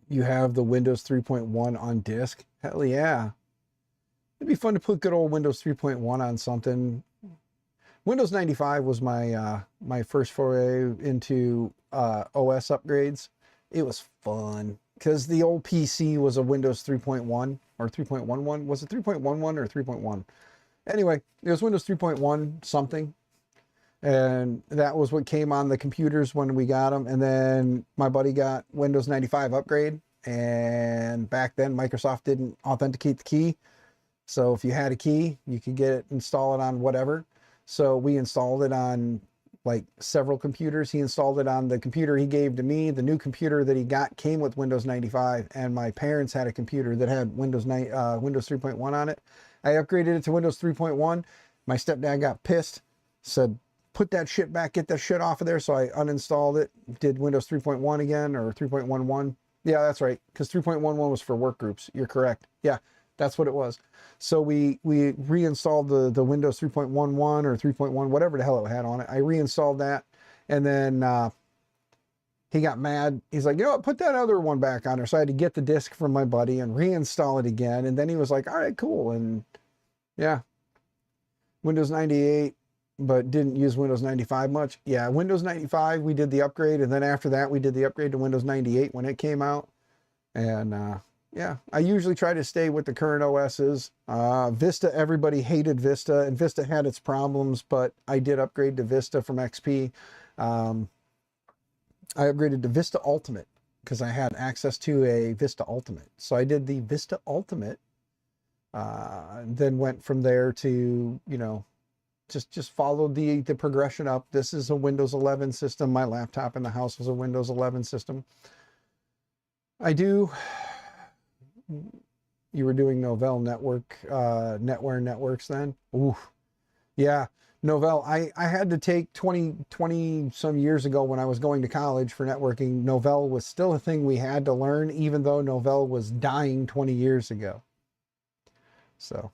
Speaker 1: You have the Windows 3.1 on disk. Hell yeah. It'd be fun to put good old Windows 3.1 on something. Windows 95 was my my first foray into OS upgrades. It was fun because the old PC was a Windows 3.1 or 3.11. Was it 3.11 or 3.1? Anyway, it was Windows 3.1 something. And that was what came on the computers when we got them. And then my buddy got Windows 95 upgrade. And back then, Microsoft didn't authenticate the key. So if you had a key, you could get it, install it on whatever. So we installed it on like several computers. He installed it on the computer he gave to me. The new computer that he got came with Windows 95, and my parents had a computer that had Windows 3.1 on it. I upgraded it to Windows 3.1. My stepdad got pissed said, put that shit back, get that shit off of there. So I uninstalled it, did Windows 3.1 again, or 3.11. Yeah, that's right, because 3.11 was for work groups. You're correct. Yeah, that's what it was. So we reinstalled the Windows 3.11 or 3.1, whatever the hell it had on it. I reinstalled that, and then he got mad. He's like, you know what, put that other one back on there. So I had to get the disk from my buddy and reinstall it again. And then he was like, all right, cool. And yeah, Windows 98, but didn't use Windows 95 much. Yeah, Windows 95, we did the upgrade. And then after that, we did the upgrade to Windows 98 when it came out. And yeah, I usually try to stay with the current OSs. Vista, everybody hated Vista, and Vista had its problems, but I did upgrade to Vista from XP. I upgraded to Vista Ultimate because I had access to a Vista Ultimate. So I did the Vista Ultimate, then went from there to, you know, just followed the progression up. This is a Windows 11 system. My laptop in the house was a Windows 11 system. You were doing Novell NetWare networks then? Ooh, yeah. Novell, I had to take 20 some years ago when I was going to college for networking. Novell was still a thing we had to learn, even though Novell was dying 20 years ago. So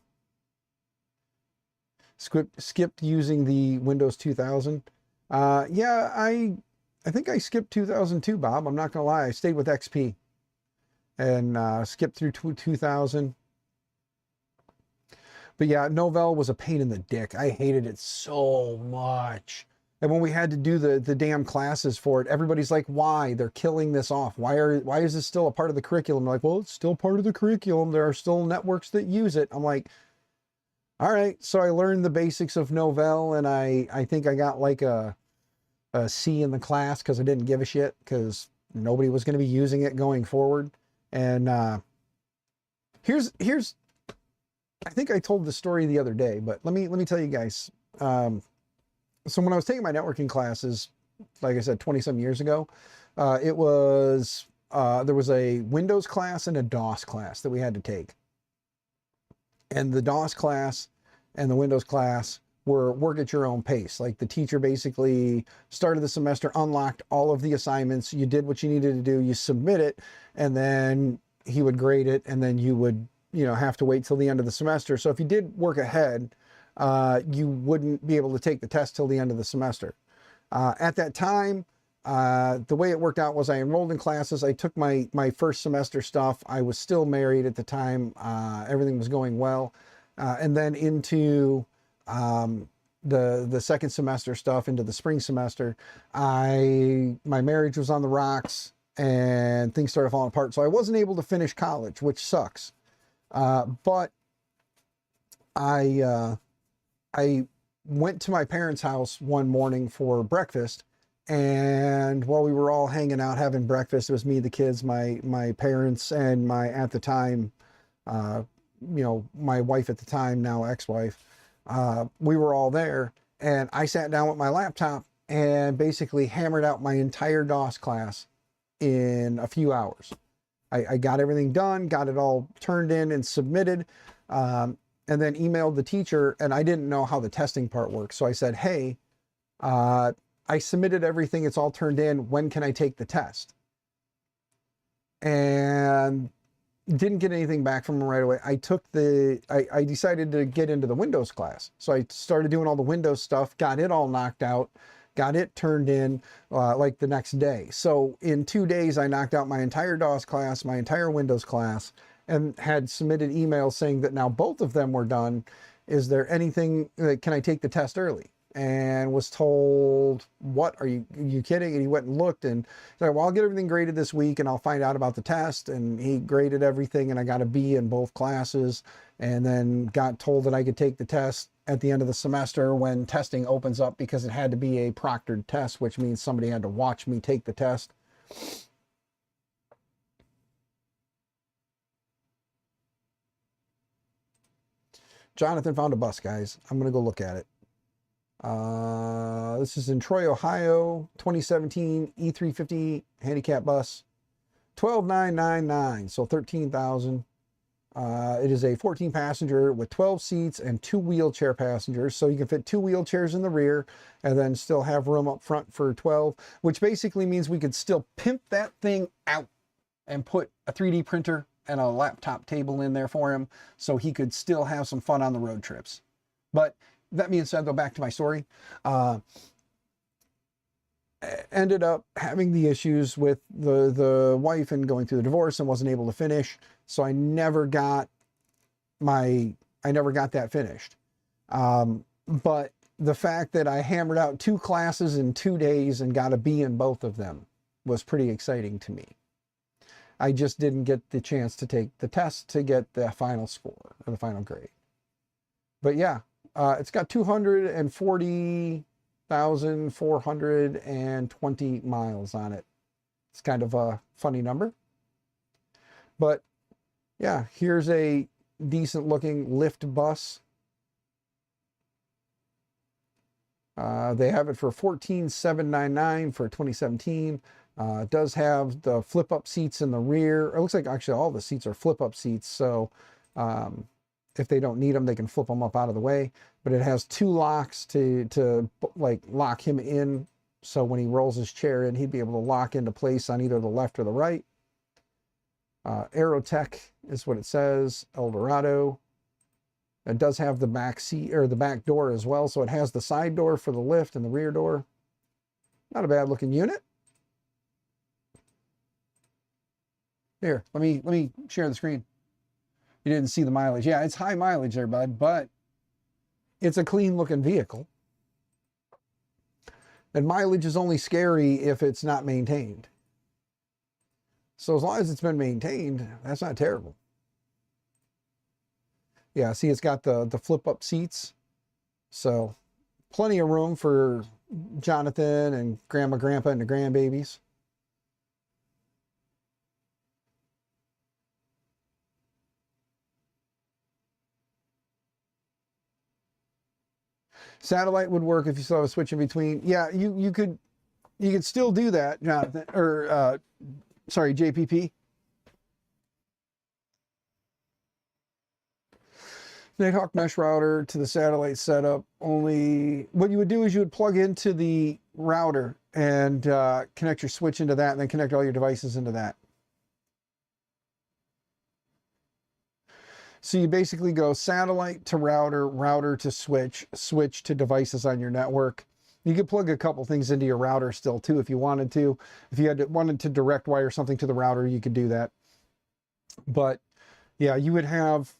Speaker 1: skipped using the Windows 2000. Yeah, I think I skipped 2002, Bob. I'm not gonna lie. I stayed with XP and skipped through 2000. But yeah, Novell was a pain in the dick. I hated it so much. And when we had to do the damn classes for it, everybody's like, why? They're killing this off. Why is this still a part of the curriculum? I'm like, well, it's still part of the curriculum. There are still networks that use it. I'm like, all right. So I learned the basics of Novell, and I think I got like a C in the class because I didn't give a shit because nobody was going to be using it going forward. And here's I think I told the story the other day, but let me tell you guys. So when I was taking my networking classes, like I said, 20 some years ago, there was a Windows class and a DOS class that we had to take. And the DOS class and the Windows class were work at your own pace. Like the teacher basically started the semester, unlocked all of the assignments. You did what you needed to do. You submit it, and then he would grade it, and then you would, you know, have to wait till the end of the semester. So if you did work ahead, you wouldn't be able to take the test till the end of the semester. At that time, the way it worked out was I enrolled in classes. I took my first semester stuff. I was still married at the time. Everything was going well. And then into the second semester stuff, into the spring semester, my marriage was on the rocks and things started falling apart. So I wasn't able to finish college, which sucks. But I went to my parents' house one morning for breakfast, and while we were all hanging out having breakfast, it was me, the kids, my parents, and my, at the time, you know, my wife at the time, now ex-wife. We were all there, and I sat down with my laptop and basically hammered out my entire DOS class in a few hours. I got everything done, got it all turned in and submitted, and then emailed the teacher, and I didn't know how the testing part works. So I said, hey, I submitted everything, it's all turned in, when can I take the test? And didn't get anything back from him right away. I decided to get into the Windows class. So I started doing all the Windows stuff, got it all knocked out, got it turned in like the next day. So in 2 days, I knocked out my entire DOS class, my entire Windows class, and had submitted emails saying that now both of them were done. Is there anything, can I take the test early? And was told, what, are you kidding? And he went and looked and said, well, I'll get everything graded this week and I'll find out about the test. And he graded everything, and I got a B in both classes, and then got told that I could take the test at the end of the semester when testing opens up, because it had to be a proctored test, which means somebody had to watch me take the test. Jonathan found a bus, guys. I'm going to go look at it. This is in Troy, Ohio, 2017 E350 handicap bus, 12,999, so 13,000. It is a 14 passenger with 12 seats and 2 wheelchair passengers. So you can fit 2 wheelchairs in the rear and then still have room up front for 12, which basically means we could still pimp that thing out and put a 3D printer and a laptop table in there for him so he could still have some fun on the road trips. But that being said, though, back to my story. Ended up having the issues with the wife and going through the divorce and wasn't able to finish. So I never got that finished. But the fact that I hammered out 2 classes in 2 days and got a B in both of them was pretty exciting to me. I just didn't get the chance to take the test to get the final score or the final grade. But yeah, it's got 240,420 miles on it. It's kind of a funny number. But yeah, here's a decent looking Lyft bus. They have it for $14,799 for 2017. It does have the flip up seats in the rear. It looks like actually all the seats are flip up seats. So if they don't need them, they can flip them up out of the way. But it has 2 locks to like lock him in. So when he rolls his chair in, he'd be able to lock into place on either the left or the right. Aerotech is what it says. Eldorado. It does have the back seat or the back door as well. So it has the side door for the lift and the rear door. Not a bad looking unit. Here, let me share the screen. You didn't see the mileage. Yeah, it's high mileage there, bud, but it's a clean looking vehicle. And mileage is only scary if it's not maintained. So as long as it's been maintained, that's not terrible. Yeah, see, it's got the flip up seats. So plenty of room for Jonathan and Grandma, Grandpa, and the grandbabies. Satellite would work if you saw a switch in between. Yeah, you could still do that, Jonathan, or sorry, JPP. Nighthawk mesh router to the satellite setup. Only what you would do is you would plug into the router and connect your switch into that, and then connect all your devices into that. So you basically go satellite to router, router to switch, switch to devices on your network. You could plug a couple things into your router still too if you wanted to. If you wanted to direct wire something to the router, you could do that. But yeah, you would have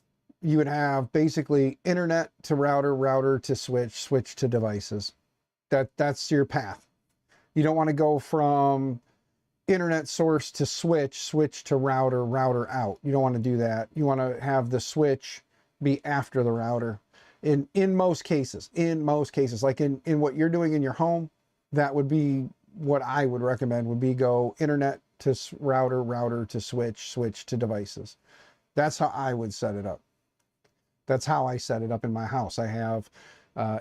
Speaker 1: basically internet to router, router to switch, switch to devices. That's your path. You don't want to go from internet source to switch, switch to router, router out. You don't want to do that. You want to have the switch be after the router. In most cases, like in what you're doing in your home, that would be what I would recommend, would be go internet to router, router to switch, switch to devices. That's how I would set it up. That's how I set it up in my house. I have my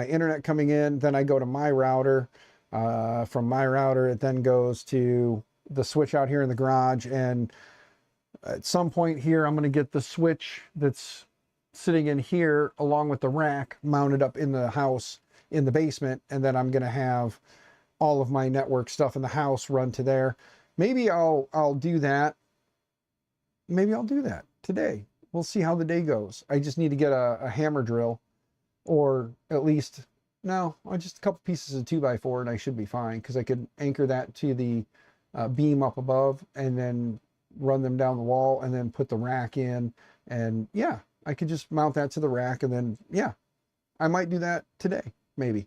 Speaker 1: internet coming in, then I go to my router. From my router, it then goes to the switch out here in the garage. And at some point here, I'm going to get the switch that's sitting in here along with the rack mounted up in the house in the basement. And then I'm going to have all of my network stuff in the house run to there. Maybe I'll do that. Maybe I'll do that today. We'll see how the day goes. I just need to get a hammer drill, or at least, no, just a couple pieces of 2x4 and I should be fine, because I could anchor that to the beam up above and then run them down the wall and then put the rack in. And yeah, I could just mount that to the rack, and then yeah, I might do that today, maybe.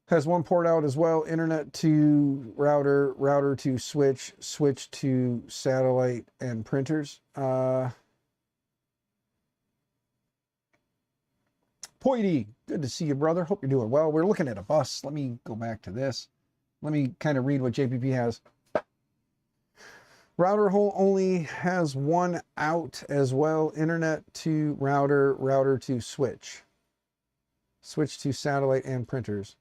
Speaker 1: Has 1 port out as well. Internet to router, router to switch, switch to satellite and printers. Poity, good to see you, brother. Hope you're doing well. We're looking at a bus. Let me go back to this. Let me kind of read what JPP has. Router hole only has 1 out as well. Internet to router, router to switch. Switch to satellite and printers.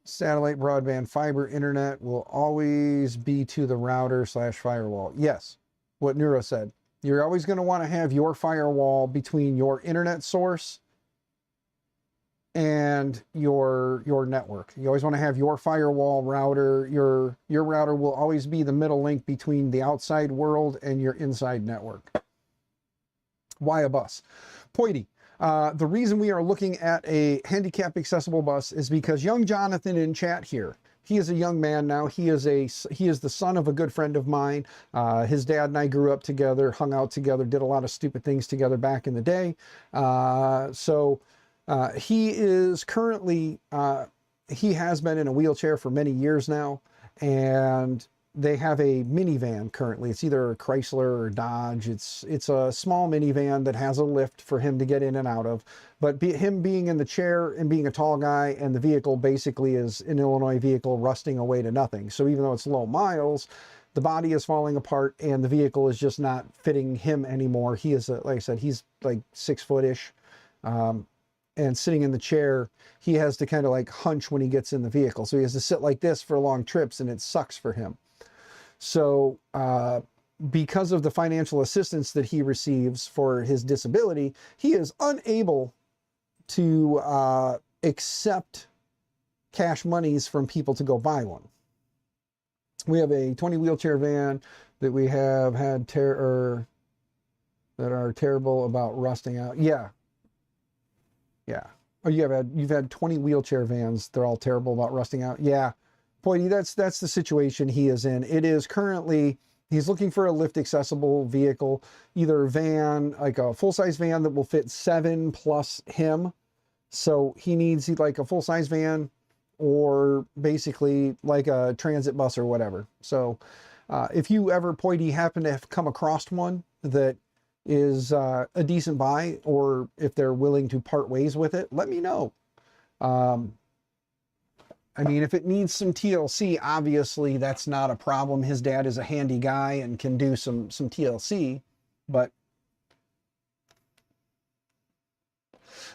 Speaker 1: Satellite broadband fiber internet will always be to the router slash firewall. Yes, what Neuro said. You're always going to want to have your firewall between your internet source and your network. You always want to have your firewall router. Your router will always be the middle link between the outside world and your inside network. Why a bus? Poity. The reason we are looking at a handicap accessible bus is because young Jonathan in chat here, he is a young man now. He is the son of a good friend of mine. His dad and I grew up together, hung out together, did a lot of stupid things together back in the day. He is currently, he has been in a wheelchair for many years now, and they have a minivan currently. It's either a Chrysler or Dodge. It's a small minivan that has a lift for him to get in and out of. But him being in the chair and being a tall guy, and the vehicle basically is an Illinois vehicle rusting away to nothing. So even though it's low miles, the body is falling apart and the vehicle is just not fitting him anymore. He is, like I said, he's like 6 foot-ish. And sitting in the chair, he has to kind of like hunch when he gets in the vehicle. So he has to sit like this for long trips, and it sucks for him. So because of the financial assistance that he receives for his disability, he is unable to accept cash monies from people to go buy one. We have a 20 wheelchair van that we have had that are terrible about rusting out. Yeah. Oh, you've had 20 wheelchair vans. They're all terrible about rusting out. Yeah. Poity, that's the situation he is in. It is currently, he's looking for a lift accessible vehicle, either a van, like a full-size van that will fit 7 plus him. So he needs like a full-size van, or basically like a transit bus or whatever. So if you ever, Poity, happen to have come across one that is a decent buy, or if they're willing to part ways with it, let me know. I mean, if it needs some TLC, obviously that's not a problem. His dad is a handy guy and can do some TLC, but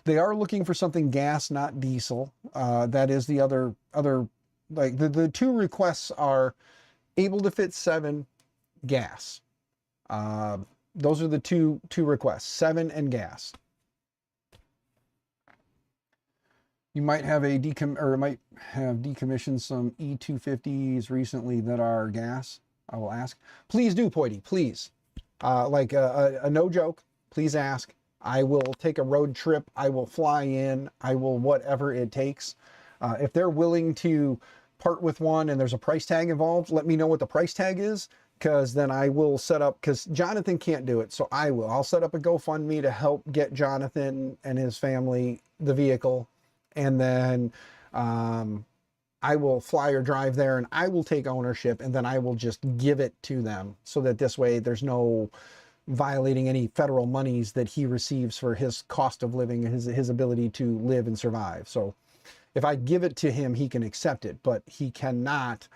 Speaker 1: they are looking for something gas, not diesel. That is the other like the 2 requests are able to fit 7, gas. Those are the two requests, 7 and gas. You might have decommissioned some E250s recently that are gas. I will ask. Please do, Poity, please. Like a no joke, please ask. I will take a road trip. I will fly in. I will whatever it takes. If they're willing to part with one and there's a price tag involved, let me know what the price tag is, because then I will set up, because Jonathan can't do it, so I will. I'll set up a GoFundMe to help get Jonathan and his family the vehicle, and then I will fly or drive there, and I will take ownership, and then I will just give it to them, so that this way there's no violating any federal monies that he receives for his cost of living, his ability to live and survive. So if I give it to him, he can accept it, but he cannot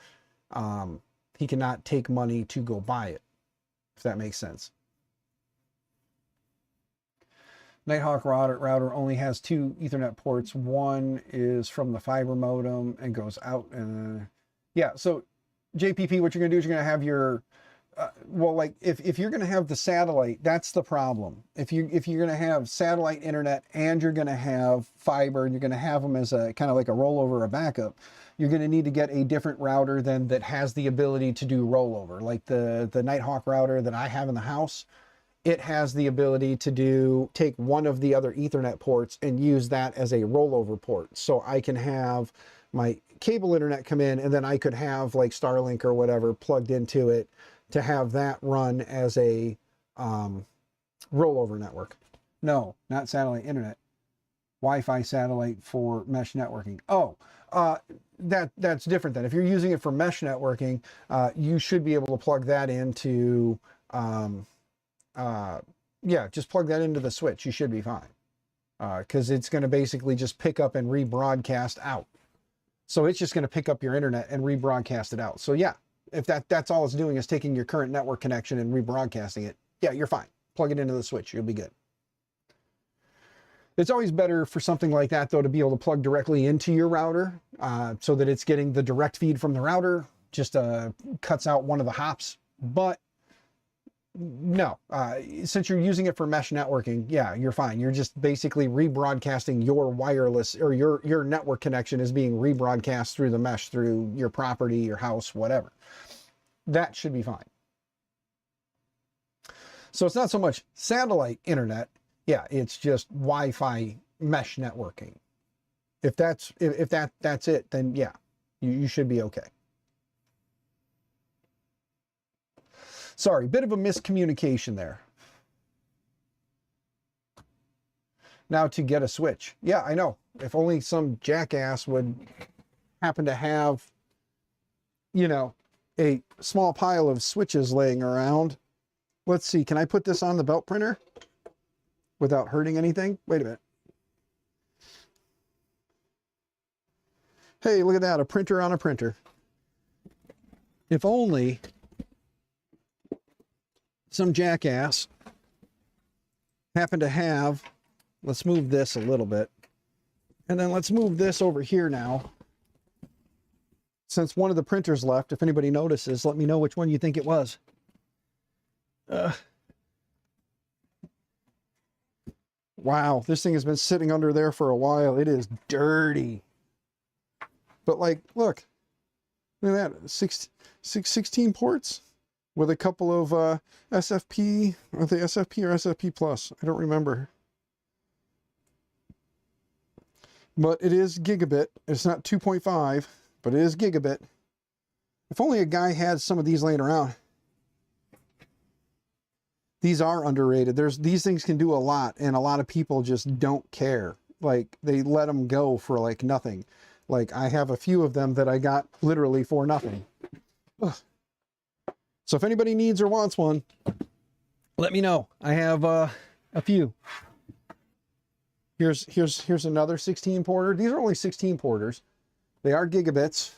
Speaker 1: take money to go buy it, if that makes sense. Nighthawk router only has 2 Ethernet ports. One is from the fiber modem and goes out. Yeah, so JPP, what you're going to do is you're going to have your, well, like if you're going to have the satellite, that's the problem. If you're going to have satellite internet and you're going to have fiber, and you're going to have them as a kind of like a rollover or a backup, you're going to need to get a different router than that has the ability to do rollover. Like the Nighthawk router that I have in the house, it has the ability to take one of the other Ethernet ports and use that as a rollover port. So I can have my cable internet come in, and then I could have like Starlink or whatever plugged into it to have that run as a rollover network. No, not satellite internet. Wi-Fi satellite for mesh networking. Oh, that's different then. If you're using it for mesh networking, you should be able to plug that into, yeah, just plug that into the switch. You should be fine. Because it's going to basically just pick up and rebroadcast out. So it's just going to pick up your internet and rebroadcast it out. So yeah, if that's all it's doing is taking your current network connection and rebroadcasting it, yeah, you're fine. Plug it into the switch. You'll be good. It's always better for something like that, though, to be able to plug directly into your router so that it's getting the direct feed from the router, just cuts out one of the hops. But no, since you're using it for mesh networking, yeah, you're fine. You're just basically rebroadcasting your wireless, or your network connection is being rebroadcast through the mesh, through your property, your house, whatever. That should be fine. So it's not so much satellite internet. Yeah, it's just Wi-Fi mesh networking. If that's it, then yeah, you should be okay. Sorry, bit of a miscommunication there. Now to get a switch. Yeah, I know. If only some jackass would happen to have, you know, a small pile of switches laying around. Let's see, can I put this on the belt printer without hurting anything? Wait a minute. Hey, look at that, a printer on a printer. If only some jackass happened to have, let's move this a little bit, and then let's move this over here now. Since one of the printers left, if anybody notices, let me know which one you think it was. Wow, this thing has been sitting under there for a while. It is dirty. But like, look at that, 16 ports with a couple of SFP, are they SFP or SFP Plus? I don't remember. But it is gigabit. It's not 2.5, but it is gigabit. If only a guy had some of these laying around. These are underrated. These things can do a lot, and a lot of people just don't care. Like, they let them go for like nothing. Like, I have a few of them that I got literally for nothing. Ugh. So if anybody needs or wants one, let me know. I have a few. Here's another 16 porter. These are only 16 porters. They are gigabits.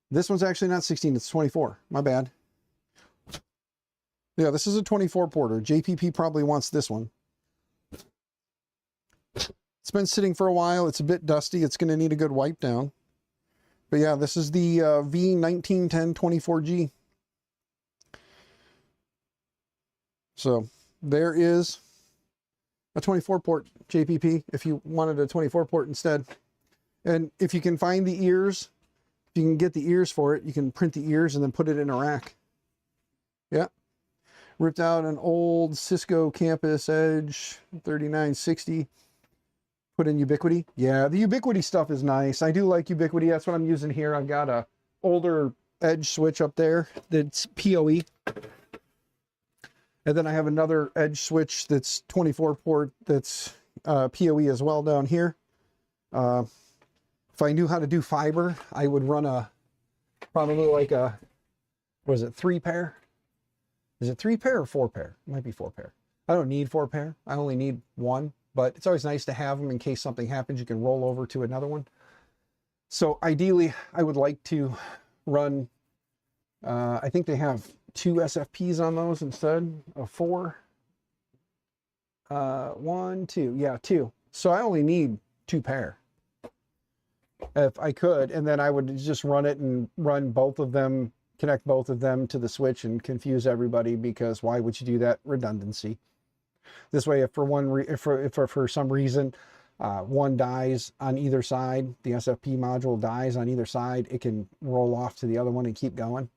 Speaker 1: This one's actually not 16, it's 24. My bad. Yeah, this is a 24 porter. JPP probably wants this one. It's been sitting for a while. It's a bit dusty. It's going to need a good wipe down. But yeah, this is the V1910 24G. So there is a 24 port JPP if you wanted a 24 port instead. And if you can find the ears, if you can get the ears for it, you can print the ears and then put it in a rack. Yeah. Ripped out an old Cisco Campus Edge 3960. Put in Ubiquiti. Yeah, the Ubiquiti stuff is nice. I do like Ubiquiti. That's what I'm using here. I've got a older Edge switch up there that's PoE. And then I have another Edge switch that's 24 port that's PoE as well down here. If I knew how to do fiber, I would run probably like a, what is it, 3 pair? Is it 3 pair or 4 pair? It might be 4 pair. I don't need 4 pair. I only need 1, but it's always nice to have them in case something happens. You can roll over to another one. So ideally, I would like to run, I think they have 2 SFPs on those instead of 4. 1, 2, yeah, 2. So I only need 2 pair. If I could, and then I would just run it and run both of them, connect both of them to the switch and confuse everybody, because why would you do that? Redundancy. This way, if for some reason one dies on either side, the SFP module dies on either side, it can roll off to the other one and keep going.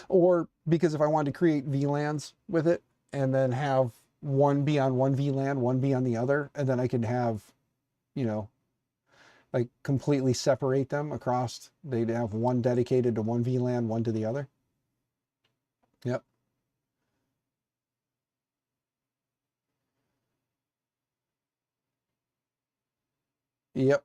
Speaker 1: Or because if I wanted to create VLANs with it and then have one be on one VLAN, one be on the other, and then I could have, you know, like completely separate them across. They'd have one dedicated to one VLAN, one to the other. Yep. Yep.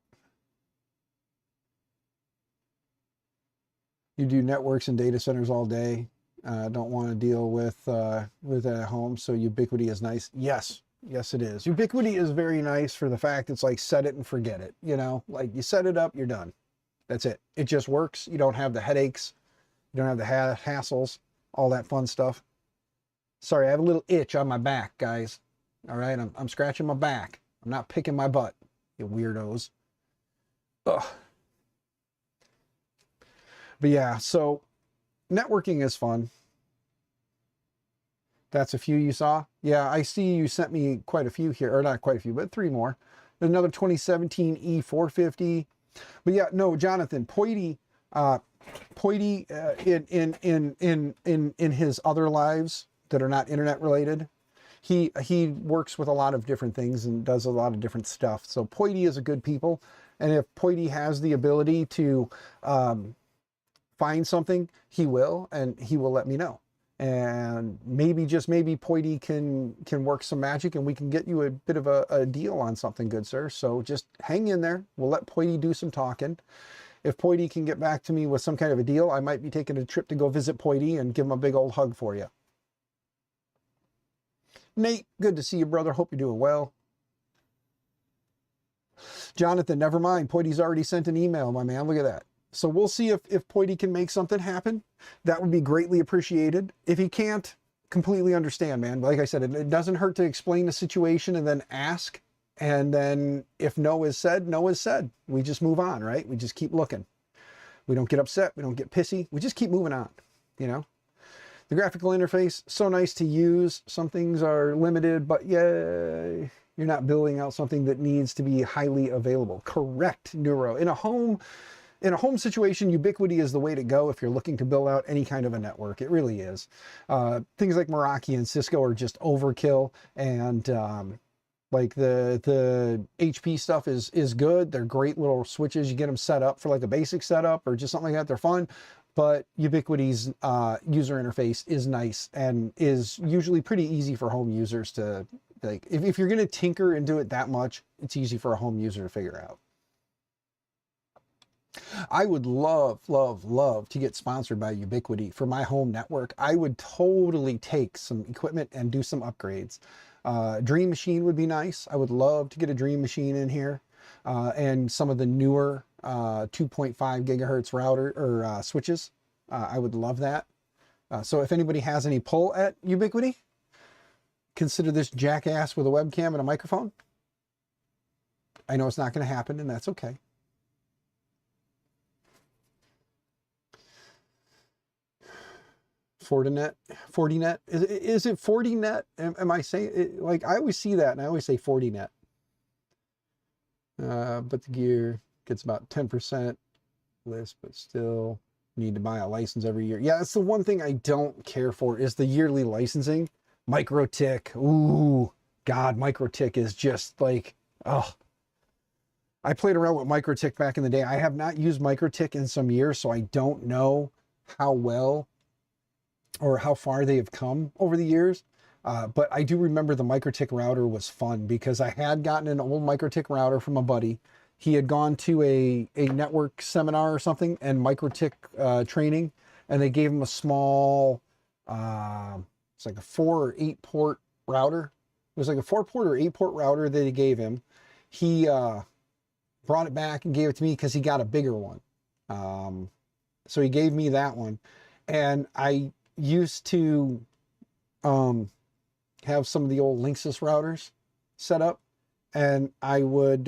Speaker 1: You do networks and data centers all day. Don't want to deal with it at home. So Ubiquiti is nice. Yes. Yes, it is. Ubiquiti is very nice for the fact it's like set it and forget it. You know, like you set it up, you're done. That's it. It just works. You don't have the headaches. You don't have the hassles, all that fun stuff. Sorry, I have a little itch on my back, guys. All right, I'm scratching my back. I'm not picking my butt, you weirdos. Ugh. But yeah, so networking is fun. That's a few you saw. Yeah, I see you sent me quite a few here, or not quite a few, but 3 more. Another 2017 E450. But yeah, no, Jonathan Poity, in his other lives that are not internet related, he works with a lot of different things and does a lot of different stuff. So Poity is a good people, and if Poity has the ability to find something, he will, and he will let me know. And maybe, just maybe, Poity can work some magic and we can get you a bit of a deal on something, good sir. So just hang in there. We'll let Poity do some talking. If Poity can get back to me with some kind of a deal, I might be taking a trip to go visit Poity and give him a big old hug for you. Nate, good to see you, brother. Hope you're doing well. Jonathan, never mind. Poity's already sent an email, my man. Look at that. So we'll see if Poity can make something happen. That would be greatly appreciated. If he can't, completely understand, man. Like I said, it doesn't hurt to explain the situation and then ask. And then if no is said, no is said. We just move on, right? We just keep looking. We don't get upset. We don't get pissy. We just keep moving on, you know? The graphical interface, so nice to use. Some things are limited, but yeah, you're not building out something that needs to be highly available. Correct, Neuro. In a home situation, Ubiquiti is the way to go if you're looking to build out any kind of a network. It really is. Things like Meraki and Cisco are just overkill, and like the HP stuff is good. They're great little switches. You get them set up for like a basic setup or just something like that. They're fun. But Ubiquiti's user interface is nice and is usually pretty easy for home users to, like, if you're going to tinker and do it that much, it's easy for a home user to figure out. I would love, love, love to get sponsored by Ubiquiti for my home network. I would totally take some equipment and do some upgrades. Dream Machine would be nice. I would love to get a Dream Machine in here, and some of the newer 2.5 gigahertz router or switches. I would love that. So if anybody has any pull at Ubiquiti, consider this jackass with a webcam and a microphone. I know it's not going to happen, and that's okay. Fortinet, is it Fortinet? Am I saying it? Like, I always see that and I always say Fortinet. But the gear gets about 10% list, but still need to buy a license every year. Yeah, that's the one thing I don't care for, is the yearly licensing. MikroTik, ooh, God, MikroTik is just like, oh. I played around with MikroTik back in the day. I have not used MikroTik in some years, so I don't know how well or how far they have come over the years. But I do remember the MikroTik router was fun because I had gotten an old MikroTik router from a buddy. He had gone to a network seminar or something and MikroTik training, and they gave him a small, it's like a 4 or 8 port router. It was like a 4-port or 8-port router that he gave him. He brought it back and gave it to me because he got a bigger one. So he gave me that one. And I used to have some of the old Linksys routers set up, and I would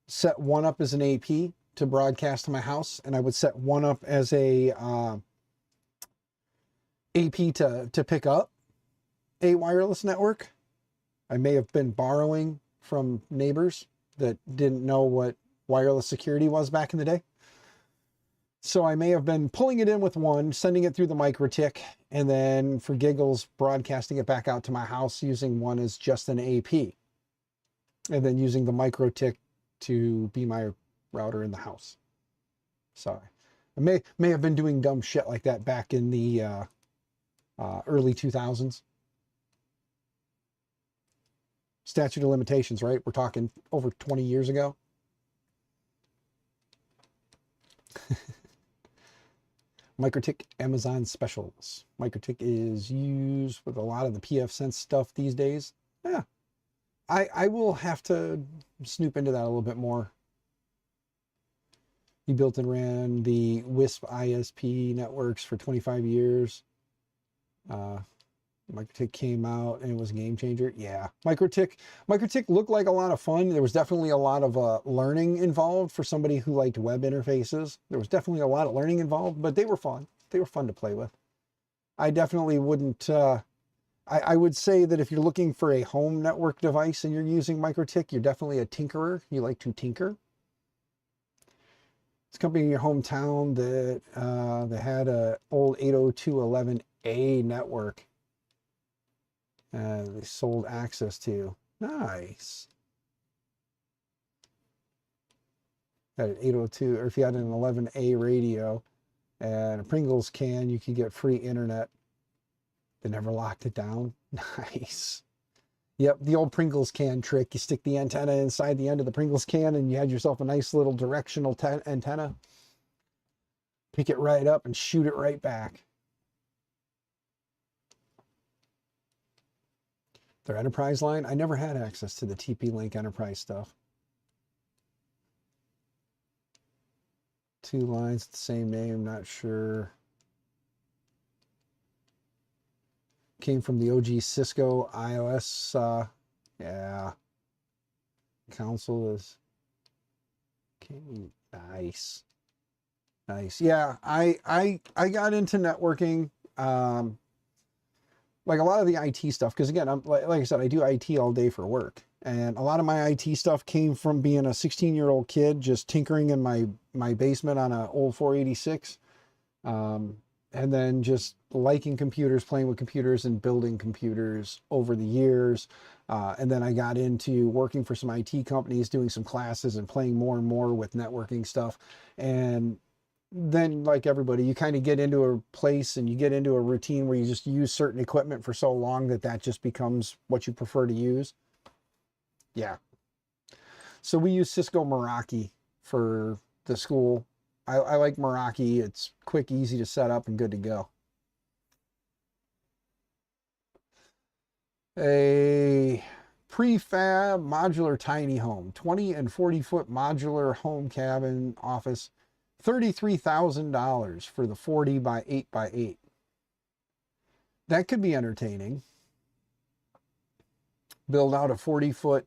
Speaker 1: set one up as an AP to broadcast to my house, and I would set one up as a AP to pick up a wireless network. I may have been borrowing from neighbors that didn't know what wireless security was back in the day. So I may have been pulling it in with one, sending it through the MikroTik, and then for giggles, broadcasting it back out to my house using one as just an AP. And then using the MikroTik to be my router in the house. Sorry. I may have been doing dumb shit like that back in the early 2000s. Statute of limitations, right? We're talking over 20 years ago. MikroTik Amazon specials. MikroTik is used with a lot of the pfSense stuff these days. Yeah, I will have to snoop into that a little bit more. He built and ran the WISP ISP networks for 25 years. MikroTik came out and it was a game changer. Yeah, MikroTik looked like a lot of fun. There was definitely a lot of learning involved for somebody who liked web interfaces. There was definitely a lot of learning involved, but they were fun. They were fun to play with. I definitely wouldn't. I would say that if you're looking for a home network device and you're using MikroTik, you're definitely a tinkerer. You like to tinker. It's a company in your hometown that had a old 802.11a network. They sold access to. Nice. Had an 802, or if you had an 11A radio and a Pringles can, you could get free internet. They never locked it down. Nice. Yep, the old Pringles can trick. You stick the antenna inside the end of the Pringles can and you had yourself a nice little directional antenna. Pick it right up and shoot it right back. Their enterprise line, I never had access to the TP-Link enterprise stuff. 2 lines, the same name, not sure. Came from the OG Cisco iOS, yeah. Console is, nice. Nice. Yeah, I got into networking, like a lot of the IT stuff, because again, I'm like I said, I do IT all day for work. And a lot of my IT stuff came from being a 16-year-old kid just tinkering in my basement on an old 486. And then just liking computers, playing with computers and building computers over the years. And then I got into working for some IT companies, doing some classes and playing more and more with networking stuff. And then, like everybody, you kind of get into a place and you get into a routine where you just use certain equipment for so long that just becomes what you prefer to use. Yeah. So we use Cisco Meraki for the school. I like Meraki. It's quick, easy to set up, and good to go. A prefab modular tiny home, 20 and 40-foot modular home cabin office, $33,000 for the 40 by 8 by 8. That could be entertaining. Build out a 40-foot,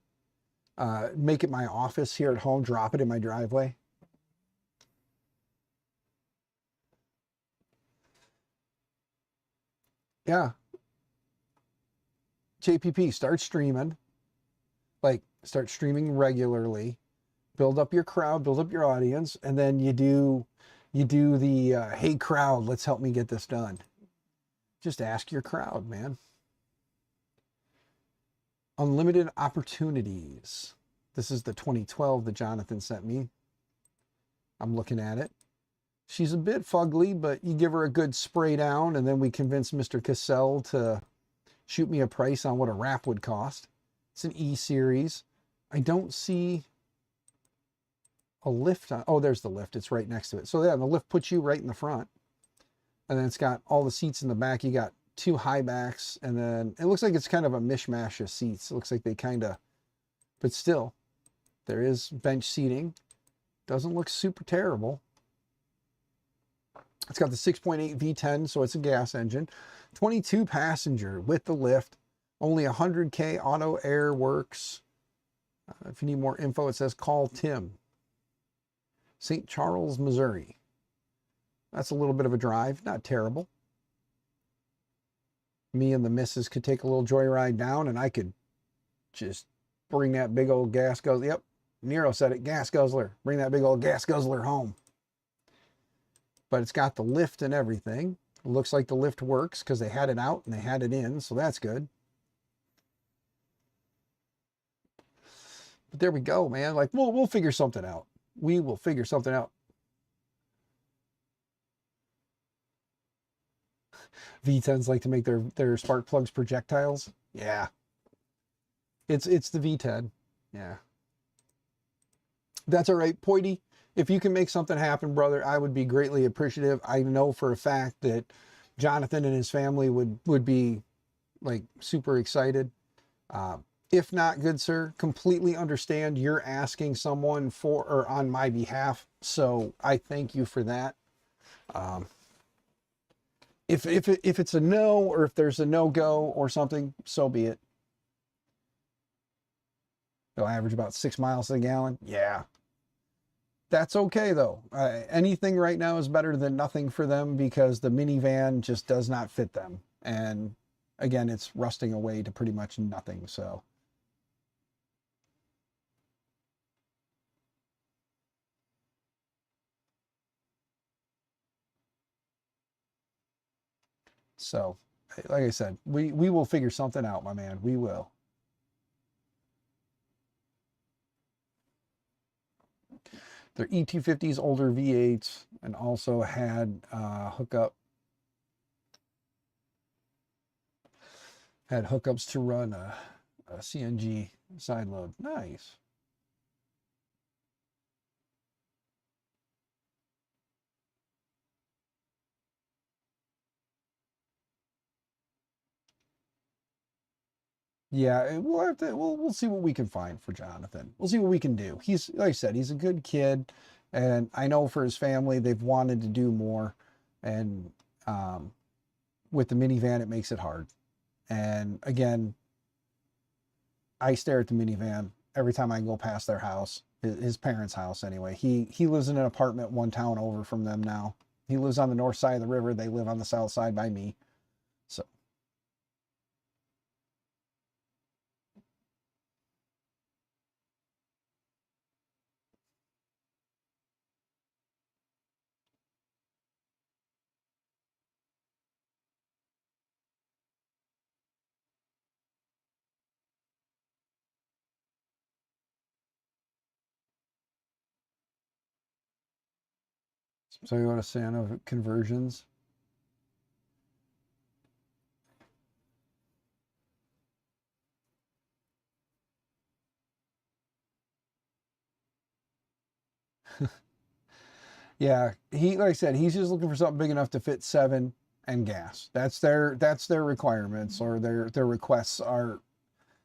Speaker 1: make it my office here at home, drop it in my driveway. Yeah. JPP, start streaming. Like, start streaming regularly. Build up your crowd, build up your audience, and then you do the, hey crowd, let's help me get this done. Just ask your crowd, man. Unlimited opportunities. This is the 2012 that Jonathan sent me. I'm looking at it. She's a bit fugly, but you give her a good spray down, and then we convince Mr. Cassell to shoot me a price on what a wrap would cost. It's an E-Series. I don't see a lift on. Oh, there's the lift. It's right next to it. So yeah, the lift puts you right in the front. And then it's got all the seats in the back. You got 2 high backs, and then it looks like it's kind of a mishmash of seats. It looks like they kind of, but still, there is bench seating. Doesn't look super terrible. It's got the 6.8 V10, so it's a gas engine. 22 passenger with the lift. Only 100K auto air works. If you need more info, it says call Tim. St. Charles, Missouri. That's a little bit of a drive. Not terrible. Me and the missus could take a little joyride down, and I could just bring that big old gas guzzler. Yep, Nero said it, gas guzzler. Bring that big old gas guzzler home. But it's got the lift and everything. It looks like the lift works because they had it out and they had it in, so that's good. But there we go, man. Like, we'll figure something out. We will figure something out. V10s like to make their spark plugs projectiles. Yeah. It's the V10. Yeah. That's all right, Poity. If you can make something happen, brother, I would be greatly appreciative. I know for a fact that Jonathan and his family would be like super excited. If not, good sir, completely understand you're asking someone for or on my behalf. So I thank you for that. If it's a no, or if there's a no-go or something, so be it. They'll average about 6 miles to the gallon. Yeah. That's okay though. Anything right now is better than nothing for them because the minivan just does not fit them. And again, it's rusting away to pretty much nothing. So like I said, we will figure something out, my man. We will. They're E250s, older V8s, and also had hookups to run a CNG side load. Nice. Yeah, we'll have to. We'll see what we can find for Jonathan. We'll see what we can do. He's, like I said, he's a good kid, and I know for his family they've wanted to do more, and with the minivan it makes it hard. And again, I stare at the minivan every time I go past their house, his parents' house anyway. He lives in an apartment one town over from them now. He lives on the north side of the river. They live on the south side by me. So so you go to Santa conversions. Yeah, like I said, he's just looking for something big enough to fit 7 and gas. That's their requirements, or their requests are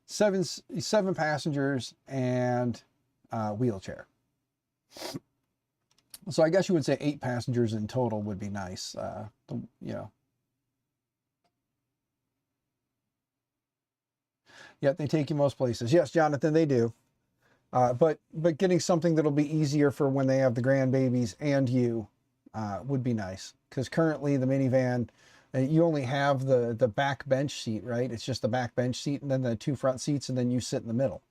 Speaker 1: seven passengers and wheelchair. So I guess you would say 8 passengers in total would be nice. You know. Yeah, they take you most places. Yes, Jonathan, they do. But getting something that'll be easier for when they have the grandbabies and you would be nice. Because currently the minivan, you only have the back bench seat, right? It's just the back bench seat and then the 2 front seats, and then you sit in the middle.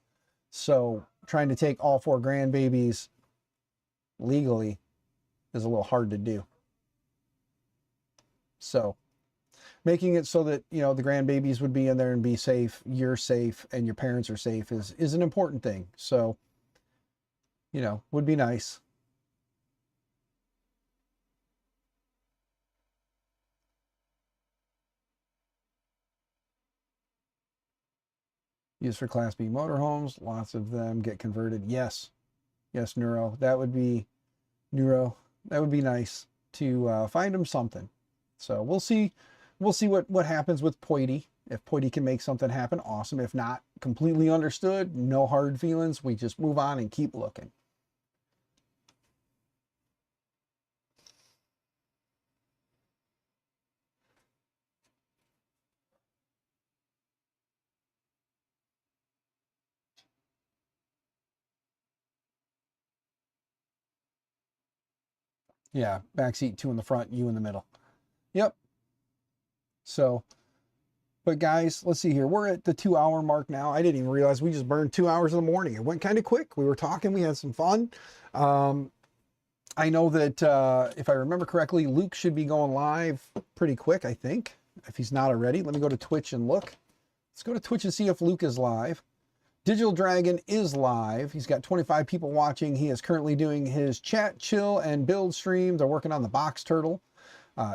Speaker 1: So trying to take all 4 grandbabies legally is a little hard to do. So making it so that, you know, the grandbabies would be in there and be safe, you're safe, and your parents are safe is an important thing. So, you know, would be nice. Used for Class B motorhomes, lots of them get converted. Yes, yes, Neuro. That would be Neuro. That would be nice to find them something. So we'll see. We'll see what happens with Poity. If Poity can make something happen, awesome. If not, completely understood. No hard feelings. We just move on and keep looking. Yeah, backseat 2 in the front, you in the middle. Yep. So, but guys, let's see here. We're at the 2-hour mark now. I didn't even realize we just burned 2 hours in the morning. It went kind of quick. We were talking. We had some fun. I know that if I remember correctly, Luke should be going live pretty quick, I think, if he's not already. Let me go to Twitch and look. Let's go to Twitch and see if Luke is live. Digital Dragon is live. He's got 25 people watching. He is currently doing his chat, chill, and build stream. They're working on the Box Turtle.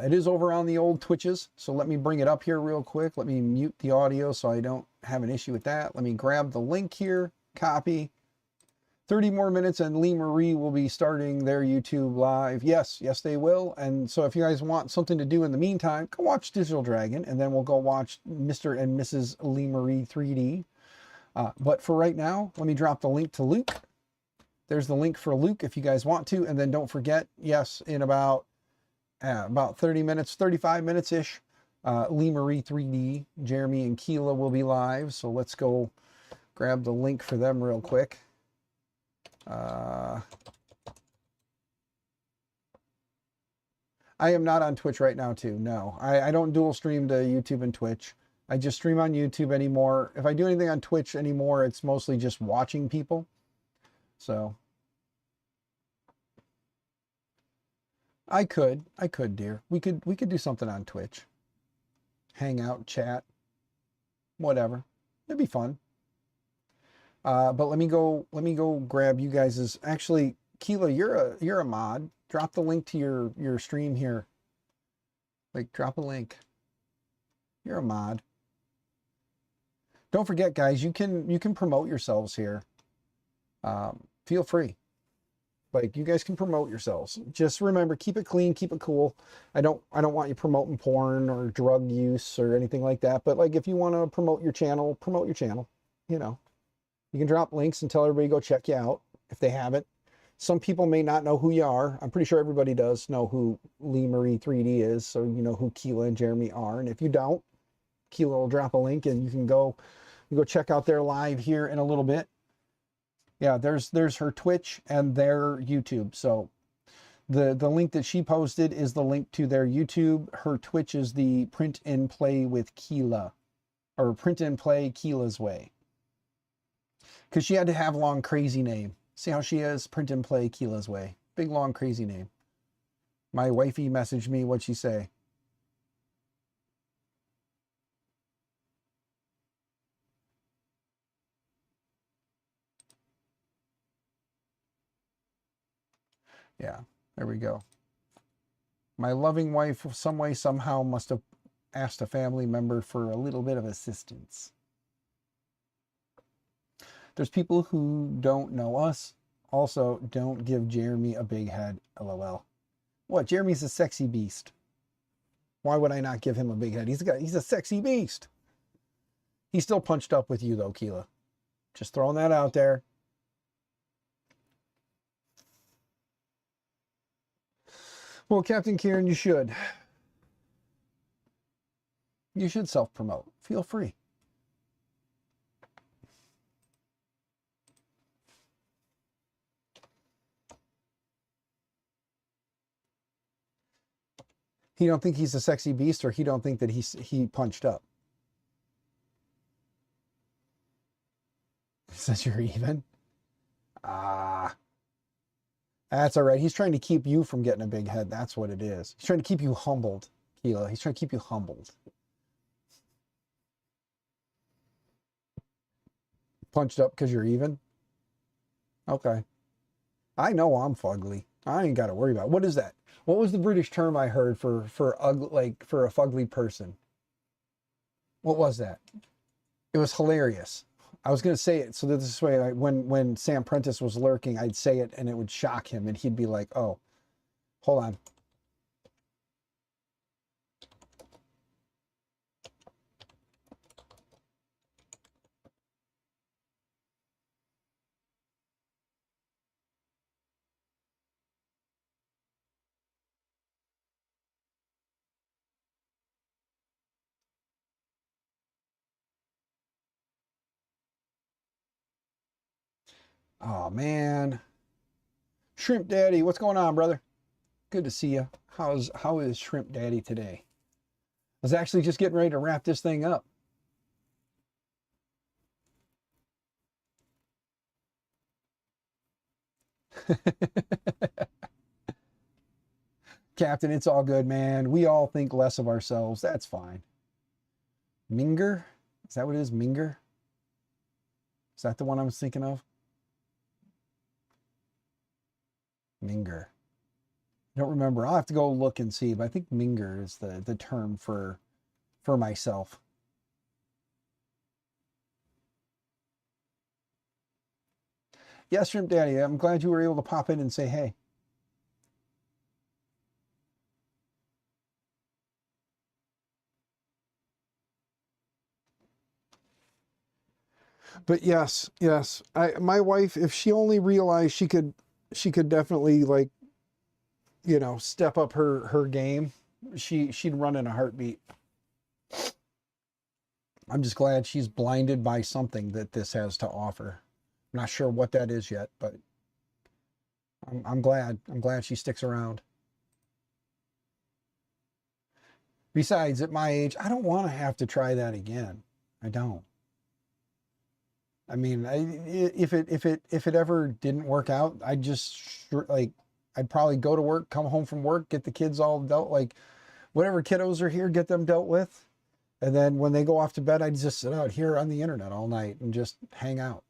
Speaker 1: It is over on the old Twitches, so let me bring it up here real quick. Let me mute the audio so I don't have an issue with that. Let me grab the link here, copy. 30 more minutes and Lee Marie will be starting their YouTube live. Yes, they will. And so if you guys want something to do in the meantime, go watch Digital Dragon, and then we'll go watch Mr. and Mrs. Lee Marie 3D. But for right now, let me drop the link to Luke. There's the link for Luke if you guys want to. And then don't forget, yes, in about about 30 minutes, 35 minutes ish. Lee Marie 3D, Jeremy and Keela will be live. So let's go grab the link for them real quick. I am not on Twitch right now too. No, I don't dual stream to YouTube and Twitch. I just stream on YouTube anymore. If I do anything on Twitch anymore, it's mostly just watching people. So I could, dear. We could do something on Twitch. Hang out, chat, whatever. It'd be fun. But let me go grab you guys's. Actually, Keela, you're a mod. Drop the link to your stream here. Like, drop a link. You're a mod. Don't forget, guys, you can promote yourselves here. Feel free. Like, you guys can promote yourselves. Just remember, keep it clean, keep it cool. I don't want you promoting porn or drug use or anything like that. But like, if you want to promote your channel, you know. You can drop links and tell everybody to go check you out if they haven't. Some people may not know who you are. I'm pretty sure everybody does know who Lee Marie 3D is, so you know who Keela and Jeremy are. And if you don't, Keela will drop a link and you can go check out their live here in a little bit. Yeah, there's her Twitch and their YouTube. So the link that she posted is the link to their YouTube. Her Twitch is the Print and Play with Keela, or Print and Play Keela's Way. Because she had to have a long, crazy name. See how she is? Print and Play Keela's Way. Big, long, crazy name. My wifey messaged me. What'd she say? Yeah, there we go. My loving wife, some way, somehow, must have asked a family member for a little bit of assistance. There's people who don't know us. Also, don't give Jeremy a big head. LOL. What? Jeremy's a sexy beast. Why would I not give him a big head? He's a sexy beast. He's still punched up with you though, Keela. Just throwing that out there. Well, Captain Kieran, you should. You should self-promote. Feel free. He don't think he's a sexy beast, or he don't think that he punched up? He says you're even? That's all right. He's trying to keep you from getting a big head. That's what it is. He's trying to keep you humbled, Keela. He's trying to keep you humbled. Punched up because you're even? Okay. I know I'm fugly. I ain't got to worry about it. What is that? What was the British term I heard for ugly, like for a fugly person? What was that? It was hilarious. I was going to say it so that this way, like, when Sam Prentice was lurking, I'd say it and it would shock him and he'd be like, oh, hold on. Oh, man. Shrimp Daddy, what's going on, brother? Good to see you. How is Shrimp Daddy today? I was actually just getting ready to wrap this thing up. Captain, it's all good, man. We all think less of ourselves. That's fine. Minger? Is that what it is? Minger? Is that the one I was thinking of? Minger. I don't remember. I'll have to go look and see, but I think Minger is the term for myself. Yes, Shrimp Daddy, I'm glad you were able to pop in and say hey. But yes, my wife, if she only realized she could definitely, like, you know, step up her game, she'd run in a heartbeat. I'm just glad she's blinded by something that this has to offer. I'm not sure what that is yet, but I'm glad. I'm glad she sticks around. Besides, at my age, I don't want to have to try that again. I don't. I mean, if it ever didn't work out, I'd just like I'd probably go to work, come home from work, get the kids all dealt, like whatever kiddos are here, get them dealt with, and then when they go off to bed, I'd just sit out here on the internet all night and just hang out.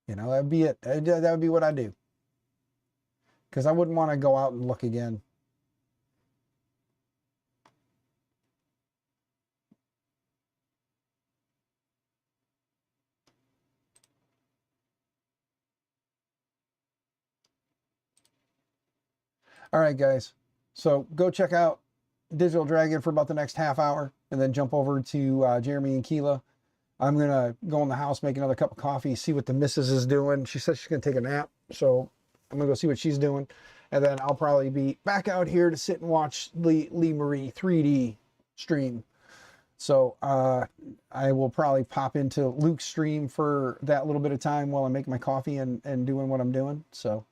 Speaker 1: You know, that'd be it. That would be what I do. Because I wouldn't want to go out and look again. All right, guys. So go check out Digital Dragon for about the next half hour and then jump over to Jeremy and Keela. I'm going to go in the house, make another cup of coffee, see what the missus is doing. She said she's going to take a nap. So I'm going to go see what she's doing. And then I'll probably be back out here to sit and watch Lee Marie 3D stream. So I will probably pop into Luke's stream for that little bit of time while I make my coffee and doing what I'm doing. So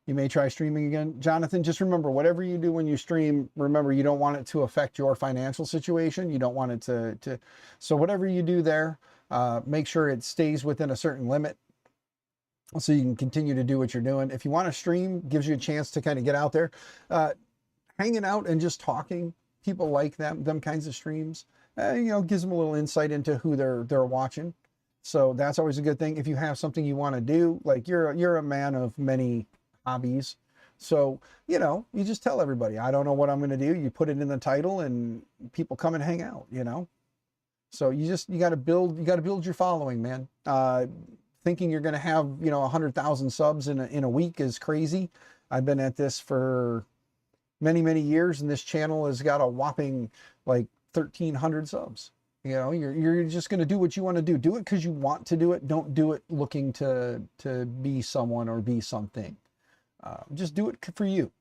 Speaker 1: you may try streaming again. Jonathan, just remember, whatever you do when you stream, remember, you don't want it to affect your financial situation. You don't want it to so whatever you do there, make sure it stays within a certain limit so you can continue to do what you're doing. If you want to stream, gives you a chance to kind of get out there. Hanging out and just talking, people like them kinds of streams. You know, gives them a little insight into who they're watching. So that's always a good thing. If you have something you want to do, like you're a man of many hobbies. So, you know, you just tell everybody, I don't know what I'm going to do. You put it in the title and people come and hang out, you know? So you got to build your following, man. Thinking you're going to have, you know, 100,000 subs in a week is crazy. I've been at this for many, many years and this channel has got a whopping like 1,300 subs. You know, you're just going to do what you want to do. Do it because you want to do it. Don't do it looking to be someone or be something. Just do it for you.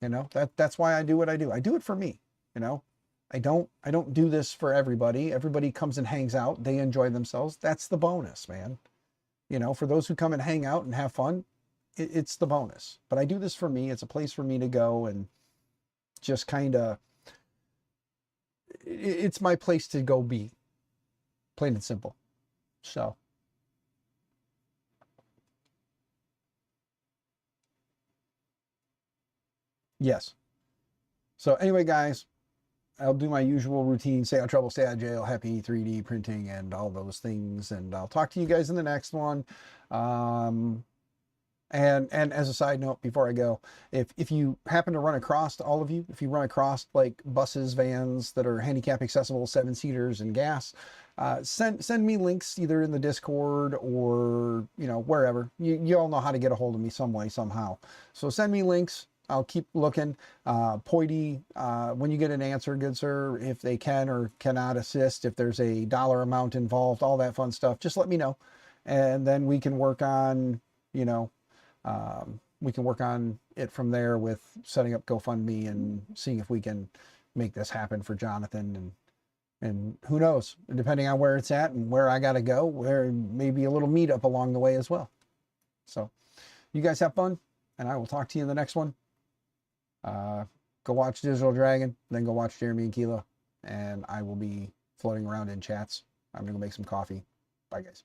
Speaker 1: You know, that's why I do what I do. I do it for me. You know, I don't do this for everybody. Everybody comes and hangs out. They enjoy themselves. That's the bonus, man. You know, for those who come and hang out and have fun, it's the bonus. But I do this for me. It's a place for me to go and just kind of, it's my place to go be. Plain and simple. So. Yes. So anyway, guys, I'll do my usual routine, stay out of trouble, stay out of jail, happy 3D printing and all those things. And I'll talk to you guys in the next one. And as a side note, before I go, if you happen to run across, all of you, if you run across like buses, vans that are handicap accessible, 7-seaters and gas, send me links either in the Discord or, you know, wherever. You all know how to get a hold of me some way, somehow. So send me links. I'll keep looking. Poity, when you get an answer, good sir, if they can or cannot assist, if there's a dollar amount involved, all that fun stuff, just let me know. And then we can work on, you know, we can work on it from there with setting up GoFundMe and seeing if we can make this happen for Jonathan. And who knows, depending on where it's at and where I got to go, there may be a little meetup along the way as well. So you guys have fun, and I will talk to you in the next one. Go watch Digital Dragon, then go watch Jeremy and Keela, and I will be floating around in chats. I'm going to go make some coffee. Bye, guys.